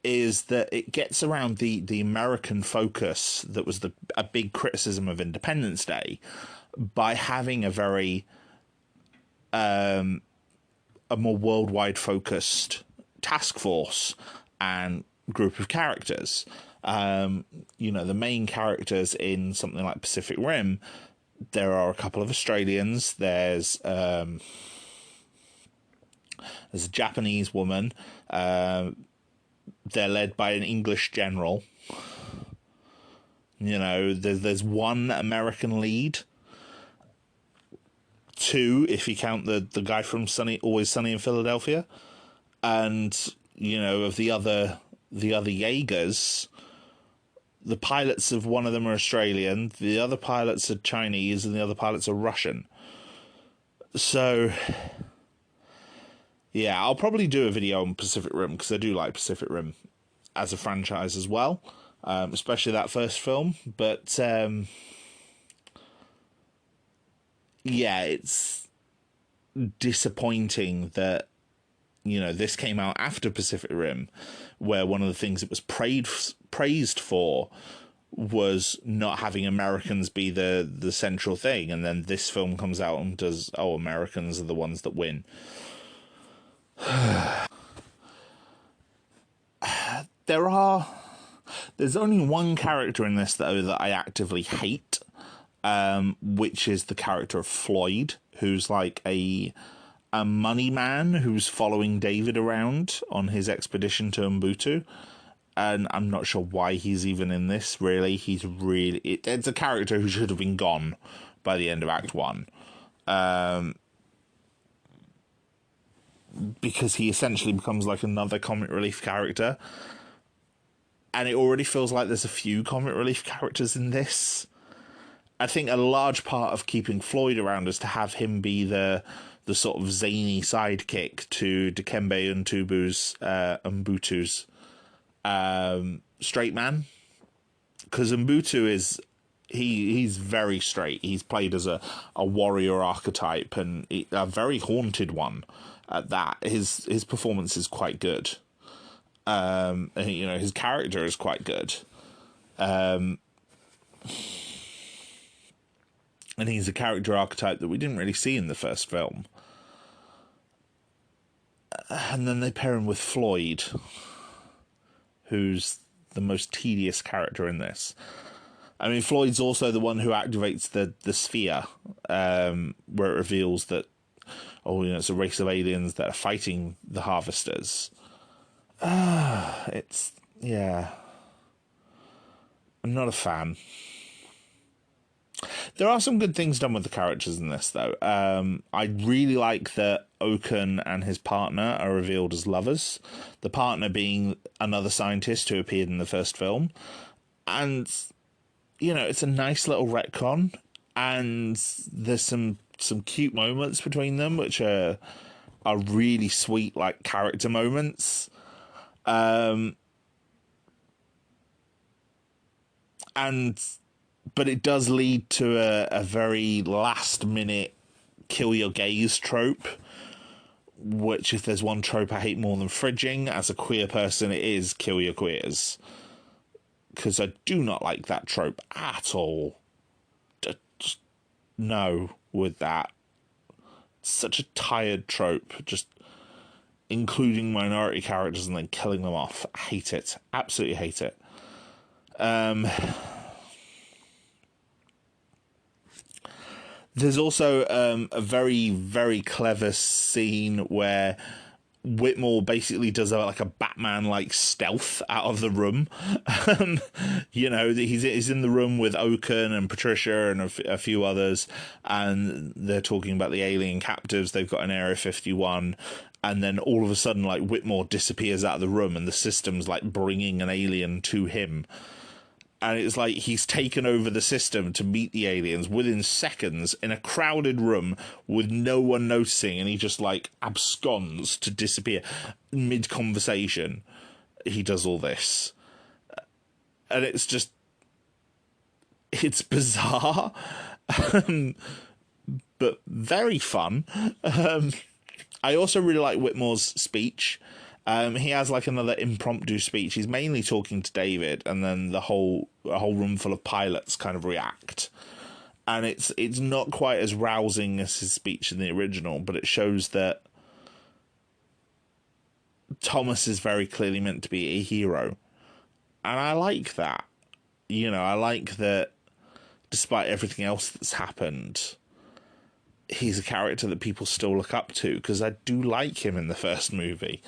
is that it gets around the American focus that was a big criticism of Independence Day by having a very a more worldwide focused task force and group of characters. You know, the main characters in something like Pacific Rim, there are a couple of Australians. There's a Japanese woman. They're led by an English general. You know, there's one American lead. Two, if you count the guy from Always Sunny in Philadelphia. And, you know, of the other Jaegers, the pilots of one of them are Australian, the other pilots are Chinese, and the other pilots are Russian. So, yeah, I'll probably do a video on Pacific Rim, because I do like Pacific Rim as a franchise as well, especially that first film. But, yeah, it's disappointing that, you know, this came out after Pacific Rim, where one of the things it was praised for was not having Americans be the central thing, and then this film comes out and does, oh, Americans are the ones that win. There's only one character in this, though, that I actively hate, which is the character of Floyd, who's like a money man who's following David around on his expedition to Ubuntu. And I'm not sure why he's even in this, really. It's a character who should have been gone by the end of Act 1. Because he essentially becomes like another comic relief character. And it already feels like there's a few comic relief characters in this. I think a large part of keeping Floyd around is to have him be the sort of zany sidekick to Dikembe Ubuntu's straight man. Because Ubuntu is... He's very straight. He's played as a warrior archetype, and a very haunted one at that. His performance is quite good. And, you know, his character is quite good. And he's a character archetype that we didn't really see in the first film. And then they pair him with Floyd, who's the most tedious character in this. I mean, Floyd's also the one who activates the sphere, where it reveals that, oh, you know, it's a race of aliens that are fighting the Harvesters. Yeah. I'm not a fan. There are some good things done with the characters in this, though. I really like that Okan and his partner are revealed as lovers. The partner being another scientist who appeared in the first film. And, you know, it's a nice little retcon. And there's some cute moments between them, which are really sweet, like, character moments. But it does lead to a very last-minute kill your gays trope, which, if there's one trope I hate more than fridging, as a queer person, it is kill your queers. Because I do not like that trope at all. Just no with that. It's such a tired trope. Just, including minority characters and then killing them off. I hate it. Absolutely hate it. There's also a very, very clever scene where Whitmore basically does like a Batman-like stealth out of the room. You know, he's in the room with Oaken and Patricia and a few others, and they're talking about the alien captives they've got in Area 51. And then all of a sudden, like, Whitmore disappears out of the room, and the system's like bringing an alien to him. And it's like he's taken over the system to meet the aliens within seconds in a crowded room with no one noticing, and he just, like, absconds to disappear mid-conversation. He does all this. And it's just... It's bizarre, but very fun. I also really like Whitmore's speech. He has like another impromptu speech. He's mainly talking to David, and then a whole room full of pilots kind of react. And it's not quite as rousing as his speech in the original, but it shows that Thomas is very clearly meant to be a hero. And I like that. You know, I like that despite everything else that's happened, he's a character that people still look up to, because I do like him in the first movie.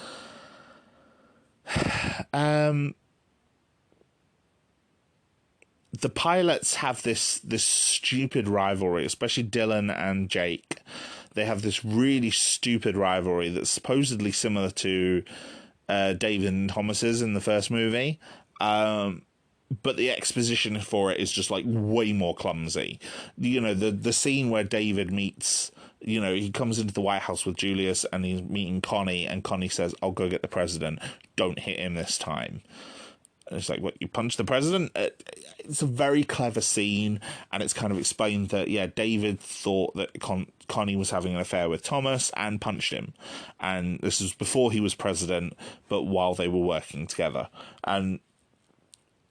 The pilots have this stupid rivalry, especially Dylan and Jake. They have this really stupid rivalry that's supposedly similar to David and Thomas's in the first movie. But the exposition for it is just, like, way more clumsy. You know, the scene where David meets... You know, he comes into the White House with Julius and he's meeting Connie, and Connie says, "I'll go get the president. Don't hit him this time." And it's like, what, you punched the president? It's a very clever scene, and it's kind of explained that, yeah, David thought that Connie was having an affair with Thomas and punched him. And this was before he was president, but while they were working together. And,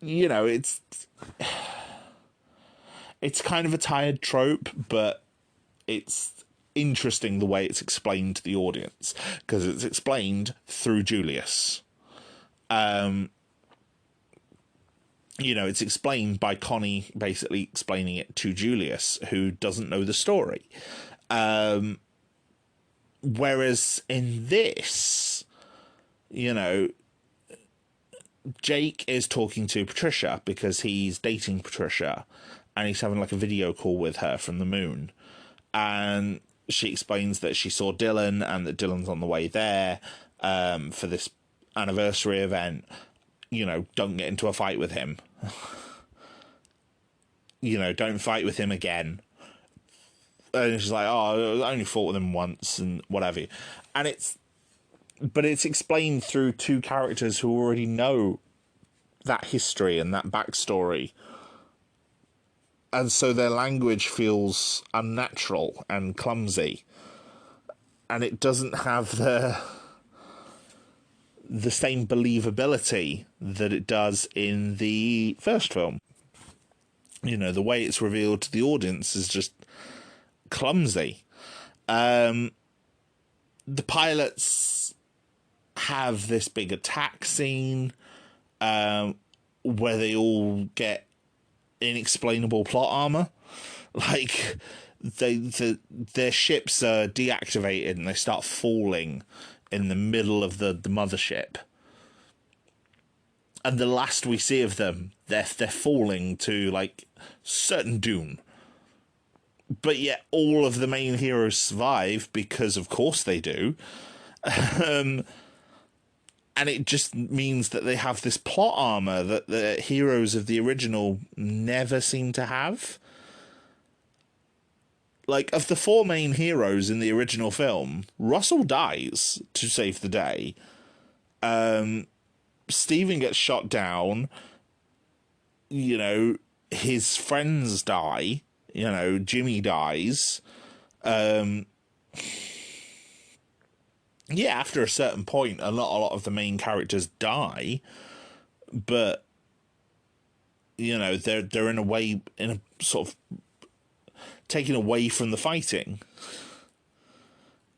you know, it's kind of a tired trope, but it's interesting the way it's explained to the audience, because it's explained through Julius. You know, it's explained by Connie basically explaining it to Julius, who doesn't know the story. Whereas in this, you know, Jake is talking to Patricia because he's dating Patricia, and he's having like a video call with her from the moon. And she explains that she saw Dylan and that Dylan's on the way there for this anniversary event. You know, don't get into a fight with him. You know, don't fight with him again. And she's like, oh, I only fought with him once and whatever. And it's explained through two characters who already know that history and that backstory. And so their language feels unnatural and clumsy. And it doesn't have the same believability that it does in the first film. You know, the way it's revealed to the audience is just clumsy. The pilots have this big attack scene where they all get inexplainable plot armor. Like, their ships are deactivated and they start falling in the middle of the mothership. And the last we see of them, they're falling to, like, certain doom. But yet all of the main heroes survive, because of course they do. And it just means that they have this plot armor that the heroes of the original never seem to have. Like, of the four main heroes in the original film, Russell dies to save the day. Steven gets shot down. You know, his friends die. You know, Jimmy dies. Yeah, after a certain point, a lot of the main characters die, but, you know, they're in a sort of taken away from the fighting,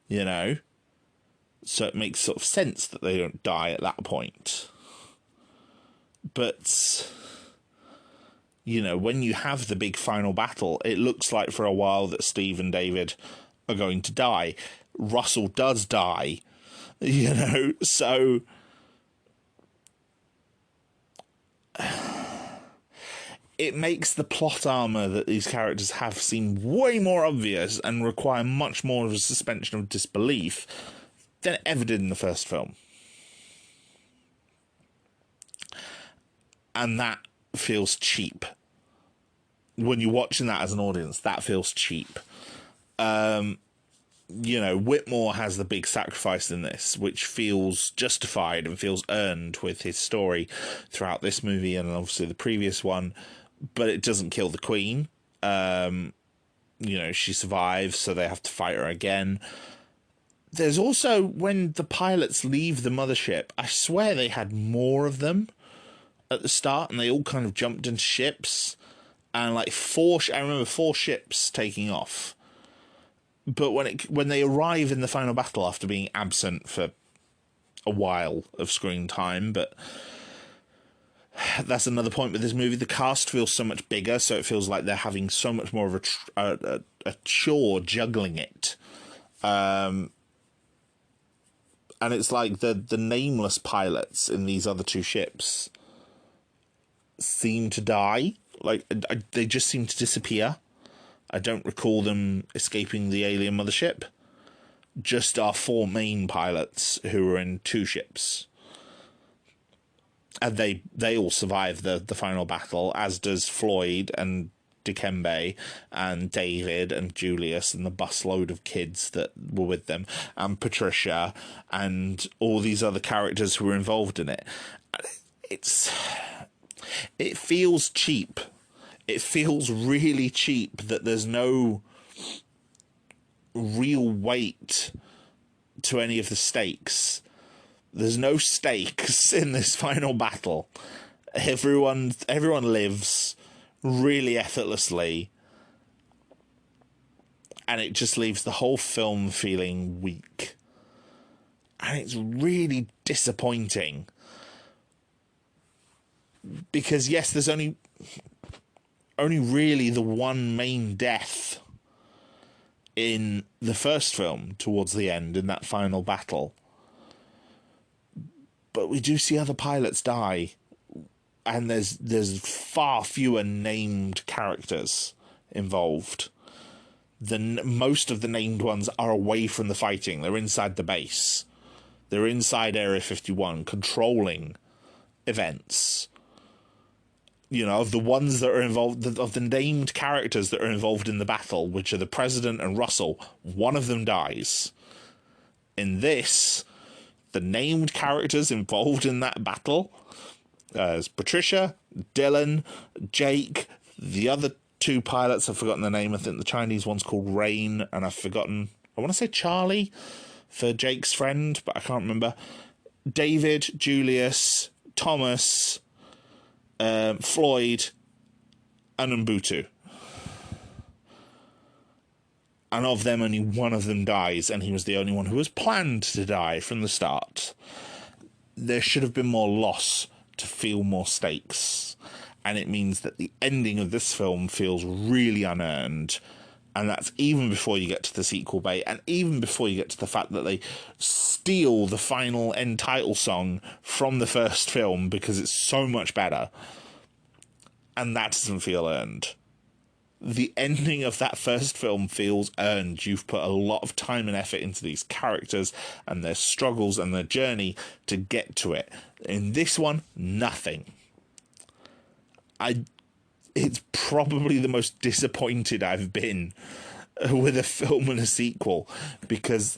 you know? So it makes sort of sense that they don't die at that point. But, you know, when you have the big final battle, it looks like for a while that Steve and David are going to die. Russell does die, you know, so it makes the plot armor that these characters have seem way more obvious and require much more of a suspension of disbelief than it ever did in the first film. And that feels cheap. When you're watching that as an audience, that feels cheap. You know, Whitmore has the big sacrifice in this, which feels justified and feels earned with his story throughout this movie and obviously the previous one, but it doesn't kill the Queen. You know, she survives, so they have to fight her again. There's also, when the pilots leave the mothership, I swear they had more of them at the start, and they all kind of jumped into ships, and like I remember 4 ships taking off. But when they arrive in the final battle after being absent for a while of screen time, but that's another point with this movie. The cast feels so much bigger, so it feels like they're having so much more of a chore juggling it. And it's like the nameless pilots in these other 2 ships seem to die. Like, they just seem to disappear. I don't recall them escaping the alien mothership. Just our 4 main pilots who were in 2 ships. And they all survive the final battle, as does Floyd and Dikembe and David and Julius and the busload of kids that were with them, and Patricia and all these other characters who were involved in it. It feels cheap. It feels really cheap that there's no real weight to any of the stakes. There's no stakes in this final battle. Everyone lives really effortlessly, and it just leaves the whole film feeling weak. And it's really disappointing. Because yes, there's only really the one main death in the first film towards the end in that final battle. But we do see other pilots die, and there's far fewer named characters involved. Most of the named ones are away from the fighting. They're inside the base. They're inside Area 51, controlling events. You know, of the ones that are involved, of the named characters that are involved in the battle, which are the President and Russell, one of them dies. In this, the named characters involved in that battle is Patricia, Dylan, Jake, the other 2 pilots, I've forgotten the name. I think the Chinese one's called Rain, and I want to say Charlie for Jake's friend, but I can't remember. David, Julius, Thomas, Floyd, and Mbutu. And of them, only one of them dies, and he was the only one who was planned to die from the start. There should have been more loss to feel more stakes, and it means that the ending of this film feels really unearned, and that's even before you get to the sequel bait, and even before you get to the fact that they steal the final end title song from the first film because it's so much better. And that doesn't feel earned. The ending of that first film feels earned. You've put a lot of time and effort into these characters and their struggles and their journey to get to it. In this one, nothing. It's probably the most disappointed I've been with a film and a sequel, because,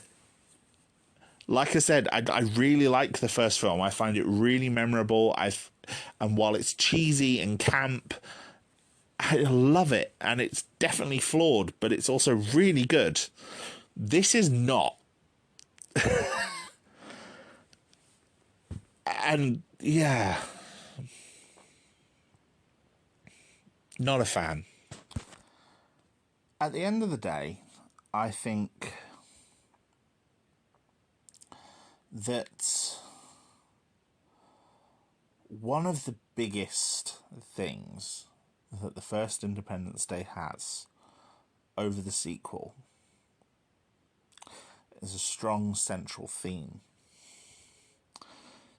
like I said, I really like the first film. I find it really memorable. And while it's cheesy and camp, I love it, and it's definitely flawed, but it's also really good. This is not. And yeah, not a fan. At the end of the day, I think that one of the biggest things that the first Independence Day has over the sequel is a strong central theme.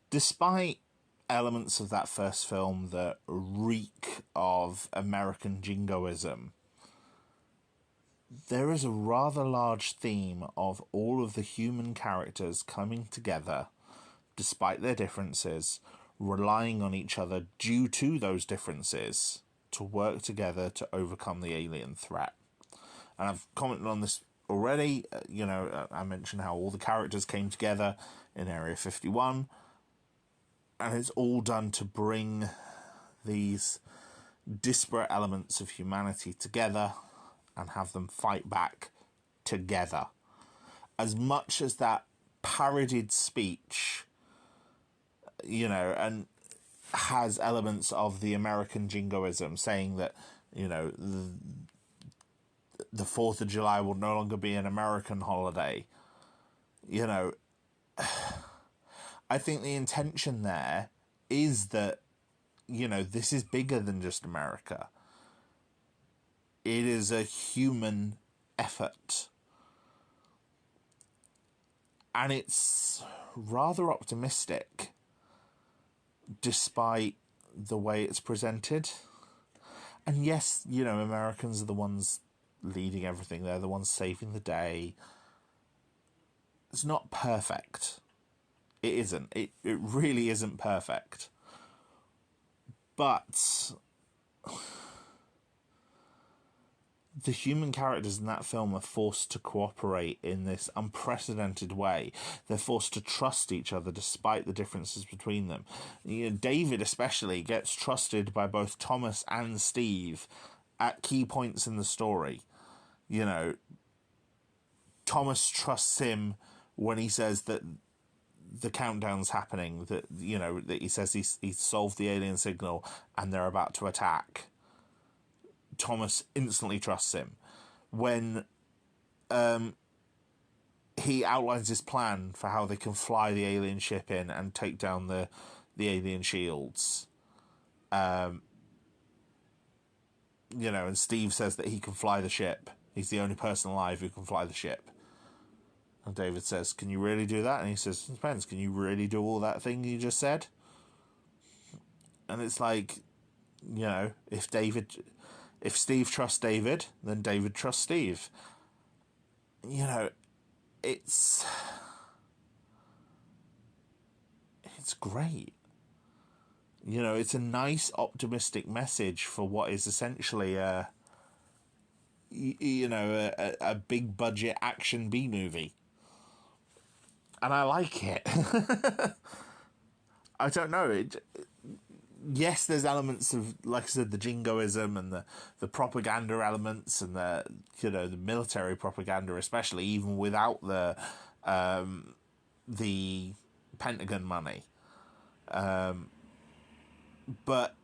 Despite elements of that first film that reek of American jingoism, there is a rather large theme of all of the human characters coming together, despite their differences, relying on each other due to those differences to work together to overcome the alien threat. And I've commented on this already. I mentioned how all the characters came together in Area 51, and it's all done to bring these disparate elements of humanity together and have them fight back together. As much as that parodied speech, and has elements of the American jingoism, saying that, the 4th of July will no longer be an American holiday. I think the intention there is that, this is bigger than just America. It is a human effort. And it's rather optimistic, despite the way it's presented. And yes, Americans are the ones leading everything. They're the ones saving the day. It's not perfect. It isn't. It really isn't perfect. But the human characters in that film are forced to cooperate in this unprecedented way. They're forced to trust each other despite the differences between them. David especially gets trusted by both Thomas and Steve at key points in the story. Thomas trusts him when he says that the countdown's happening, that he says he's solved the alien signal and they're about to attack. Thomas instantly trusts him. When he outlines his plan for how they can fly the alien ship in and take down the alien shields, and Steve says that he can fly the ship. He's the only person alive who can fly the ship. And David says, "Can you really do that?" And he says, "It depends. Can you really do all that thing you just said?" And it's like, if Steve trusts David, then David trusts Steve. It's great. It's a nice, optimistic message for what is essentially a big budget action B movie. And I like it. I don't know. Yes, there's elements of, like I said, the jingoism and the propaganda elements and the military propaganda, especially, even without the Pentagon money. But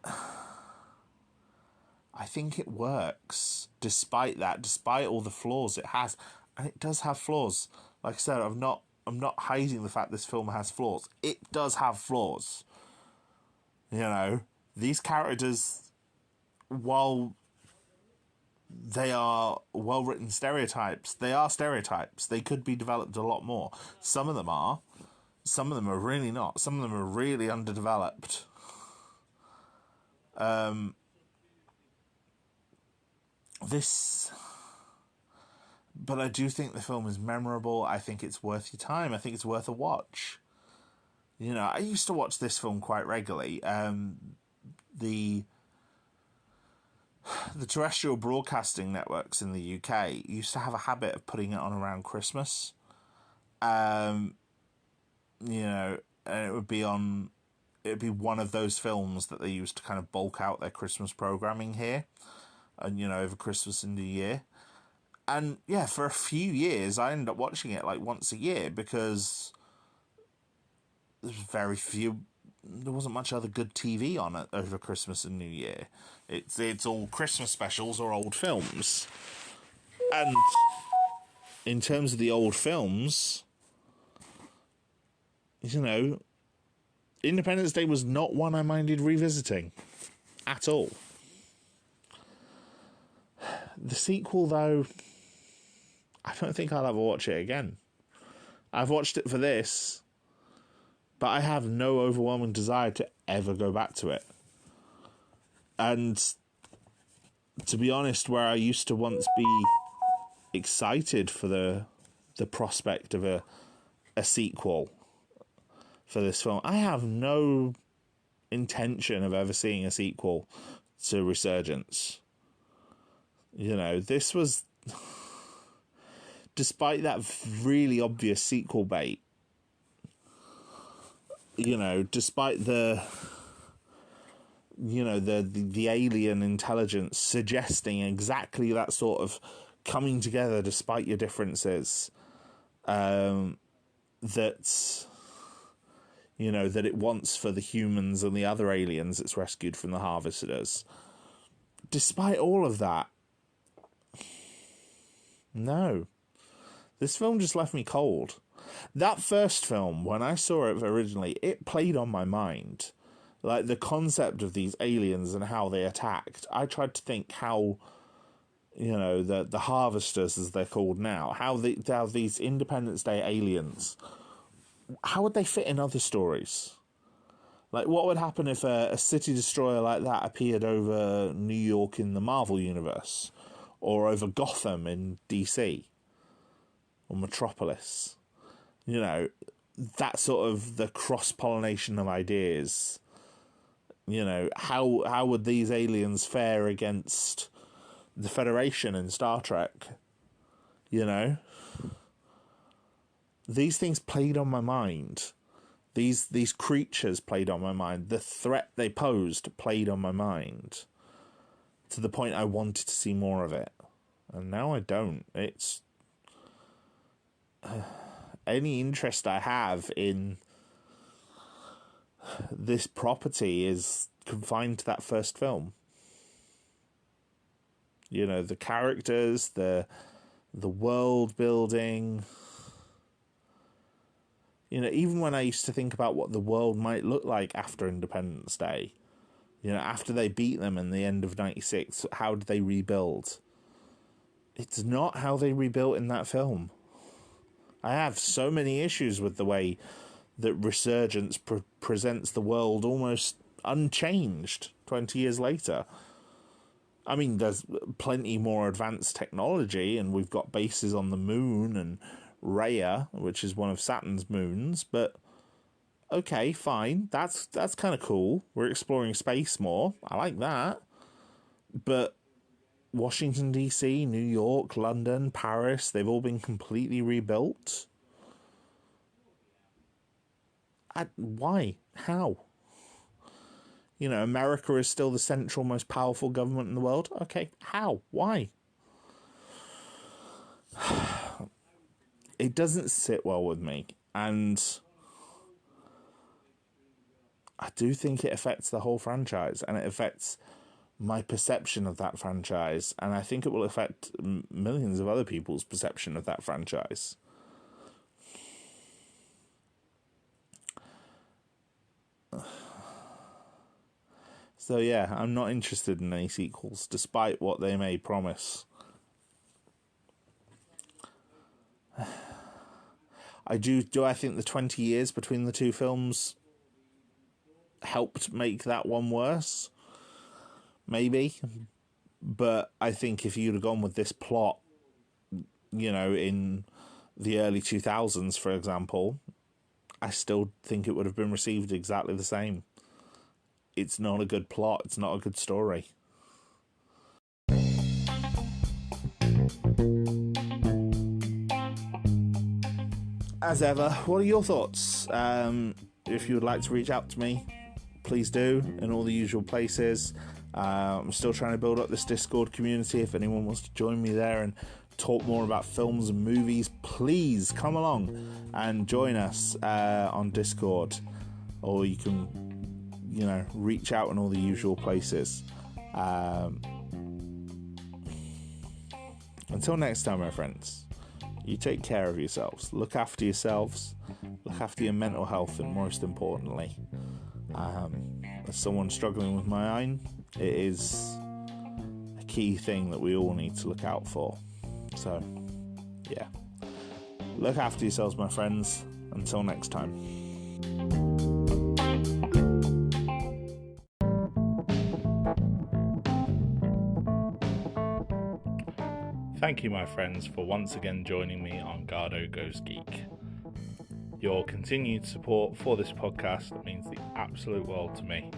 I think it works despite that, despite all the flaws it has. And it does have flaws. Like I said, I'm not hiding the fact this film has flaws. It does have flaws. These characters, while they are well-written stereotypes, they are stereotypes. They could be developed a lot more. Some of them are. Some of them are really not. Some of them are really underdeveloped. But I do think the film is memorable. I think it's worth your time. I think it's worth a watch. I used to watch this film quite regularly. The terrestrial broadcasting networks in the UK used to have a habit of putting it on around Christmas. And it would be one of those films that they used to kind of bulk out their Christmas programming here, and over Christmas and New Year. And yeah, for a few years I ended up watching it like once a year because there wasn't much other good TV on it over Christmas and New Year. It's all Christmas specials or old films. And in terms of the old films, you know, Independence Day was not one I minded revisiting at all. The sequel, though, I don't think I'll ever watch it again. I've watched it for this, but I have no overwhelming desire to ever go back to it. And to be honest, where I used to once be excited for the prospect of a sequel for this film, I have no intention of ever seeing a sequel to Resurgence. You know, this was, despite that really obvious sequel bait, you know, despite the alien intelligence suggesting exactly that sort of coming together despite your differences, that, you know, that it wants for the humans and the other aliens it's rescued from the Harvesters. Despite all of that, no. This film just left me cold. That first film, when I saw it originally, it played on my mind. Like, the concept of these aliens and how they attacked. I tried to think how, you know, the Harvesters, as they're called now, how these Independence Day aliens, how would they fit in other stories? Like, what would happen if a city destroyer like that appeared over New York in the Marvel Universe? Or over Gotham in DC? Or Metropolis? You know, that sort of the cross-pollination of ideas. You know, how would these aliens fare against the Federation in Star Trek? You know? These things played on my mind. These creatures played on my mind. The threat they posed played on my mind. To the point I wanted to see more of it. And now I don't. It's... any interest I have in this property is confined to that first film. You know, the characters, the world building. You know, even when I used to think about what the world might look like after Independence Day, you know, after they beat them in the end of 96, how did they rebuild? It's not how they rebuilt in that film. I have so many issues with the way that Resurgence presents the world almost unchanged 20 years later. I mean, there's plenty more advanced technology, and we've got bases on the moon and Rhea, which is one of Saturn's moons, but okay, fine. That's kind of cool. We're exploring space more. I like that. But Washington, D.C., New York, London, Paris, they've all been completely rebuilt. Why? How? You know, America is still the central, most powerful government in the world. Okay, how? Why? It doesn't sit well with me. And I do think it affects the whole franchise, and it affects my perception of that franchise, and I think it will affect millions of other people's perception of that franchise. So yeah, I'm not interested in any sequels, despite what they may promise. I think the 20 years between the two films helped make that one worse? Maybe. But I think if you'd have gone with this plot, you know, in the early 2000s, for example, I still think it would have been received exactly the same. It's not a good plot. It's not a good story. As ever, what are your thoughts? If you would like to reach out to me, please do, in all the usual places. I'm still trying to build up this Discord community. If anyone wants to join me there and talk more about films and movies, please come along and join us on Discord. Or you can, you know, reach out in all the usual places. Until next time, my friends, you take care of yourselves. Look after yourselves. look after your mental health, and most importantly, as someone struggling with my own, it is a key thing that we all need to look out for. So, yeah. Look after yourselves, my friends. Until next time. Thank you, my friends, for once again joining me on Garhdo Goes Geek. Your continued support for this podcast means the absolute world to me,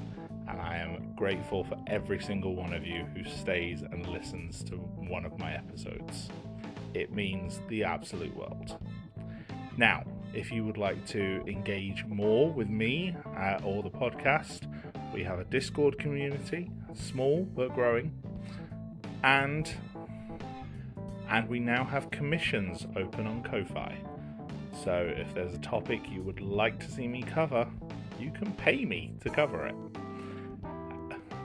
and I am grateful for every single one of you who stays and listens to one of my episodes. It means the absolute world. Now, if you would like to engage more with me or the podcast, we have a Discord community, small but growing, and we now have commissions open on Ko-Fi. So if there's a topic you would like to see me cover, you can pay me to cover it.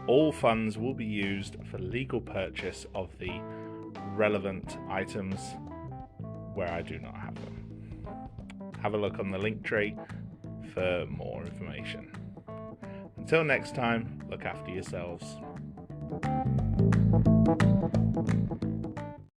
All funds will be used for legal purchase of the relevant items where I do not have them. Have a look on the link tree for more information. Until next time, look after yourselves.